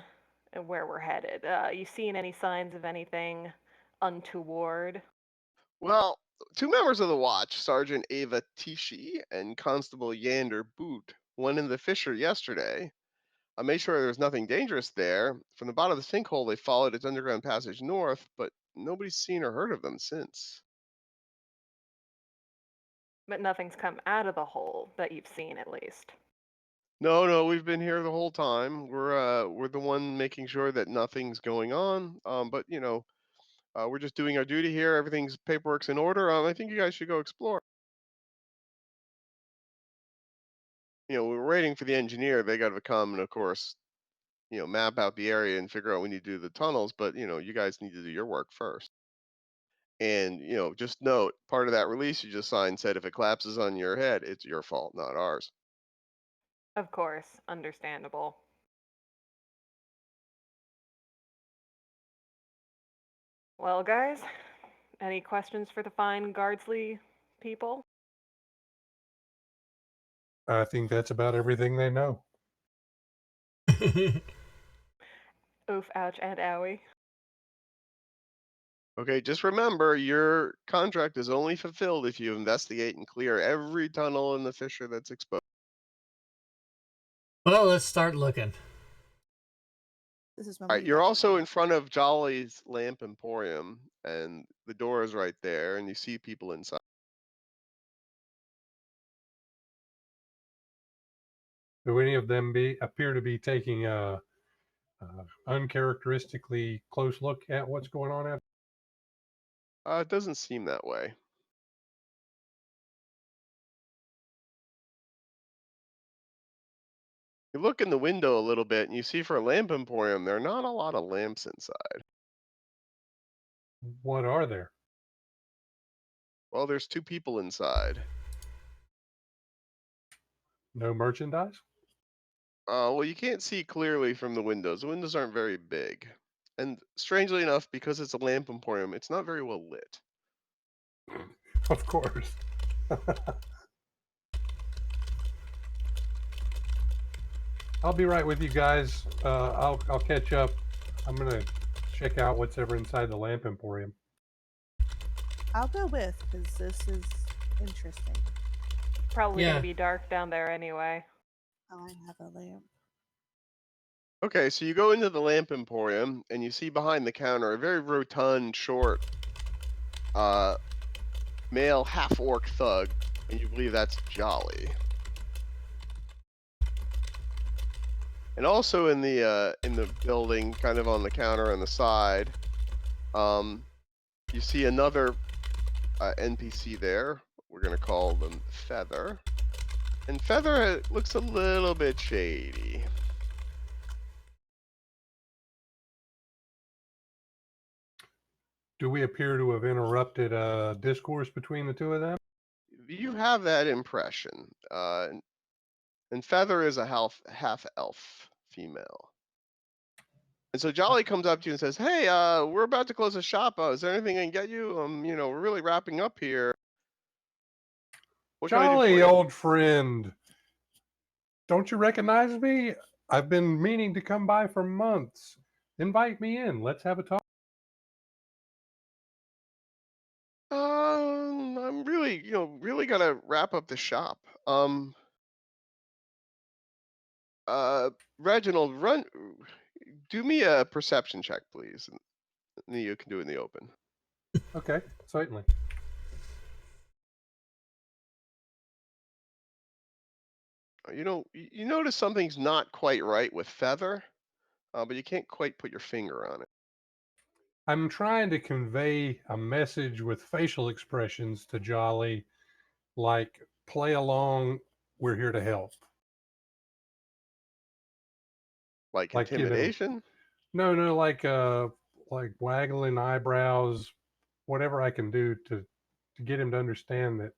where we're headed? You seen any signs of anything untoward? Well, two members of the watch, Sergeant Ava Tichy and Constable Yander Boot, went in the fissure yesterday. I made sure there was nothing dangerous there. From the bottom of the sinkhole, they followed its underground passage north, but nobody's seen or heard of them since. But nothing's come out of the hole that you've seen, at least. No, we've been here the whole time. We're the one making sure that nothing's going on. But we're just doing our duty here. Everything's paperwork's in order. I think you guys should go explore. We're waiting for the engineer. They got to come and, of course, map out the area and figure out when you do the tunnels. But you guys need to do your work first. And just note, part of that release you just signed said if it collapses on your head, it's your fault, not ours. Of course, understandable. Well, guys, any questions for the fine Guardsley people? I think that's about everything they know. Oof, ouch, and owie. Okay, just remember your contract is only fulfilled if you investigate and clear every tunnel in the fissure that's exposed. Well, let's start looking. This is when All we right, do you're that. also in front of Jolly's Lamp Emporium, and the door is right there, and you see people inside. Do any of them appear to be taking a uncharacteristically close look at what's going on out? It doesn't seem that way. You look in the window a little bit, and you see for a lamp emporium, there are not a lot of lamps inside. What are there? Well, there's 2 people inside. No merchandise? Well, you can't see clearly from the windows. The windows aren't very big. And strangely enough, because it's a lamp emporium, it's not very well lit. Of course. I'll be right with you guys. I'll catch up. I'm gonna check out what's ever inside the lamp emporium. I'll go with because this is interesting. Probably Yeah. gonna be dark down there anyway. I have a lamp. Okay, so you go into the lamp emporium, and you see behind the counter a very rotund, short, male half-orc thug, and you believe that's Jolly. And also in the building, kind of on the counter on the side, you see another NPC there. We're gonna call them Feather. And Feather looks a little bit shady. Do we appear to have interrupted a discourse between the two of them? You have that impression. And Feather is a half elf female. And so Jolly comes up to you and says, "Hey, we're about to close the shop. Is there anything I can get you? We're really wrapping up here. What can I do for Jolly you?" old friend. Don't you recognize me? I've been meaning to come by for months. Invite me in. Let's have a talk. I'm really gotta wrap up the shop. Reginald, do me a perception check, please. And you can do it in the open. Okay, certainly. You notice something's not quite right with Feather, but you can't quite put your finger on it. I'm trying to convey a message with facial expressions to Jolly, like play along, we're here to help. Like Like, intimidation? no, like waggling eyebrows, whatever I can do to get him to understand that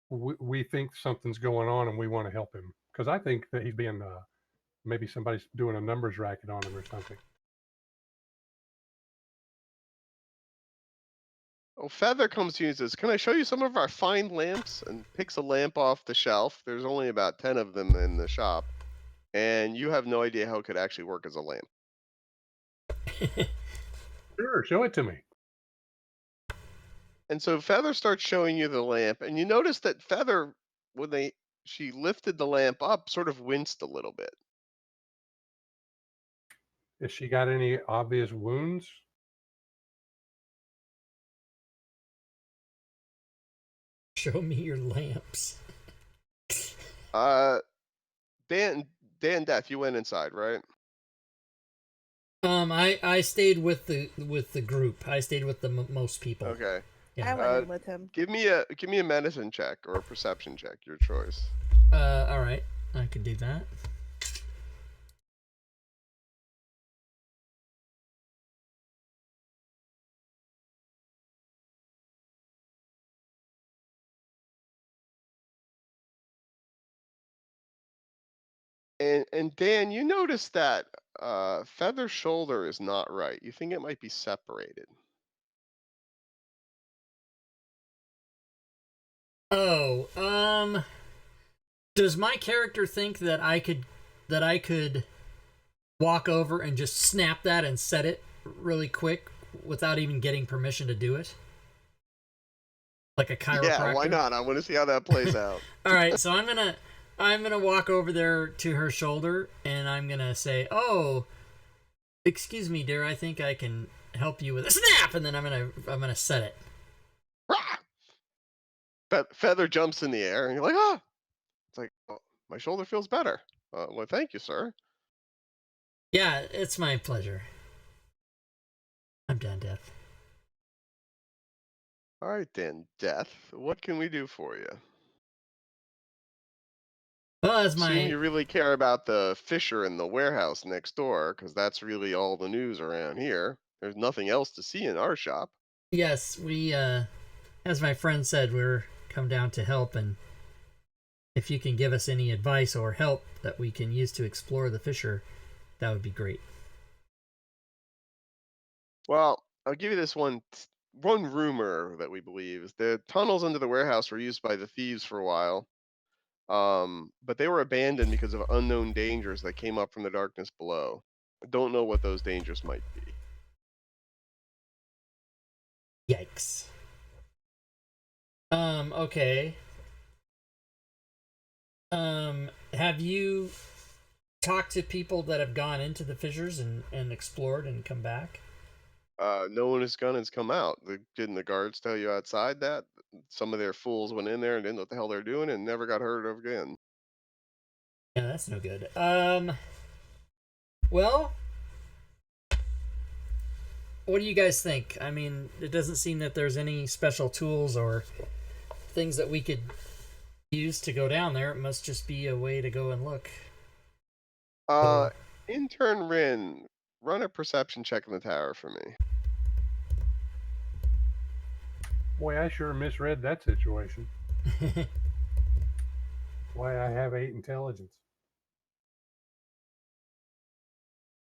we think something's going on and we want to help him. Because I think that he's being maybe somebody's doing a numbers racket on him or something. Oh, Feather comes to you and says, "Can I show you some of our fine lamps?" And picks a lamp off the shelf. There's only about 10 of them in the shop. And you have no idea how it could actually work as a lamp. Sure, show it to me. And so Feather starts showing you the lamp, and you notice that Feather, she lifted the lamp up, sort of winced a little bit. Has she got any obvious wounds? Show me your lamps. Dan Death, you went inside, right? I stayed with the group. I stayed with the most people. Okay. Yeah. I went in with him. Give me a medicine check or a perception check, your choice. All right, I could do that. And Dan, you notice that Feather shoulder is not right. You think it might be separated. Oh, does my character think that I could walk over and just snap that and set it really quick without even getting permission to do it? Like a chiropractor? Yeah, why not? I want to see how that plays out. All right, so I'm gonna walk over there to her shoulder and I'm gonna say, "Oh, excuse me, dear. I think I can help you with a snap," and then I'm gonna set it. Feather jumps in the air, and you're like, ah! It's like, oh, my shoulder feels better. Well, thank you, sir. Yeah, it's my pleasure. I'm done, Death. All right, then, Death. What can we do for you? Well, as Assume my you really care about the Fisher in the warehouse next door, because that's really all the news around here. There's nothing else to see in our shop. yes, we as my friend said, we're come down to help, and if you can give us any advice or help that we can use to explore the Fisher, that would be great. Well, I'll give you this one rumor that we believe is the tunnels under the warehouse were used by the thieves for a while. But they were abandoned because of unknown dangers that came up from the darkness below. I don't know what those dangers might be. Yikes. Okay. Have you talked to people that have gone into the fissures and explored and come back? No one has gone and come out. Didn't the guards tell you outside that? Some of their fools went in there and didn't know what the hell they're doing and never got heard of again. Yeah, that's no good. Well, what do you guys think? I mean, it doesn't seem that there's any special tools or things that we could use to go down there. It must just be a way to go and look. Intern Rin, run a perception check in the tower for me. Boy, I sure misread that situation. Why I have 8 intelligence.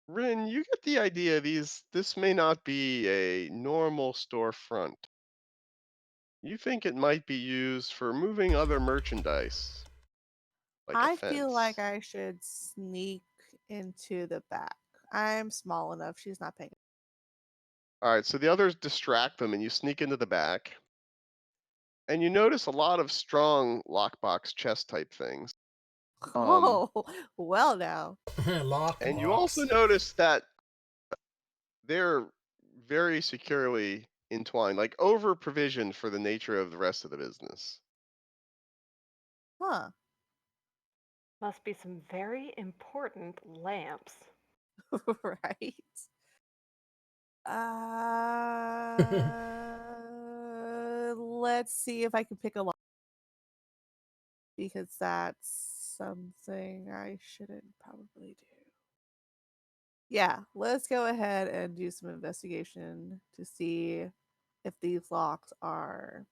Rin, you get the idea this may not be a normal storefront. You think it might be used for moving other merchandise, like a I feel like fence. I should sneak into the back. I'm small enough. She's not paying. All right, so the others distract them, and you sneak into the back, and you notice a lot of strong lockbox chest type things. Oh, well now. And you also notice that they're very securely entwined, like over provisioned for the nature of the rest of the business. Huh. Must be some very important lamps. Right. Let's see if I can pick a lock, because that's something I shouldn't probably do. Yeah, let's go ahead and do some investigation to see if these locks are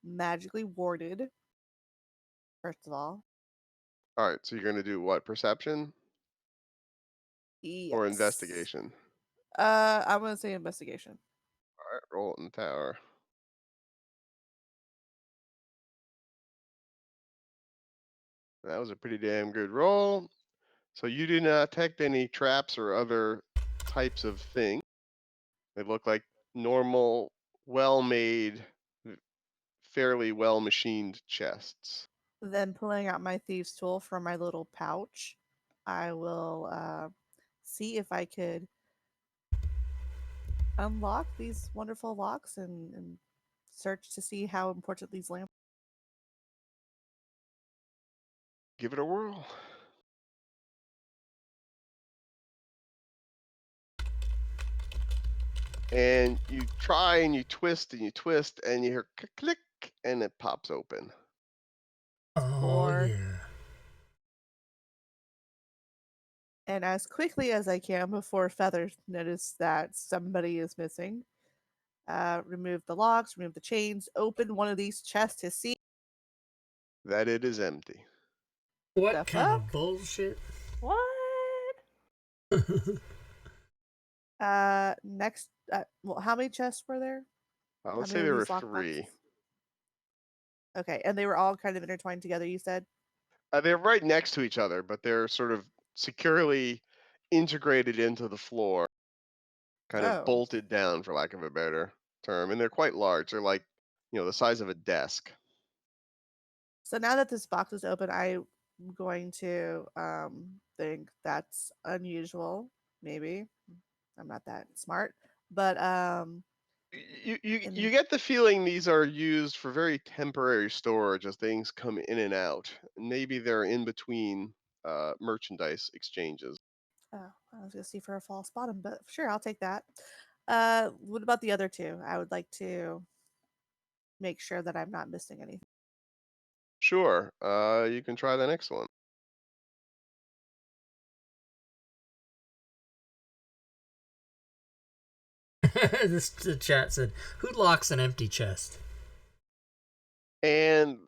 magically warded. First of all, All right, so you're going to do what? Perception or yes. investigation? I'm gonna say investigation. All right, roll it in the tower. That was a pretty damn good roll. So you do not detect any traps or other types of things. They look like normal, well-made, fairly well-machined chests. Then pulling out my thieves' tool from my little pouch, I will see if I could unlock these wonderful locks and search to see how important these lamps. Give it a whirl. And you try and you twist and you twist and you hear click and it pops open. Oh, yeah. And as quickly as I can before Feathers notice that somebody is missing, remove the locks, remove the chains, open one of these chests to see That it is empty. What the kind fuck. of bullshit? What? Next, well, how many chests were there? I How would say many of there were these lockboxes? 3. Okay, and they were all kind of intertwined together, you said? They're right next to each other, but they're sort of securely integrated into the floor, kind of Oh. bolted down, for lack of a better term. And they're quite large. They're like, the size of a desk. So now that this box is open, I'm going to think that's unusual. Maybe I'm not that smart, but You in get the feeling these are used for very temporary storage as things come in and out. Maybe they're in between merchandise exchanges. oh, I was gonna see for a false bottom, but sure, I'll take that. What about the other two? I would like to make sure that I'm not missing anything. Sure, you can try the next one. The chat said, "Who locks an empty chest?" And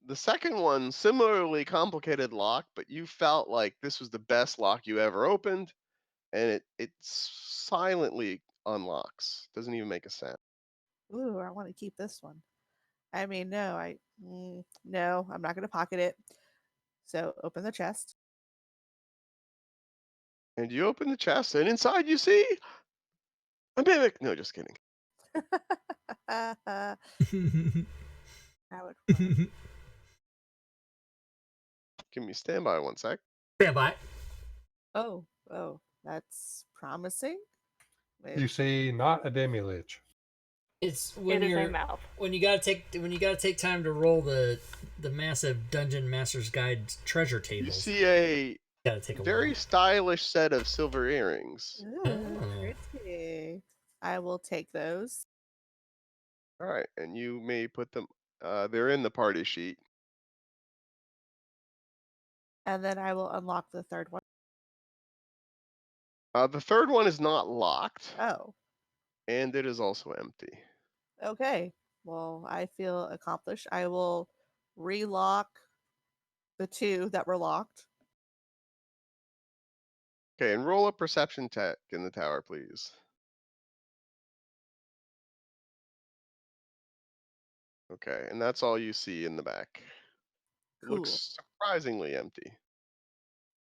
the second one, similarly complicated lock, but you felt like this was the best lock you ever opened, and it silently unlocks. Doesn't even make a sound. Ooh, I want to keep this one. I mean, no, I'm not gonna pocket it. So open the chest. And you open the chest, and inside you see a mimic. No, just kidding. I would run. Give me standby 1 sec. Stand by. Oh, that's promising. Wait, You see, not a demi-lich. It's when It is a you're mouth. when you gotta take time to roll the massive Dungeon Master's Guide treasure You tables. see a Gotta take a very while. stylish set of silver earrings. ooh, Oh. pretty. I will take those. All right, and you may put them. They're in the party sheet. And then I will unlock the third one. The third one is not locked, Oh, and it is also empty. okay. Well, I feel accomplished. I will relock the two that were locked. Okay, and roll a perception check in the tower, please. Okay, and that's all you see in the back. Cool. Looks surprisingly empty.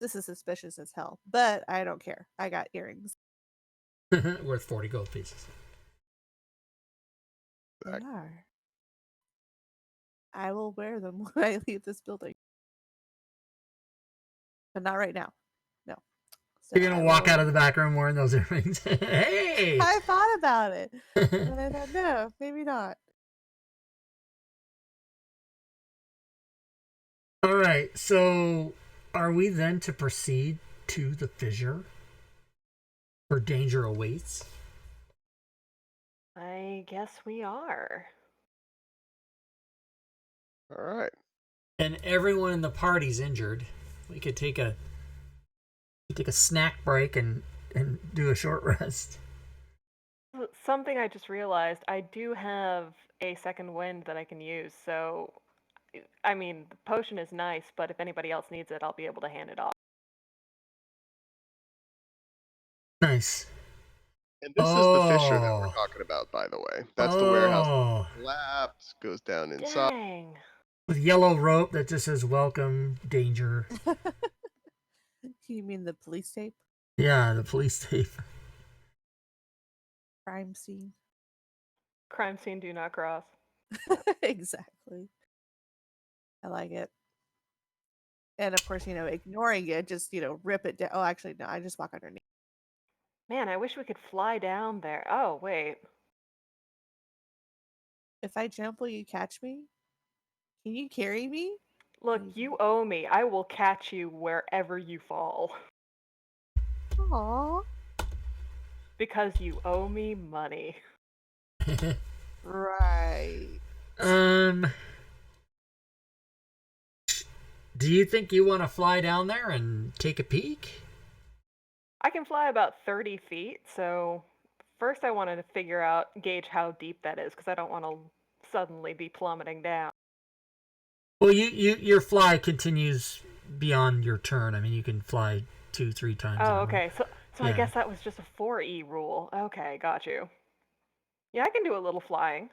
This is suspicious as hell, but I don't care. I got earrings. Worth 40 gold pieces. They are. I will wear them when I leave this building. But not right now. No. So You're gonna walk out of the back room wearing those earrings. Hey! I thought about it. And I thought, no, maybe not. All right. So, are we then to proceed to the fissure, where danger awaits? I guess we are. All right. And everyone in the party's injured. We could take a snack break and do a short rest. Something I just realized, I do have a second wind that I can use, so I mean, the potion is nice, but if anybody else needs it, I'll be able to hand it off. Nice. And this is the fissure that we're talking about, by the way. That's the warehouse that collapsed, goes down inside. Dang. With yellow rope that just says "Welcome, danger." You mean the police tape? Yeah, the police tape. Crime scene. Crime scene, do not cross. Exactly. I like it. And of course, ignoring it, just, rip it down. Oh, actually, no, I just walk underneath. Man, I wish we could fly down there. Oh, wait. If I jump, will you catch me? Can you carry me? Look, you owe me. I will catch you wherever you fall. Aww. Because you owe me money. Right. Do you think you want to fly down there and take a peek? I can fly about 30 feet, so first I wanted to gauge how deep that is, because I don't want to suddenly be plummeting down. Well, your fly continues beyond your turn. I mean, you can fly 2-3 times. Oh, okay. So I guess that was just a 4E rule. Okay, got you. Yeah, I can do a little flying.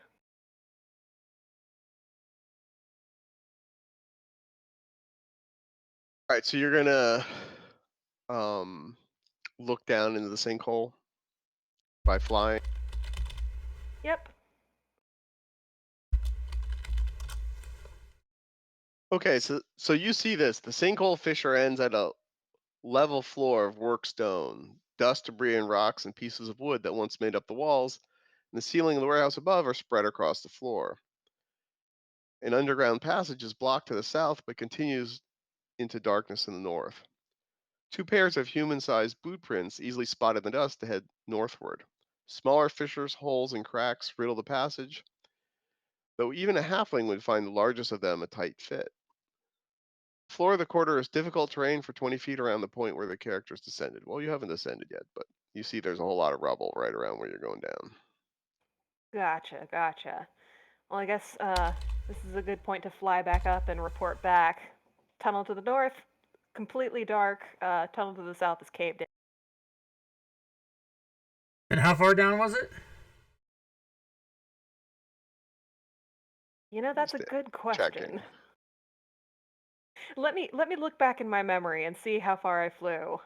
All right, so you're gonna look down into the sinkhole by flying. Yep. Okay, so you see this. The sinkhole fissure ends at a level floor of work stone. Dust, debris, and rocks and pieces of wood that once made up the walls and the ceiling of the warehouse above are spread across the floor. An underground passage is blocked to the south but continues into darkness in the north. Two pairs of human-sized boot prints, easily spotted in the dust, to head northward. Smaller fissures, holes, and cracks riddle the passage, though even a halfling would find the largest of them a tight fit. The floor of the corridor is difficult terrain for 20 feet around the point where the characters descended. Well, you haven't descended yet, but you see there's a whole lot of rubble right around where you're going down. Gotcha. Well, I guess this is a good point to fly back up and report back. Tunnel to the north, completely dark. Tunnel to the south is caved in. And how far down was it? You know, that's a Just good question. checking. Let me look back in my memory and see how far I flew.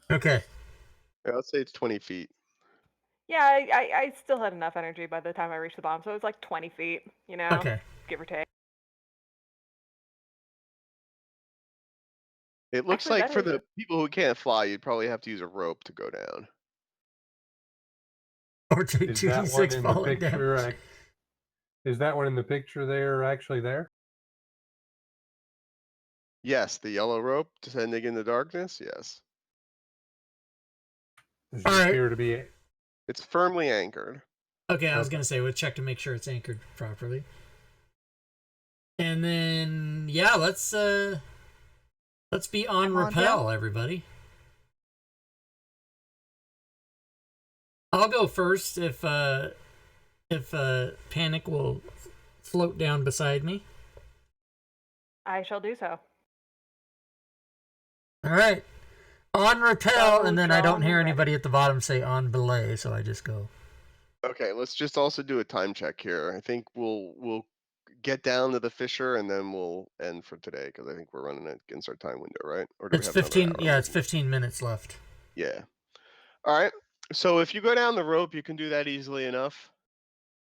Okay. Yeah, let's say it's 20 feet. Yeah, I still had enough energy by the time I reached the bottom, so it was like 20 feet, you know, Okay. give or take. It looks Actually, like that for is the people who can't fly, you'd probably have to use a rope to go down. Or take Is that one 2d6 in the falling picture? damage. Is that one in the picture there actually there? Yes, the yellow rope descending in the darkness. Yes, Does All it right. appear to be? it's firmly anchored. Okay, I was Okay. gonna say we'll check to make sure it's anchored properly. And then yeah, let's be on I'm on rappel, down. everybody. I'll go first if Panic will float down beside me. I shall do so. All right. On rappel, Bow, and then I don't drawn, hear and anybody ready. at the bottom say on belay, so I just go. Okay, let's just also do a time check here. I think we'll get down to the fissure and then we'll end for today because I think we're running against our time window, right? Or do we It's have another 15. hour? Yeah, it's Maybe. 15 minutes left. Yeah. All right. So if you go down the rope, you can do that easily enough.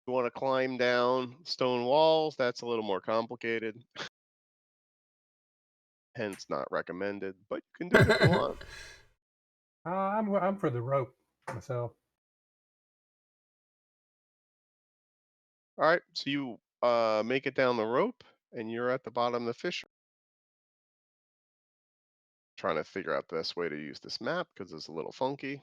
If you want to climb down stone walls, that's a little more complicated. Hence, not recommended. But you can do it if you want. I'm for the rope myself. All right. So you make it down the rope, and you're at the bottom of the fissure. Trying to figure out the best way to use this map because it's a little funky.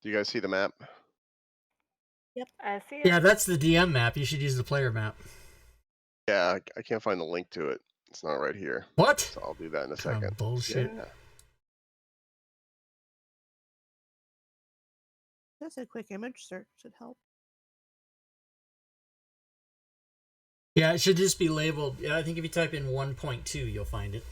Do you guys see the map? I see it. Yeah, that's the DM map. You should use the player map. Yeah, I can't find the link to it. It's not right here. What? So I'll do that in a Kind second. of bullshit. Yeah. Just a quick image search should help. Yeah, it should just be labeled. Yeah, I think if you type in 1.2, you'll find it.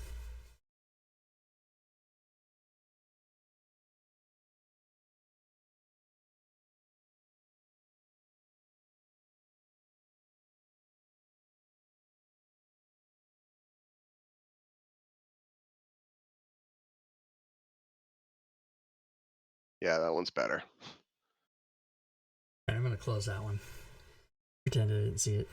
Yeah, that one's better. Right, I'm gonna close that one. Pretend I didn't see it.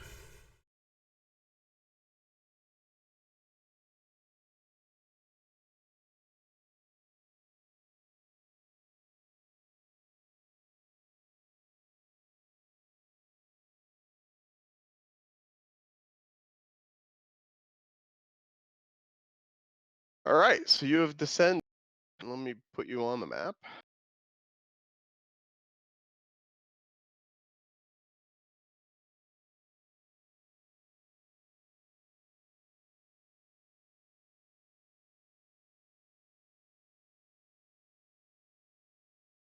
All right, so you have descended. Let me put you on the map.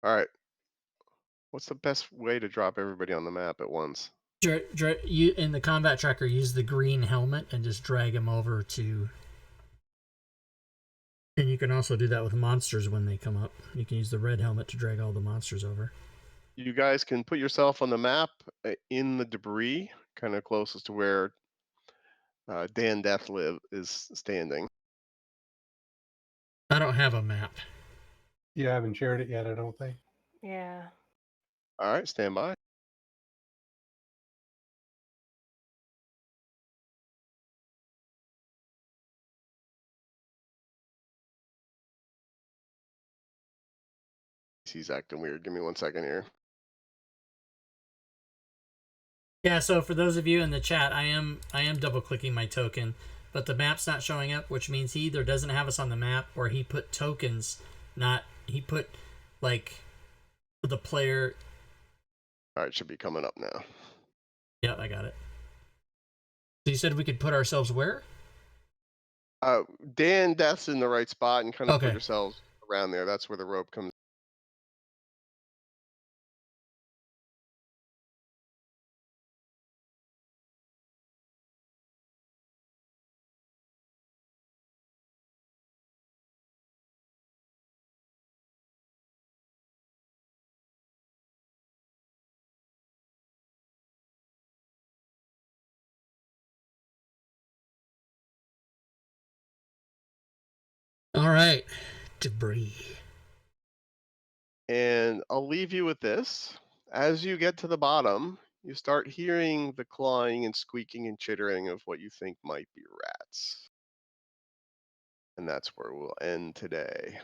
All right. What's the best way to drop everybody on the map at once? You in the combat tracker, use the green helmet and just drag them over to. And you can also do that with monsters when they come up. You can use the red helmet to drag all the monsters over. You guys can put yourself on the map in the debris, kind of closest to where Dan Deathlive is standing. I don't have a map. You haven't shared it yet, I don't think. Yeah. All right, stand by. He's acting weird. Give me 1 second here. Yeah, so for those of you in the chat, I am double clicking my token, but the map's not showing up, which means he either doesn't have us on the map or he put tokens, he put like the player. All right, should be coming up now. Yeah, I got it. So you said we could put ourselves where? Dan Death's in the right spot, and kind of Okay. put yourselves around there. That's where the rope comes. All right, debris. And I'll leave you with this. As you get to the bottom, you start hearing the clawing and squeaking and chittering of what you think might be rats. And that's where we'll end today.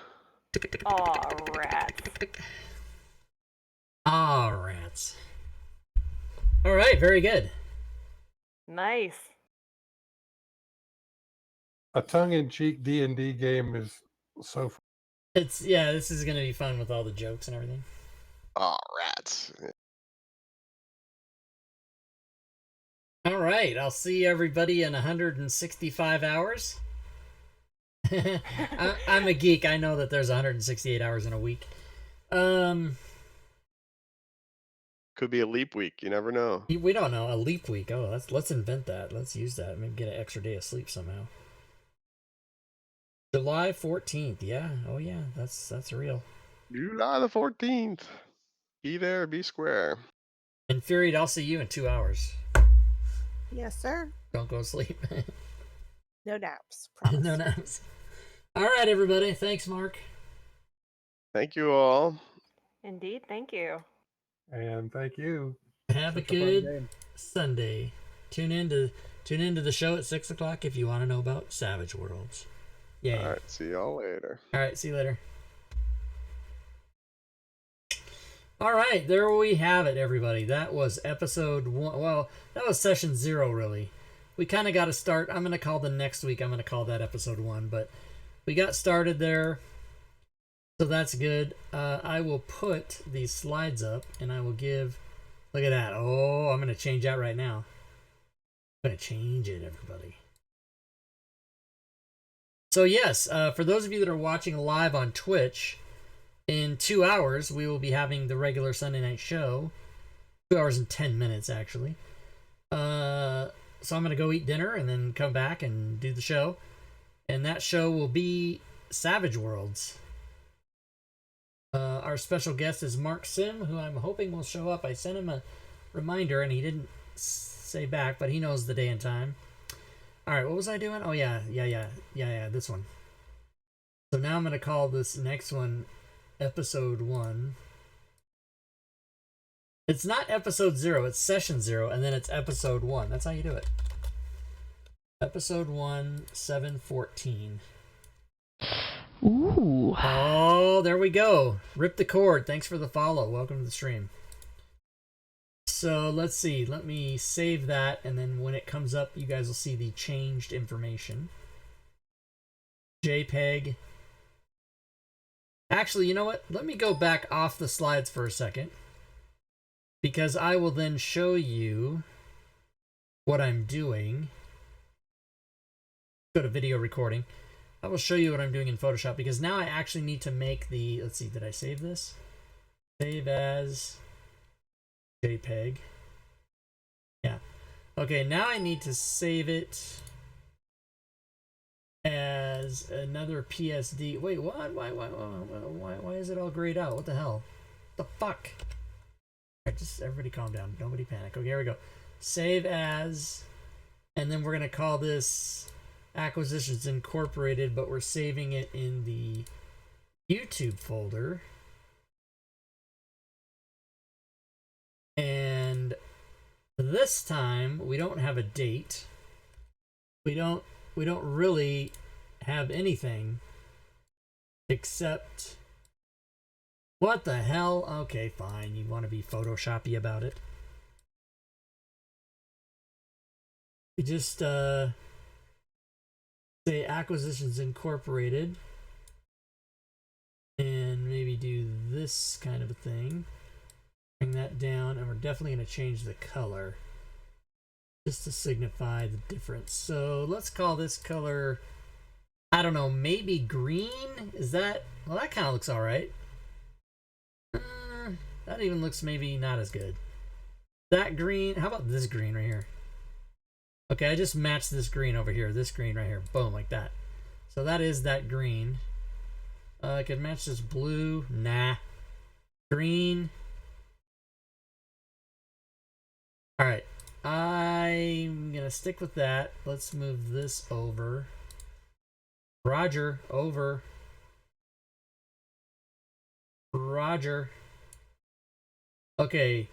Aw, rats. Ah, rats. All right, very good. Nice. A tongue-in-cheek D&D game is so fun. This is gonna be fun with all the jokes and everything. Ah, rats. All right, I'll see everybody in 165 hours. I'm a geek. I know that there's 168 hours in a week. Could be a leap week. You never know. We don't know. A leap week. Oh, let's invent that. Let's use that. Maybe get an extra day of sleep somehow. July 14th. Yeah. Oh yeah. That's real. July the 14th. Be there, be square. Infuriate, I'll see you in 2 hours. Yes, sir. Don't go to sleep. No naps. Promise. No naps. All right, everybody. Thanks, Mark. Thank you all. Indeed, thank you. And thank you. Have Such a a fun good game. Sunday. Tune into the show at 6 o'clock if you want to know about Savage Worlds. Yeah. All right, see y'all later. All right, see you later. All right, there we have it, everybody. That was episode 1. Well, that was session 0, really. We kind of got to start. I'm going to call the next week, I'm going to call that episode 1, but we got started there. So that's good. I will put these slides up, and I will give... Look at that. Oh, I'm going to change that right now. I'm going to change it, everybody. So yes, for those of you that are watching live on Twitch, in 2 hours, we will be having the regular Sunday night show. 2 hours and 10 minutes, actually. So I'm going to go eat dinner and then come back and do the show. And that show will be Savage Worlds. Our special guest is Mark Sim, who I'm hoping will show up. I sent him a reminder and he didn't say back, but he knows the day and time. All right, what was I doing? Oh, yeah, this one. So now I'm going to call this next one episode 1. It's not episode 0, it's session 0, and then it's episode 1. That's how you do it. Episode 1, 714. Ooh. Oh, there we go. Rip the cord. Thanks for the follow. Welcome to the stream. So let's see. Let me save that, and then when it comes up, you guys will see the changed information. JPEG. Actually, you know what? Let me go back off the slides for a second, because I will then show you what I'm doing. Go to video recording. I will show you what I'm doing in Photoshop, because now I actually need to make the, let's see, did I save this? Save as JPEG. Yeah. Okay, now I need to save it as another PSD. Wait, what? Why is it all grayed out? What the hell? What the fuck? Alright, just everybody calm down. Nobody panic. Okay, here we go. Save as, and then we're gonna call this Acquisitions Incorporated, but we're saving it in the YouTube folder. And this time we don't have a date. We don't really have anything except, what the hell? Okay, fine. You want to be Photoshoppy about it. We just say Acquisitions Incorporated, and maybe do this kind of a thing. Bring that down, and we're definitely going to change the color just to signify the difference. So let's call this color, I don't know, maybe green? Is that, well, that kind of looks all right. That even looks maybe not as good. That green, how about this green right here? Okay, I just matched this green over here, this green right here, boom, like that. So that is that green. I could match this blue, nah. Green. All right, I'm gonna stick with that. Let's move this over. Roger, over. Roger. Okay.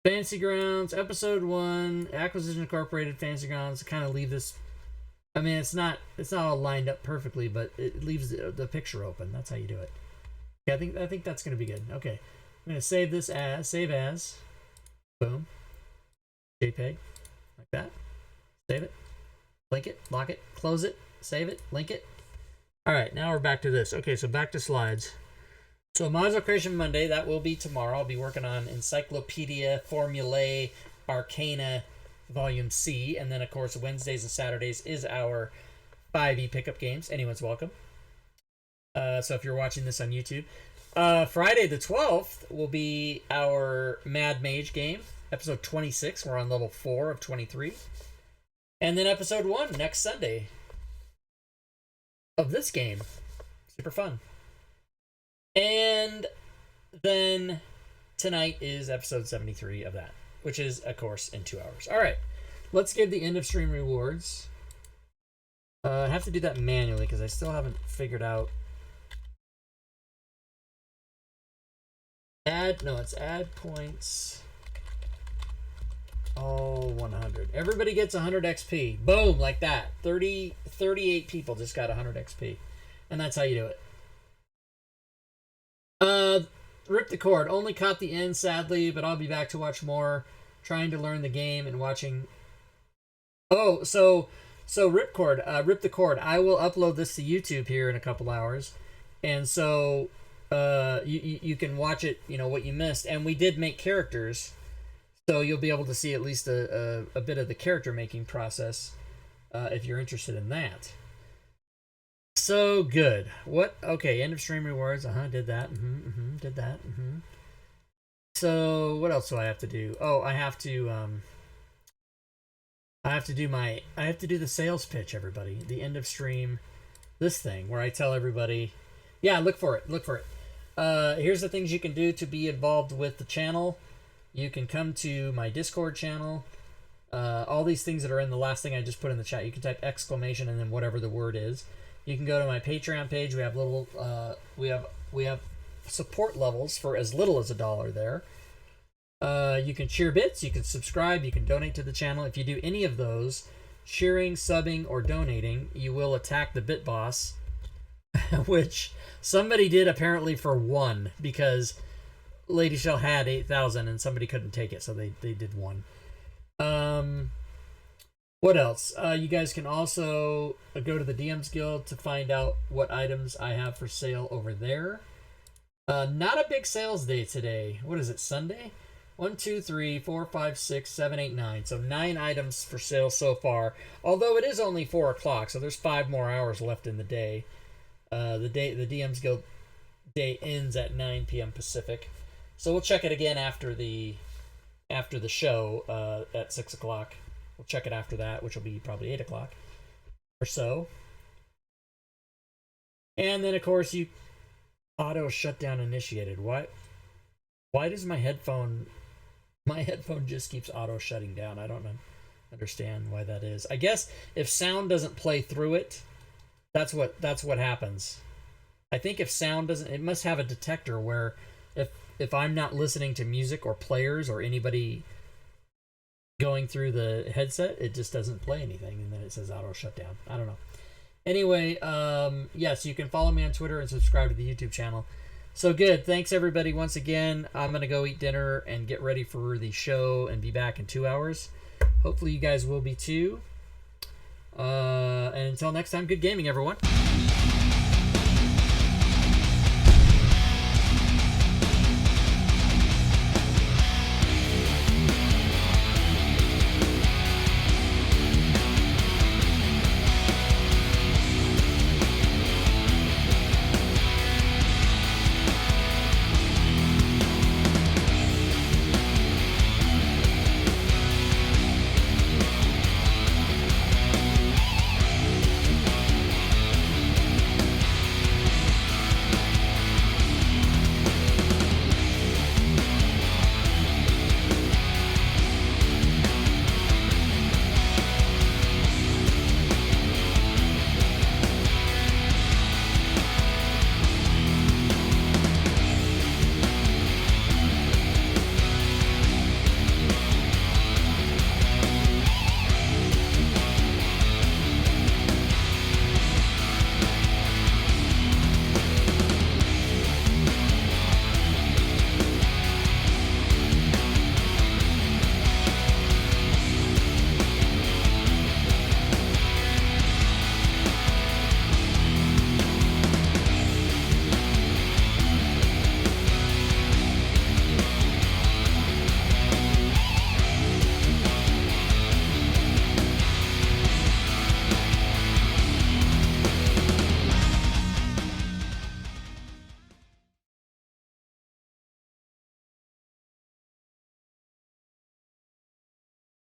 Fantasy Grounds, Episode 1, Acquisition Incorporated, Fantasy Grounds. Kind of leave this. I mean, it's not all lined up perfectly, but it leaves the picture open. That's how you do it. Okay, I think that's gonna be good. Okay, I'm gonna save this as boom, JPEG, like that. Save it, link it, lock it, close it, save it, link it. All right, now we're back to this. Okay, so back to slides. So Module Creation Monday, that will be tomorrow. I'll be working on Encyclopedia Formulae Arcana Volume C. And then, of course, Wednesdays and Saturdays is our 5e pickup games. Anyone's welcome. So if you're watching this on YouTube. Friday the 12th will be our Mad Mage game, episode 26. We're on level 4 of 23. And then episode 1 next Sunday of this game. Super fun. And then tonight is episode 73 of that, which is, of course, in 2 hours. All right, let's give the end of stream rewards. I have to do that manually because I still haven't figured out. It's add points. All 100. Everybody gets 100 XP. Boom, like that. 38 people just got 100 XP. And that's how you do it. Rip the cord. Only caught the end, sadly, but I'll be back to watch more. Trying to learn the game and watching. Oh, so rip the cord. I will upload this to YouTube here in a couple hours, and so you can watch it. You know what you missed, and we did make characters, so you'll be able to see at least a bit of the character making process if you're interested in that. So good. What? Okay, end of stream rewards. Did that. Did that. So what else do I have to do? Oh, I have to do the sales pitch, everybody. The end of stream, this thing where I tell everybody, yeah, look for it. Here's the things you can do to be involved with the channel. You can come to my Discord channel. All these things that are in the last thing I just put in the chat, you can type exclamation and then whatever the word is. You can go to my Patreon page. We have little we have support levels for as little as $1 there. You can cheer bits, you can subscribe, you can donate to the channel. If you do any of those, cheering, subbing, or donating, you will attack the bit boss, which somebody did apparently for 1 because Lady Shell had 8,000 and somebody couldn't take it, so they did 1. What else? You guys can also go to the DM's Guild to find out what items I have for sale over there. Not a big sales day today. What is it, Sunday? 1, 2, 3, 4, 5, 6, 7, 8, 9. So 9 items for sale so far. Although it is only 4 o'clock, so there's 5 more hours left in the day. The DM's Guild day ends at 9 p.m. Pacific. So we'll check it again after the show at 6 o'clock. We'll check it after that, which will be probably 8 o'clock or so. And then, of course, you auto shutdown initiated. Why does my headphone just keeps auto shutting down? I don't understand why that is. I guess if sound doesn't play through it, that's what happens. I think if sound doesn't, it must have a detector where if I'm not listening to music or players or anybody going through the headset, it just doesn't play anything, and then it says auto shutdown. I don't know. Anyway, yes, you can follow me on Twitter and subscribe to the YouTube channel. So good. Thanks everybody once again. I'm gonna go eat dinner and get ready for the show and be back in 2 hours. Hopefully you guys will be too. And until next time, good gaming, everyone.